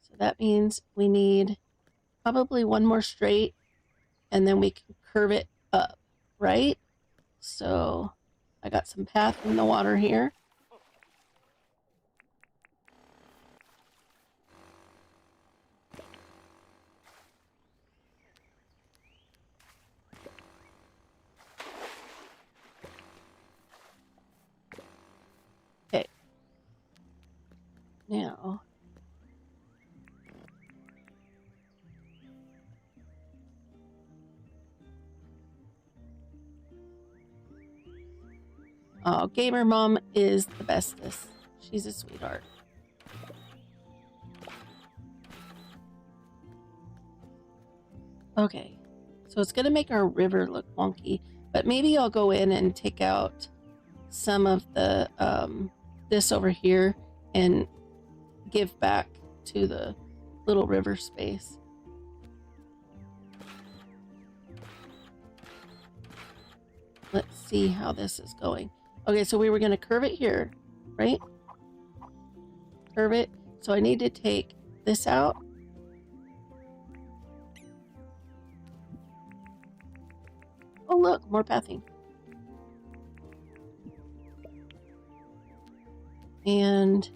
So that means we need probably one more straight, and then we can curve it up, right? So I got some path in the water here. Okay. Now oh, Gamer Mom is the bestest. She's a sweetheart. Okay, so it's gonna make our river look wonky, but maybe I'll go in and take out some of the this over here and give back to the little river space. let's see how this is going. Okay, so we were going to curve it here, right? Curve it. So I need to take this out. Oh, look, more pathing. And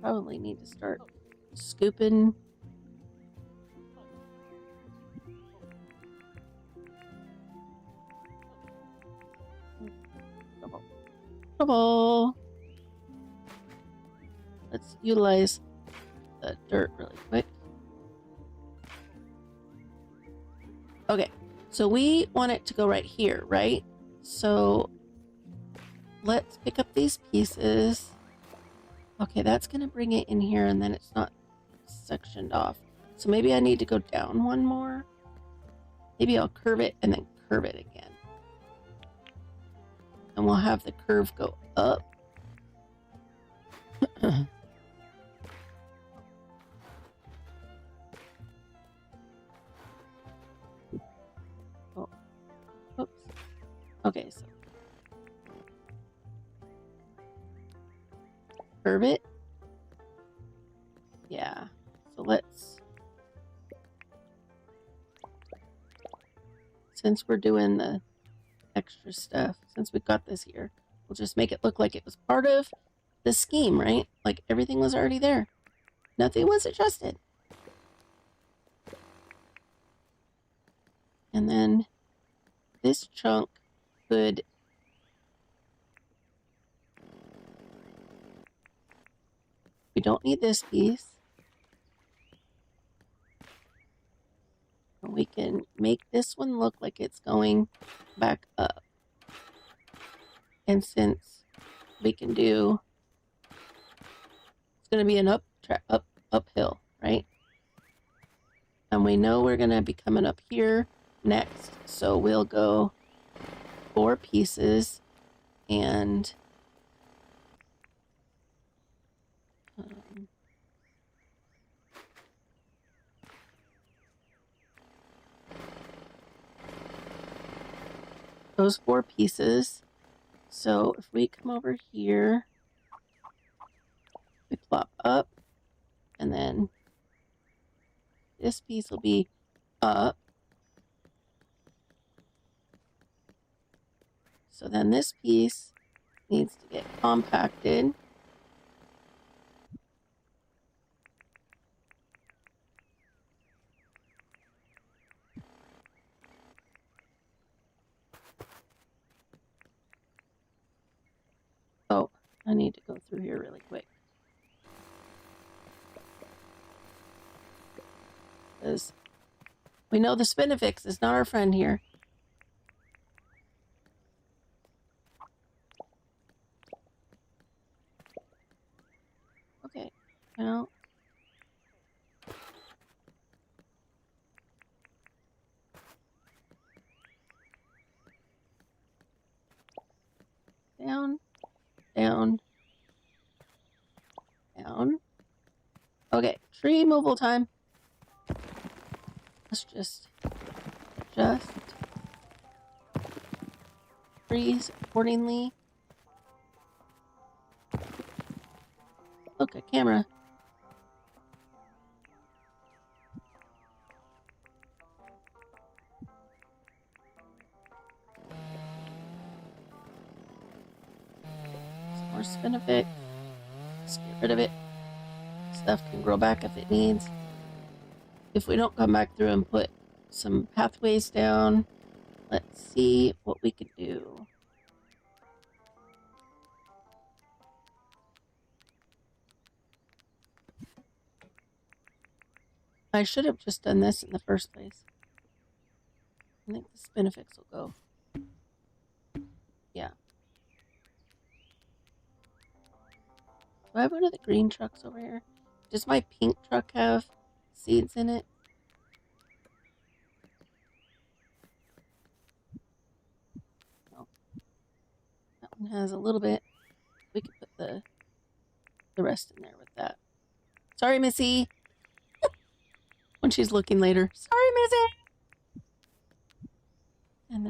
probably need to start scooping. Trouble. Let's utilize the dirt really quick. Okay, so we want it to go right here, right? So let's pick up these pieces. Okay, that's gonna bring it in here and then it's not sectioned off. So maybe I need to go down one more. Maybe I'll curve it and then curve it again. And we'll have the curve go up. Oh, oops. Okay, so curve it. Yeah, so let's, since we're doing the extra stuff, since we've got this here, we'll just make it look like it was part of the scheme, right? Like everything was already there. Nothing was adjusted. And then this chunk could, we don't need this piece. And we can make this one look like it's going back up. And since we can do, it's going to be an uphill, right? And we know we're going to be coming up here next. So we'll go 4 pieces and those 4 pieces. So if we come over here, we plop up, and then this piece will be up. So then this piece needs to get compacted. Oh, I need to go through here really quick. Because we know the Spinifex is not our friend here. Okay, now down, down, down. Okay, tree removal time. Let's just adjust trees accordingly. Look, a camera. Some more Spinifex. Let's get rid of it. Stuff can grow back if it needs. If we don't come back through and put some pathways down, let's see what we can do. I should have just done this in the first place. I think the Spinifex will go. Yeah. Do I have one of the green trucks over here? Does my pink truck have seeds in it? No. That one has a little bit. We could put the rest in there with that. Sorry, Missy. When she's looking later. Sorry, Missy. And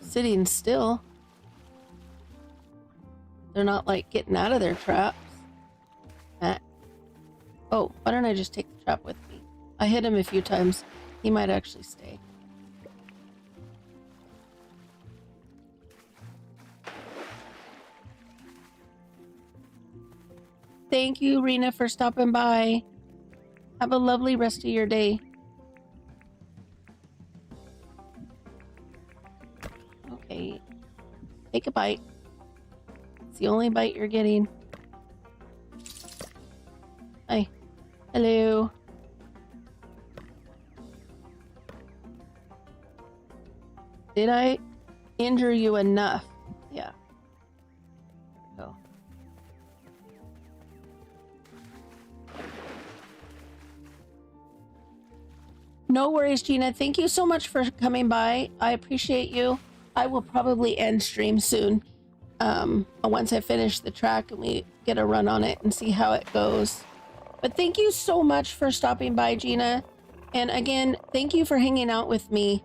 sitting still. They're not like getting out of their traps. Oh, why don't I just take the trap with me? I hit him a few times. He might actually stay. Thank you, Rena, for stopping by. Have a lovely rest of your day. Okay. Take a bite. It's the only bite you're getting. Hi. Hello. Did I injure you enough? Yeah. Go. No worries, Gina. Thank you so much for coming by. I appreciate you. I will probably end stream soon. Once I finish the track and we get a run on it and see how it goes. But thank you so much for stopping by, Gina. And again, thank you for hanging out with me.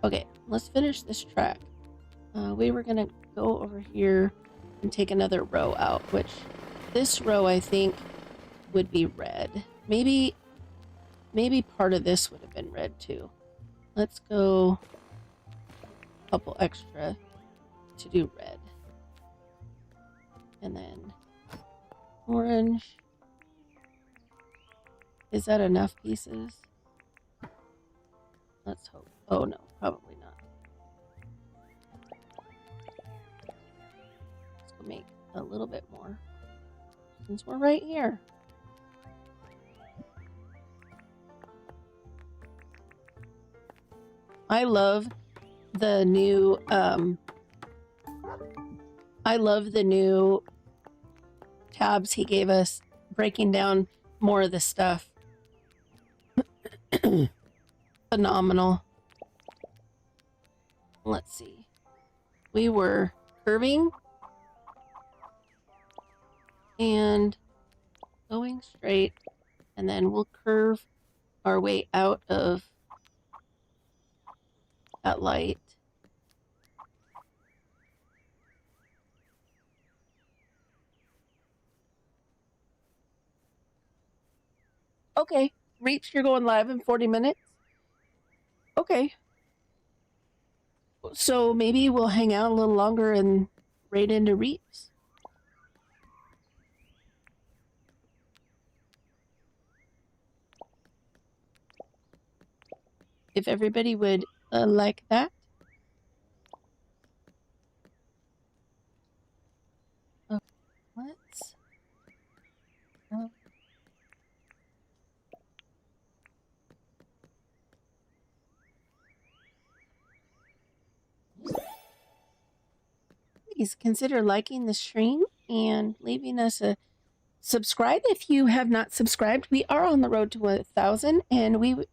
Okay, let's finish this track. We were gonna go over here and take another row out, which this row I think would be red. Maybe part of this would have been red too. Let's go a couple extra to do red. And then orange. Is that enough pieces? Let's hope. Oh no, probably not. Let's go make a little bit more since we're right here. I love the new tabs he gave us, breaking down more of the stuff. Phenomenal. Let's see. We were curving and going straight, and then we'll curve our way out of that light. Okay, Reaps, you're going live in 40 minutes? Okay. So maybe we'll hang out a little longer and raid into Reaps. If everybody would like that. Let's... please consider liking the stream and leaving us a subscribe if you have not subscribed. We are on the road to 1,000, and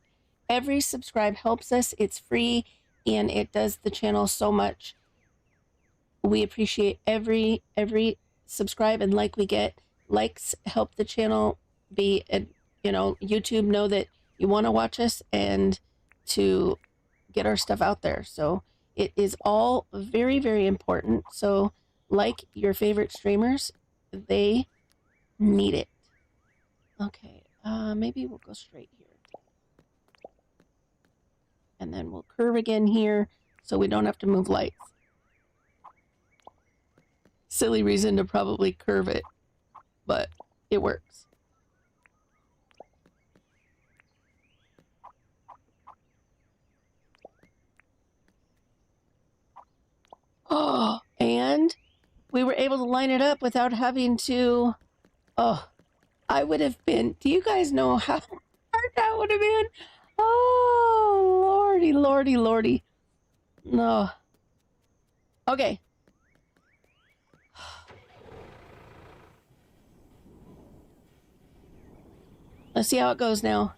every subscribe helps us. It's free and it does the channel so much. We appreciate every subscribe and like we get. Likes help the channel be, YouTube know that you want to watch us and to get our stuff out there. So it is all very, very important. So like your favorite streamers, they need it. Okay, maybe we'll go straight here. And then we'll curve again here so we don't have to move lights. Silly reason to probably curve it, but it works. Oh, and we were able to line it up without having to... Oh, I would have been... Do you guys know how hard that would have been? Oh, lordy, lordy, lordy. No. Okay. Let's see how it goes now.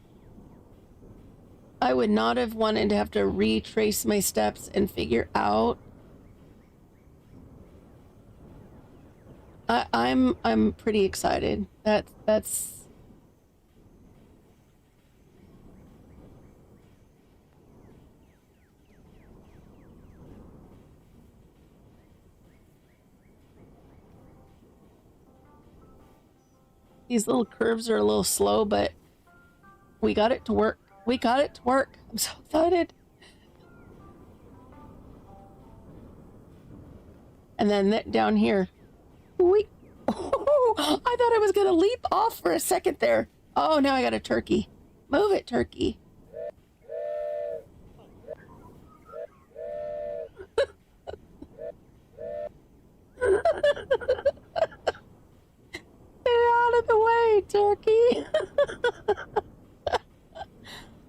I would not have wanted to have to retrace my steps and figure out. I'm pretty excited. That's These little curves are a little slow, but we got it to work. We got it to work. I'm so excited. And then down here. We. Oh, I thought I was going to leap off for a second there. Oh, now I got a turkey. Move it, turkey. Get out of the way, turkey.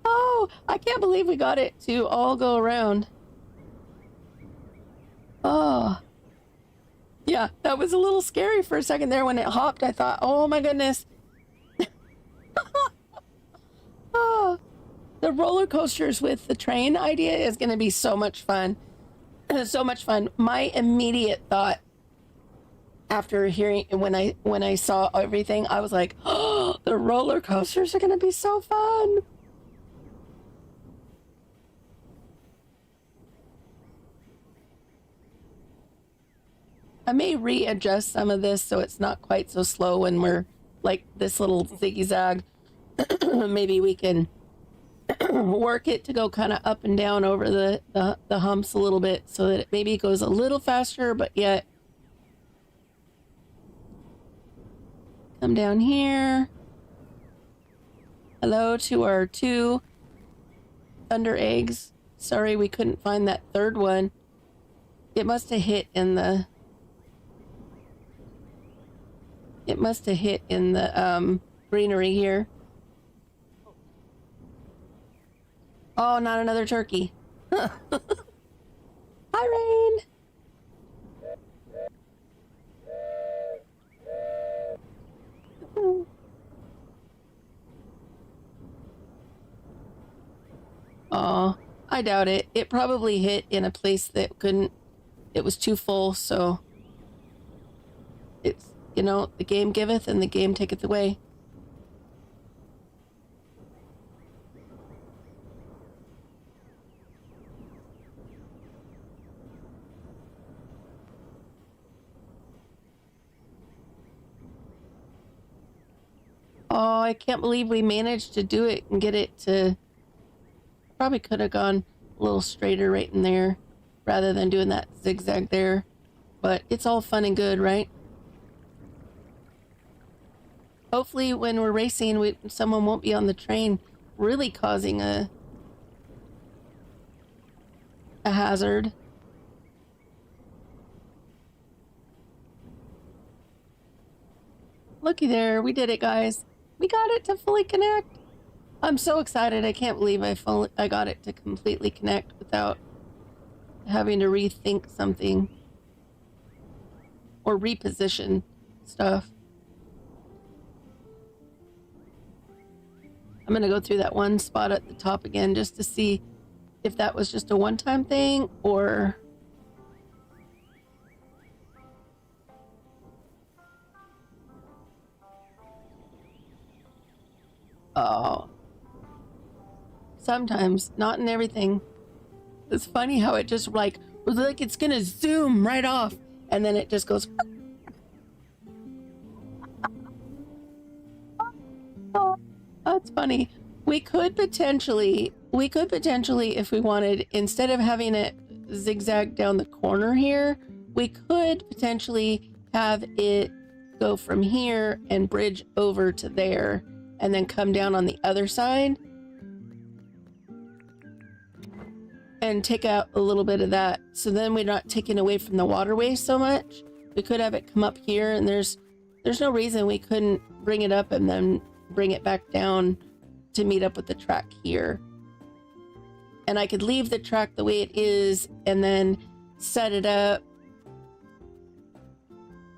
Oh, I can't believe we got it to all go around. Oh. Yeah, that was a little scary for a second there when it hopped. I thought, oh my goodness. Oh, the roller coasters with the train idea is going to be so much fun. So much fun. My immediate thought after hearing when I saw everything, I was like, oh, the roller coasters are going to be so fun. I may readjust some of this so it's not quite so slow when we're like this little zigzag. Maybe we can work it to go kind of up and down over the humps a little bit so that it maybe goes a little faster, but yet come down here. Hello to our 2 thunder eggs. Sorry we couldn't find that third one. It must have hit in the greenery here. Oh, not another turkey. Hi, Rain. Oh, I doubt it. It probably hit in a place that couldn't, it was too full, so it's, you know, the game giveth and the game taketh away. Oh, I can't believe we managed to do it and get it to... Probably could have gone a little straighter right in there rather than doing that zigzag there. But it's all fun and good, right? Hopefully when we're racing, someone won't be on the train really causing a hazard. Looky there, we did it, guys. We got it to fully connect. I'm so excited. I can't believe I got it to completely connect without having to rethink something or reposition stuff. I'm gonna go through that one spot at the top again just to see if that was just a one-time thing or... Oh. Sometimes, not in everything. It's funny how it just like it's gonna zoom right off and then it just goes. Oh, that's funny. We could potentially, if we wanted, instead of having it zigzag down the corner here, we could potentially have it go from here and bridge over to there and then come down on the other side and take out a little bit of that. So then we're not taking away from the waterway so much. We could have it come up here and there's no reason we couldn't bring it up and then bring it back down to meet up with the track here. And I could leave the track the way it is and then set it up,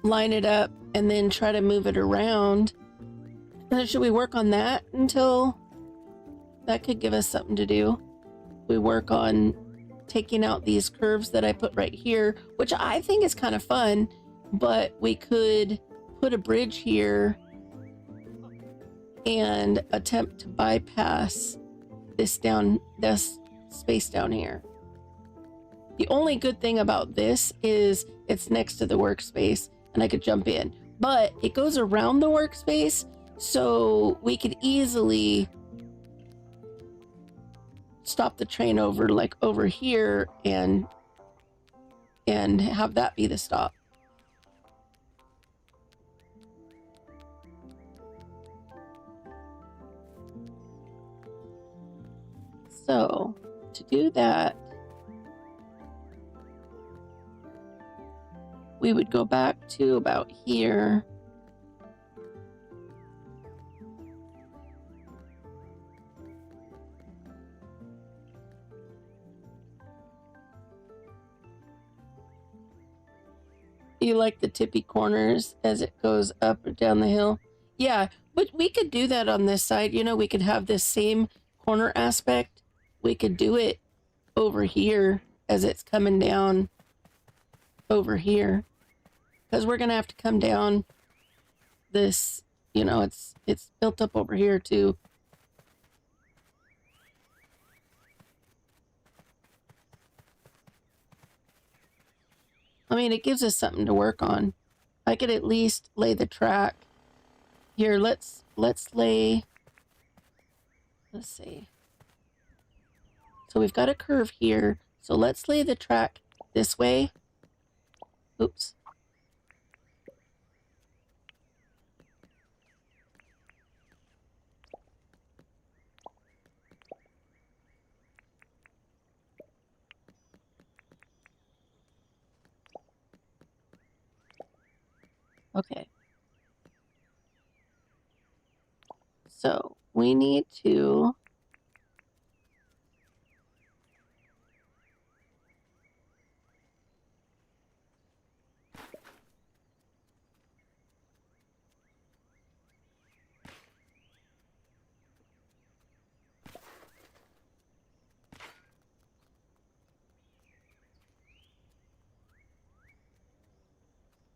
line it up, and then try to move it around. Should we work on that until that could give us something to do? We work on taking out these curves that I put right here, which I think is kind of fun, but we could put a bridge here and attempt to bypass this space down here. The only good thing about this is it's next to the workspace and I could jump in. but it goes around the workspace, so we could easily stop the train over like over here and have that be the stop. So to do that, we would go back to about here. You like the tippy corners as it goes up or down the hill? Yeah, but we could do that on this side. You know, we could have this same corner aspect. We could do it over here as it's coming down over here. Because we're going to have to come down this, you know, it's built up over here too. I mean, it gives us something to work on. I could at least lay the track. Here, let's lay, let's see. So we've got a curve here. So let's lay the track this way. Oops. Okay. So we need to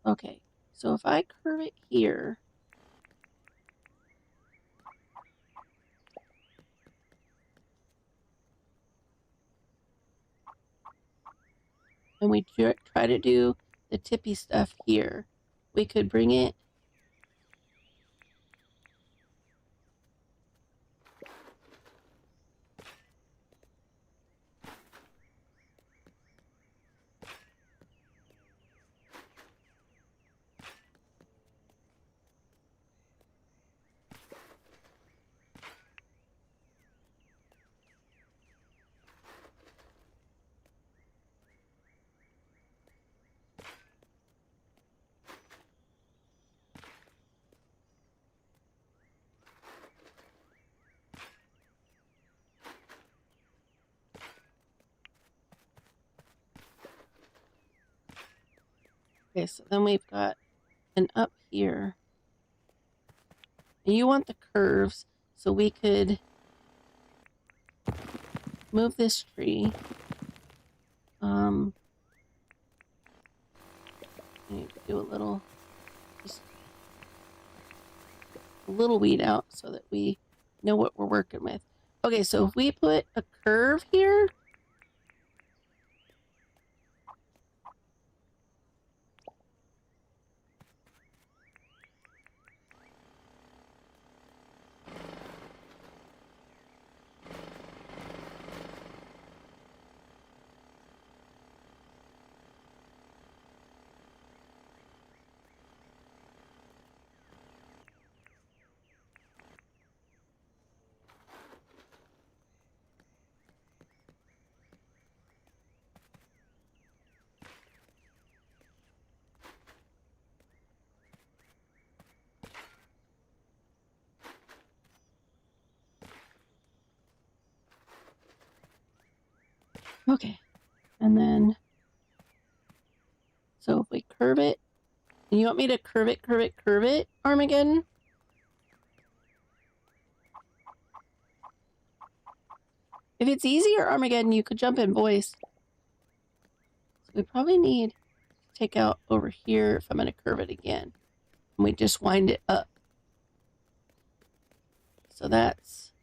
okay. So if I curve it here, and we try to do the tippy stuff here, we could bring it okay, so then we've got an up here. And you want the curves, so we could move this tree. I need to do just a little weed out so that we know what we're working with. Okay, so if we put a curve here, okay, and then, so if we curve it, and you want me to curve it, Armageddon? If it's easier, Armageddon, you could jump in voice. So we probably need to take out over here if I'm going to curve it again. And we just wind it up. So that's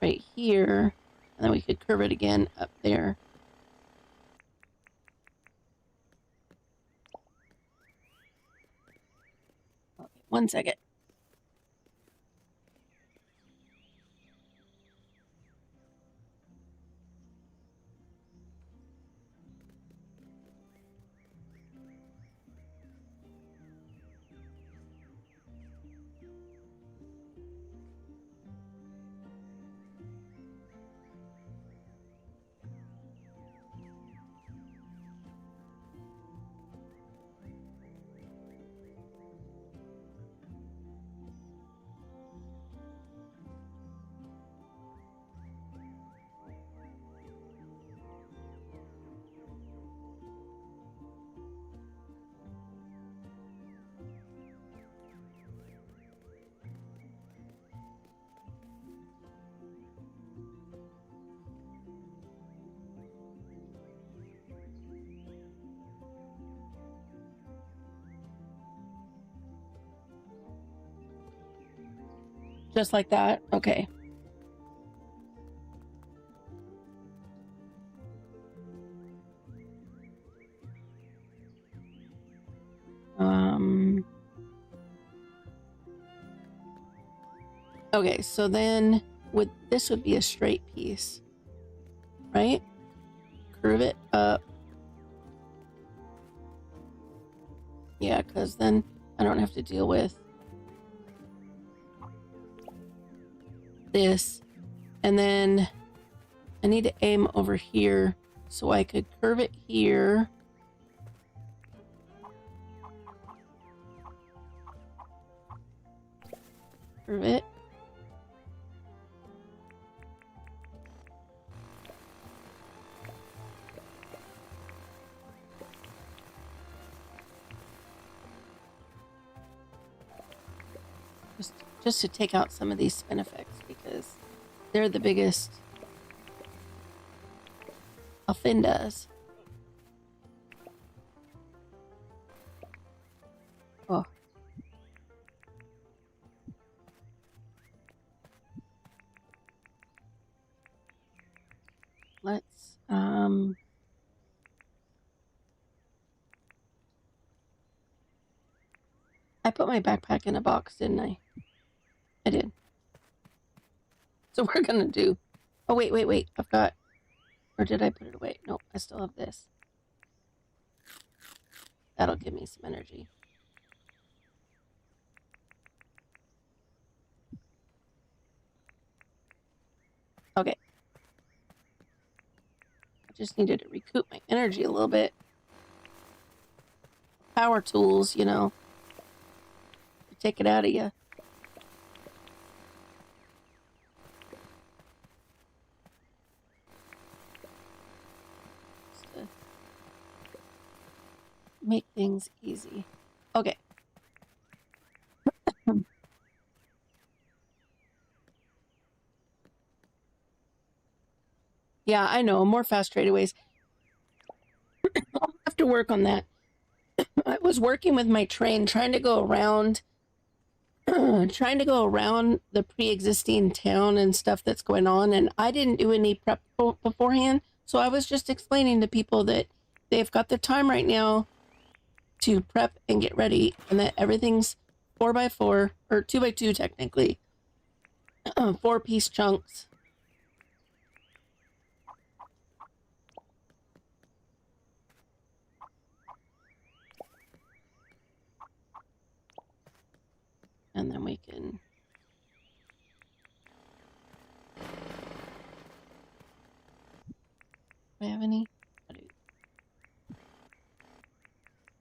right here. And then we could curve it again up there. 1 second. Just like that? Okay. Okay, so then this would be a straight piece, right? Curve it up. Yeah, because then I don't have to deal with this. And then I need to aim over here so I could curve it here. Curve it. Just to take out some of these spin effects because they're the biggest offenders. Oh. Let's I put my backpack in a box, didn't I? I did. So we're gonna do... Oh, wait. I've got... Or did I put it away? Nope, I still have this. That'll give me some energy. Okay. I just needed to recoup my energy a little bit. Power tools, you know. Take it out of you. Just to make things easy. Okay. Yeah, I know. More fast tradeaways. I'll have to work on that. I was working with my train, trying to go around the pre-existing town and stuff that's going on, and I didn't do any prep beforehand, so I was just explaining to people that they've got the time right now to prep and get ready, and that everything's 4x4 or 2x2 technically, 4-piece chunks. And then we can... Do I have any? I do.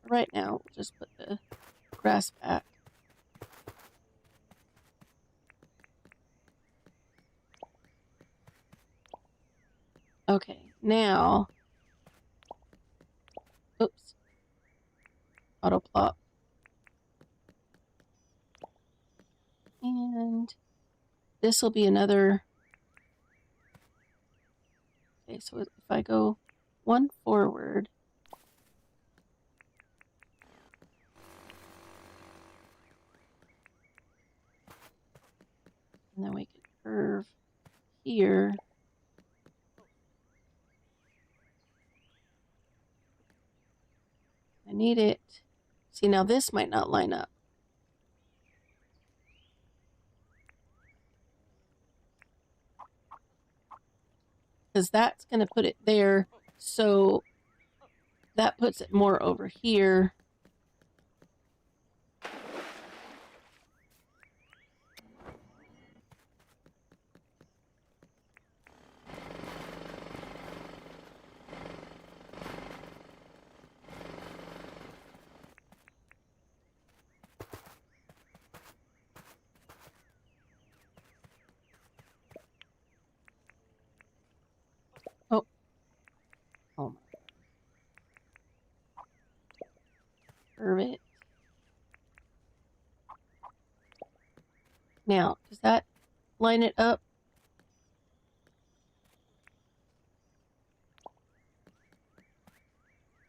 Right now, we'll just put the grass back. Okay, now... Oops. Auto plop. And this will be another... Okay, so if I go one forward... And then we can curve here. I need it. See, now this might not line up. because that's going to put it there. So that puts it more over here. Oh. Oh my. Perfect. Now, does that line it up?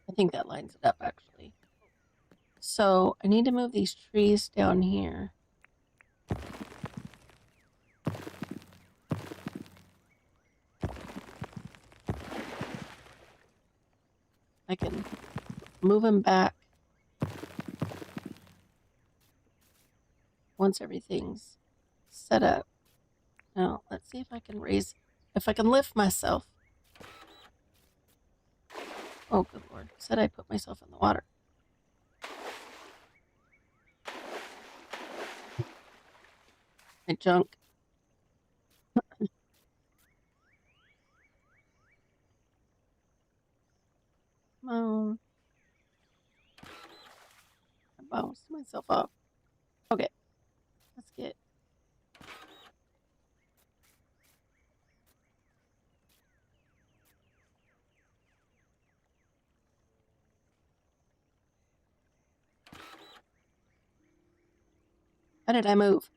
I think that lines it up, actually. So I need to move these trees down here. I can move them back once everything's set up. Now, let's see if I can lift myself. Oh, good Lord. Said I put myself in the water. My junk. Come on. I bounced myself off. Okay. Let's get... How did I move?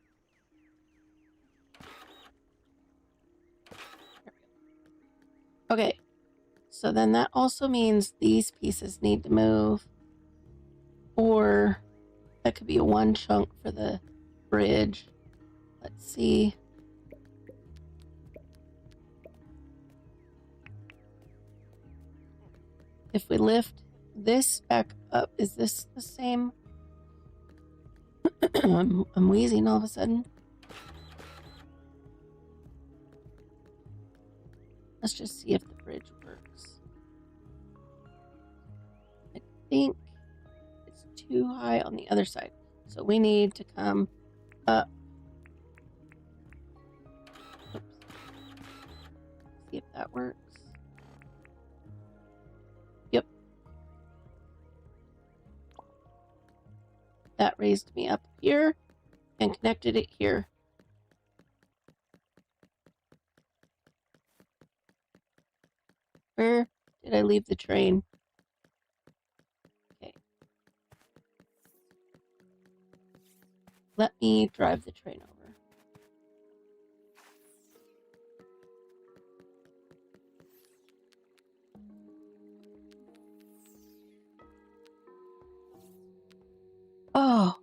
Okay. So then that also means these pieces need to move. Or that could be one chunk for the bridge. Let's see. If we lift this back up, is this the same? I'm wheezing all of a sudden. Let's just see if the bridge works. I think it's too high on the other side. So we need to come up. Oops. See if that works. Yep. That raised me up here and connected it here. Where did I leave the train? Okay. Let me drive the train over. Oh.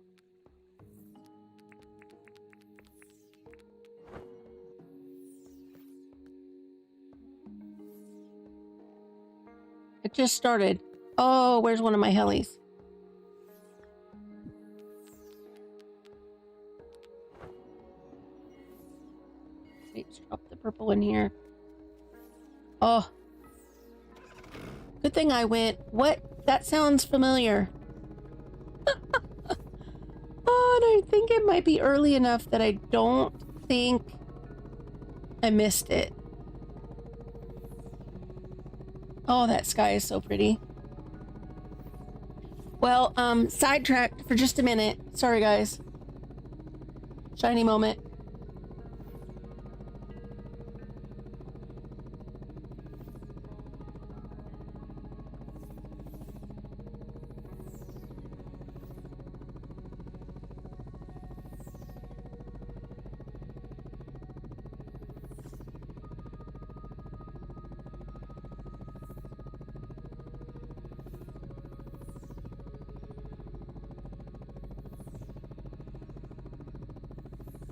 It just started. Oh, where's one of my helis? Wait, drop the purple in here. Oh. Good thing I went. What? That sounds familiar. Oh, and I think it might be early enough that I don't think I missed it. Oh, that sky is so pretty. Well, sidetracked for just a minute. Sorry, guys. Shiny moment.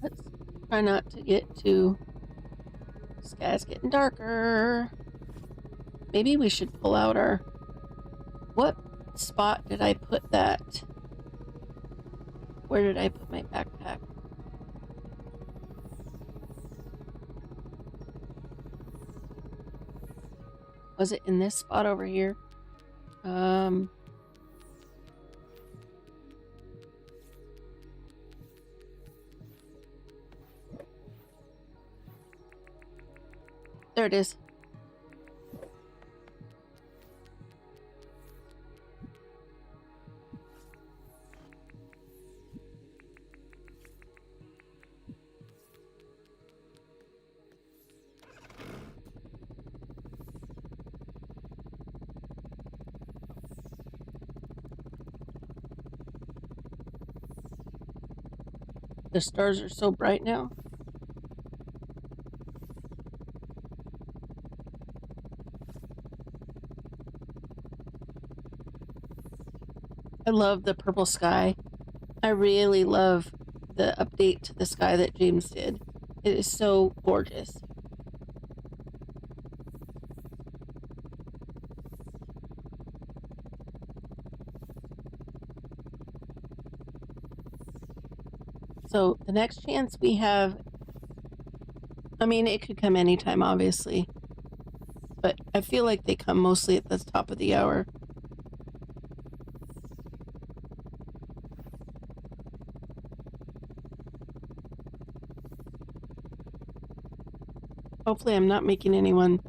Let's try not to get too... The sky's getting darker. Maybe we should pull out our... What spot did I put that? Where did I put my backpack? Was it in this spot over here? There it is. The stars are so bright now. I love the purple sky. I really love the update to the sky that James did. It is so gorgeous. So the next chance we have, I mean, it could come anytime, obviously, but I feel like they come mostly at the top of the hour. Hopefully I'm not making anyone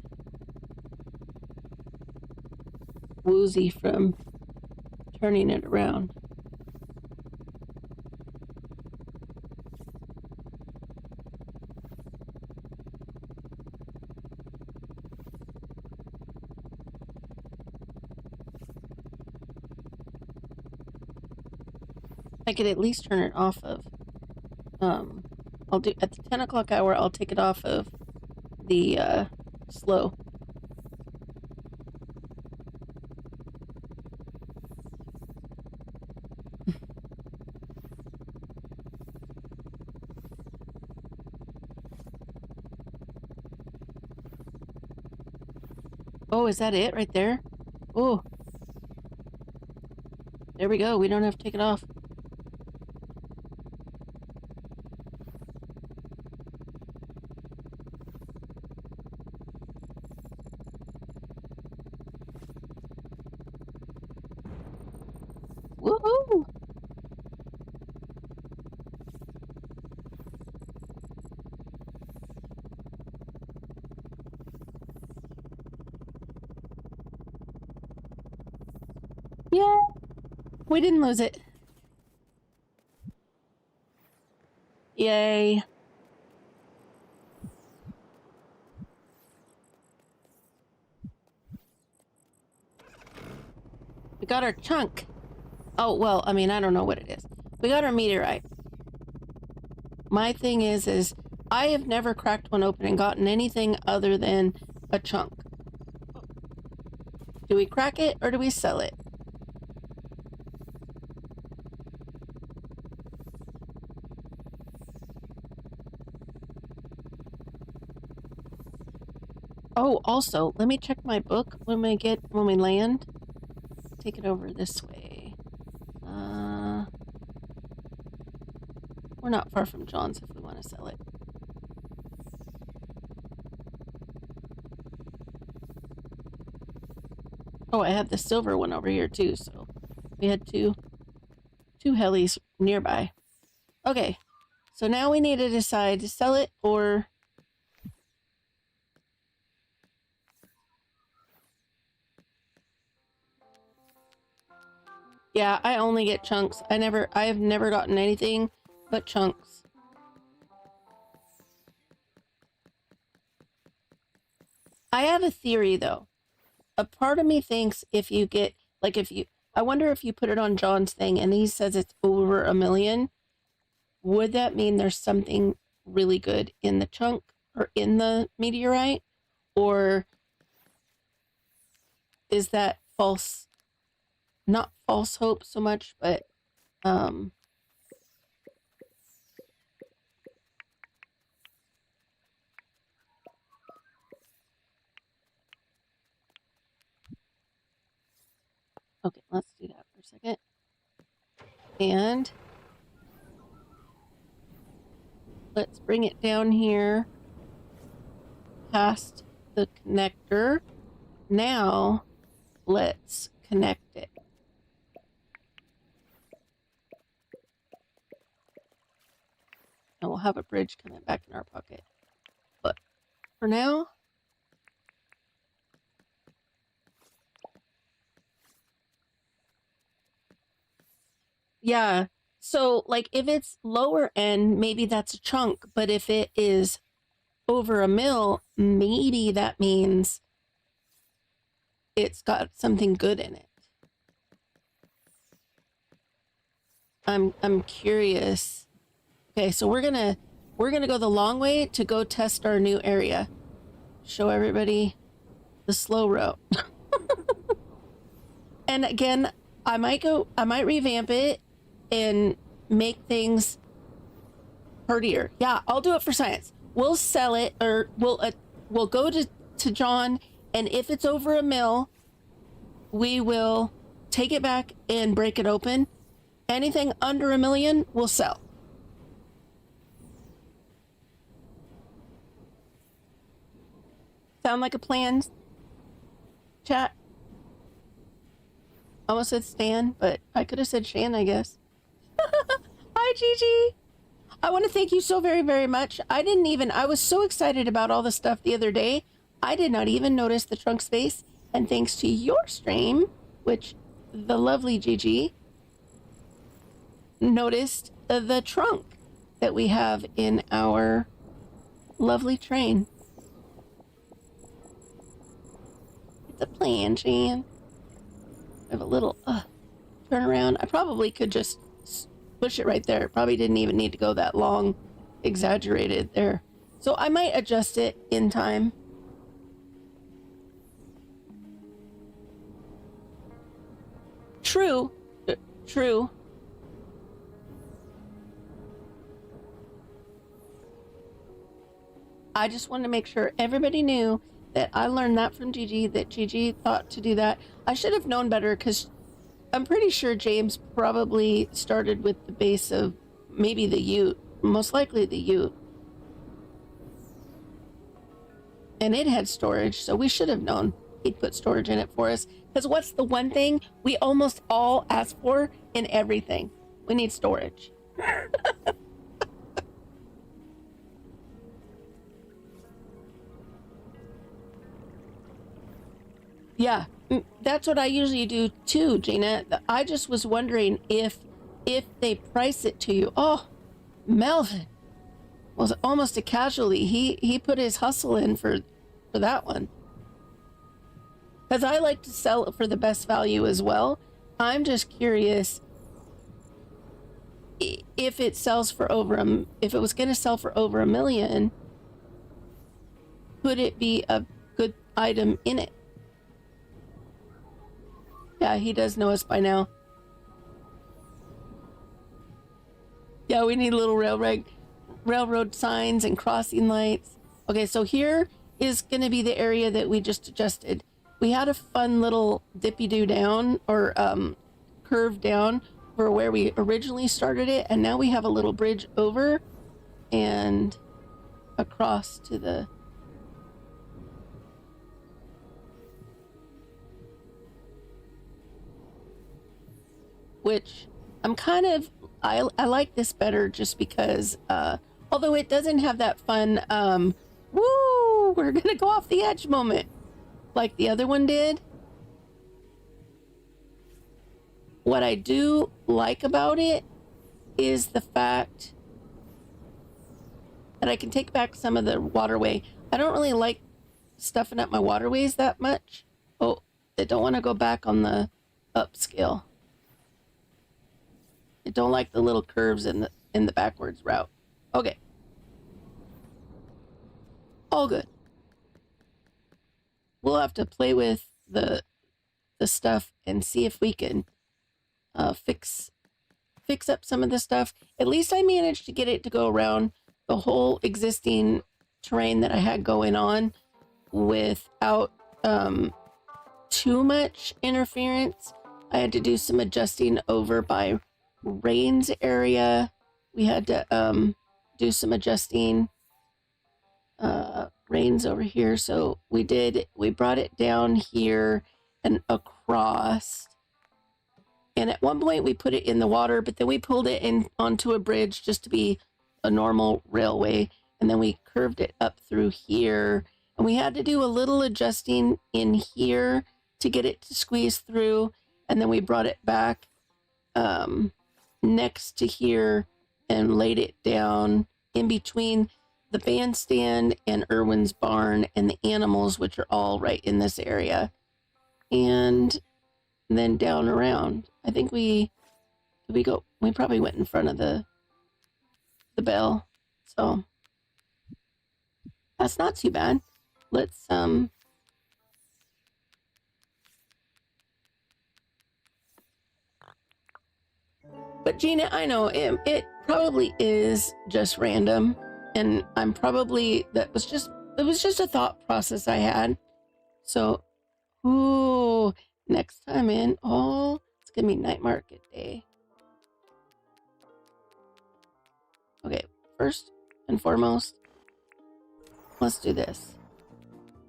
woozy from turning it around. I could at least turn it off of. I'll do at the 10 o'clock hour. I'll take it off of the slow. Oh, is that it right there? Oh, there we go. We don't have to take it off. Woohoo! Yeah, we didn't lose it. Yay. We got our chunk. Oh, well, I mean, I don't know what it is. We got our meteorite. My thing is I have never cracked one open and gotten anything other than a chunk. Do we crack it or do we sell it? Oh, also, let me check my book when we land. Take it over this way. We're not far from John's if we want to sell it. Oh, I have the silver one over here too, so we had two helis nearby. Okay, so now we need to decide to sell it or... Yeah, I only get chunks. I have never gotten anything but chunks. I have a theory though. A part of me thinks if you get, like I wonder if you put it on John's thing and he says it's over 1 million, would that mean there's something really good in the chunk or in the meteorite? Or is that false, not false hope so much, but okay, let's do that for a second. And let's bring it down here past the connector. Now, let's connect it. And we'll have a bridge coming back in our pocket. But for now, yeah. So, like, if it's lower end, maybe that's a chunk. But if it is over a mil, maybe that means it's got something good in it. I'm curious. Okay, so we're gonna go the long way to go test our new area. Show everybody the slow route. And again, I might revamp it and make things prettier. Yeah, I'll do it for science. We'll sell it, or we'll go to John, and if it's over a mil, we will take it back and break it open. Anything under $1 million, we'll sell. Sound like a plan, chat? Almost said Stan, but I could have said Shan, I guess. Hi, Gigi. I want to thank you so very, very much. I was so excited about all the stuff the other day. I did not even notice the trunk space. And thanks to your stream, which the lovely Gigi noticed the trunk that we have in our lovely train. It's a plan, Shan. I have a little turnaround. I probably could just push it right there. Probably didn't even need to go that long, exaggerated there. So I might adjust it in time. True. True. I just wanted to make sure everybody knew that I learned that from Gigi, that Gigi thought to do that. I should have known better, because I'm pretty sure James probably started with the base of maybe the Ute, most likely the Ute. And it had storage, so we should have known he'd put storage in it for us. Because what's the one thing we almost all ask for in everything? We need storage. Yeah, that's what I usually do too, Gina. I just was wondering if they price it to you. Oh, Melvin was almost a casualty. He put his hustle in for that one. Because I like to sell it for the best value as well. I'm just curious if it sells for if it was going to sell for over $1 million, could it be a good item in it? Yeah, he does know us by now. Yeah, we need little railroad signs and crossing lights. Okay, so here is going to be the area that we just adjusted. We had a fun little dippy-do down, or curve down for where we originally started it, and now we have a little bridge over and across to the... Which I'm kind of... I like this better just because, although it doesn't have that fun, woo, we're gonna go off the edge moment like the other one did. What I do like about it is the fact that I can take back some of the waterway. I don't really like stuffing up my waterways that much. Oh, I don't want to go back on the upscale. I don't like the little curves in the backwards route. Okay. All good. We'll have to play with the stuff and see if we can fix up some of the stuff. At least I managed to get it to go around the whole existing terrain that I had going on without too much interference. I had to do some adjusting over by Rain's area. We had to do some adjusting rains over here. So we brought it down here and across. And at one point we put it in the water, but then we pulled it in onto a bridge just to be a normal railway. And then we curved it up through here. And we had to do a little adjusting in here to get it to squeeze through. And then we brought it back next to here and laid it down in between the bandstand and Irwin's barn and the animals, which are all right in this area. And then down around. I think we probably went in front of the bell. So that's not too bad. Let's but Gina, I know it probably is just random, and I'm probably it was just a thought process I had. So, ooh, next time in, it's gonna be night market day. Okay, first and foremost, let's do this.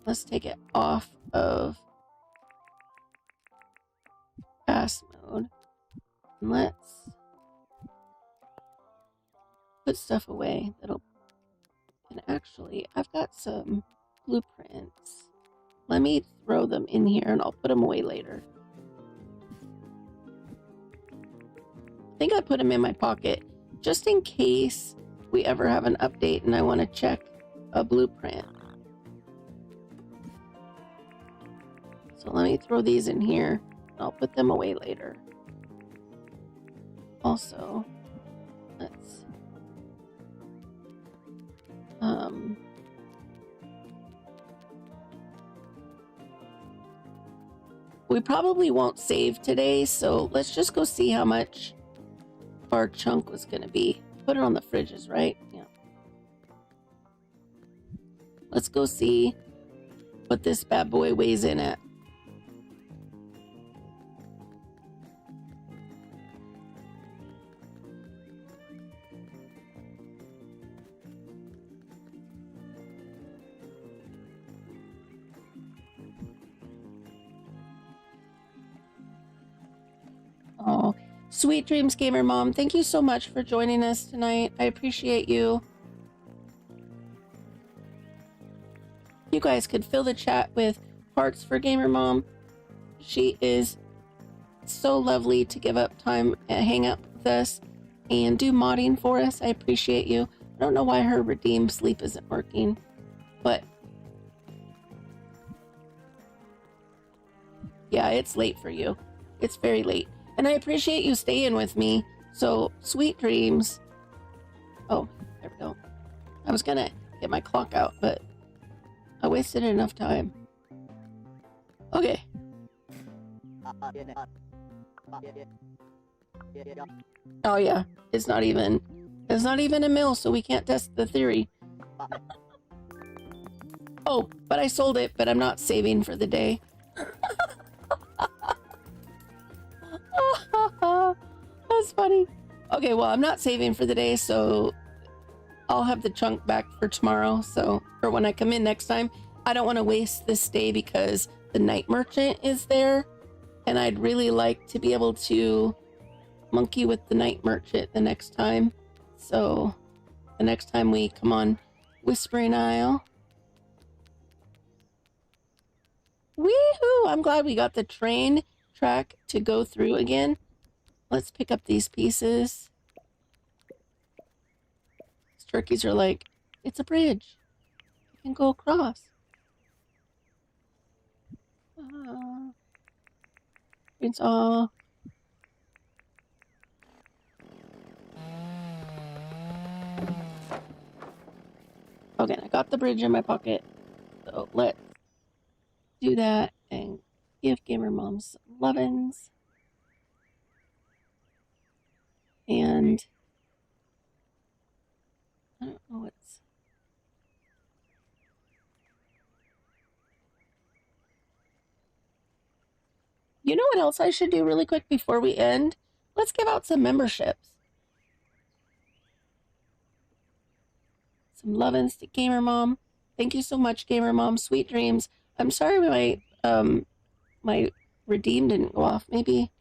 Let's take it off of fast mode. And let's put stuff away and actually, I've got some blueprints. Let me throw them in here and I'll put them away later. I think I put them in my pocket just in case we ever have an update and I want to check a blueprint. So let me throw these in here and I'll put them away later. Also, let's we probably won't save today, so let's just go see how much our chunk was going to be. Put it on the fridges, right? Yeah. Let's go see what this bad boy weighs in at. Oh, sweet dreams, Gamer Mom. Thank you so much for joining us tonight. I appreciate you. You guys could fill the chat with hearts for Gamer Mom. She is so lovely to give up time and hang out with us and do modding for us. I appreciate you. I don't know why her redeem sleep isn't working, but yeah, it's late for you. It's very late. And I appreciate you staying with me. So, sweet dreams. Oh, there we go. I was gonna get my clock out, but I wasted enough time. Okay. Oh yeah, it's not even a mill, so we can't test the theory. Oh, but I sold it, but I'm not saving for the day. That's funny. Okay, well, I'm not saving for the day, so I'll have the chunk back for tomorrow. So, or when I come in next time, I don't want to waste this day because the night merchant is there, and I'd really like to be able to monkey with the night merchant the next time. So, the next time we come on Whispering Isle. Woohoo! I'm glad we got the train track to go through again. Let's pick up these pieces. These turkeys are like, it's a bridge. You can go across. It's all. Okay, I got the bridge in my pocket. So let's do that and give Gamer Mom some lovin's. And I don't know what's. You know what else I should do really quick before we end? Let's give out some memberships. Some lovin's to Gamer Mom. Thank you so much, Gamer Mom. Sweet dreams. I'm sorry my redeem didn't go off. Maybe.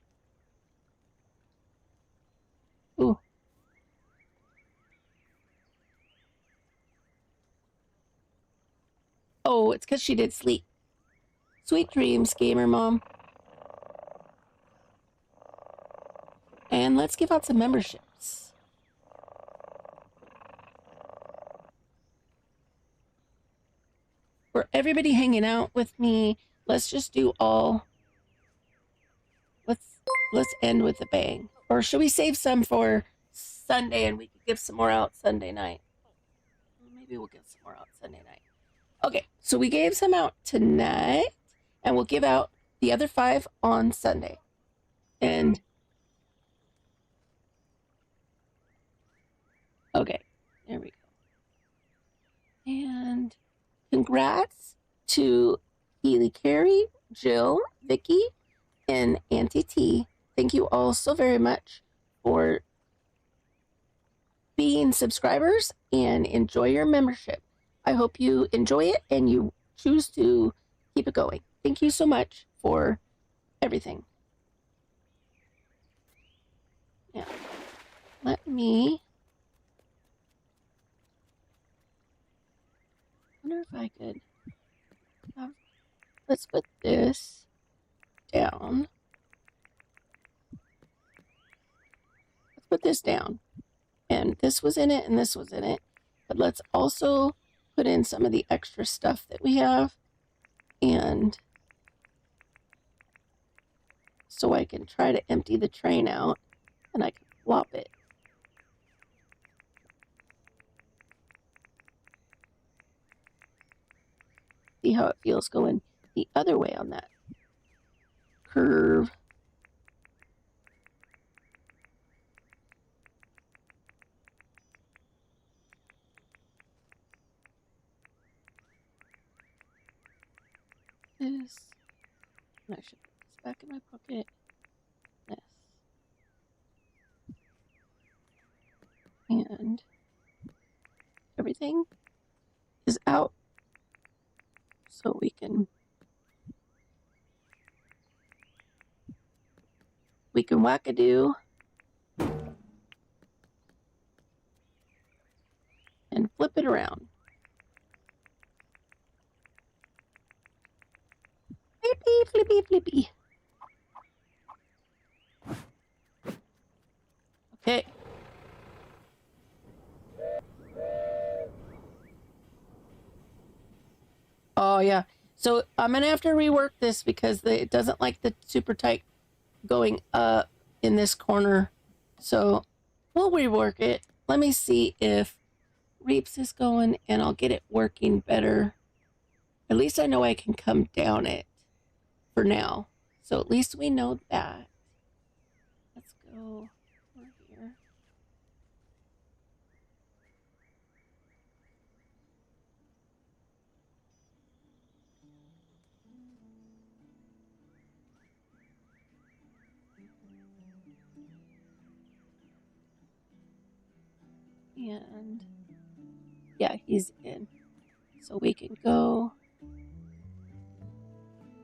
Ooh. Oh, it's because she did sleep. Sweet dreams, Gamer Mom. And let's give out some memberships. For everybody hanging out with me, let's just do all. Let's end with a bang. Or should we save some for Sunday and we could give some more out Sunday night? Maybe we'll give some more out Sunday night. Okay, so we gave some out tonight, and we'll give out the other 5 on Sunday. And okay, there we go. And congrats to Healy Carey, Jill, Vicky, and Auntie T. Thank you all so very much for being subscribers and enjoy your membership. I hope you enjoy it and you choose to keep it going. Thank you so much for everything. Now, let me... wonder if I could... let's put this down. Let's put this down. And this was in it and this was in it. But let's also put in some of the extra stuff that we have. And so I can try to empty the train out and I can flop it. See how it feels going the other way on that curve. This. And I should put this back in my pocket. This. And everything is out. So we can wackadoo and flip it around. Flippy, flippy, flippy. Okay. Oh, yeah. So I'm going to have to rework this because it doesn't like the super tight going up in this corner. So we'll rework it. Let me see if Reaps is going and I'll get it working better. At least I know I can come down it for now. So at least we know that. Let's go over here. And yeah, he's in. So we can go.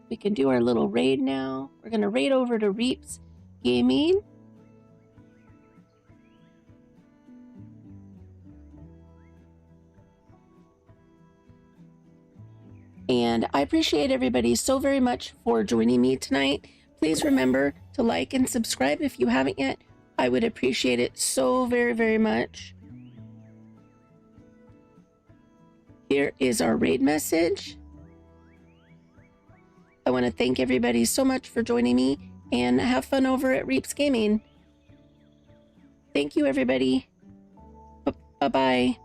We can do our little raid now. We're going to raid over to Reaps Gaming. And I appreciate everybody so very much for joining me tonight. Please remember to like and subscribe if you haven't yet. I would appreciate it so very, very much. Here is our raid message. I want to thank everybody so much for joining me and have fun over at Reaps Gaming. Thank you, everybody. Bye-bye.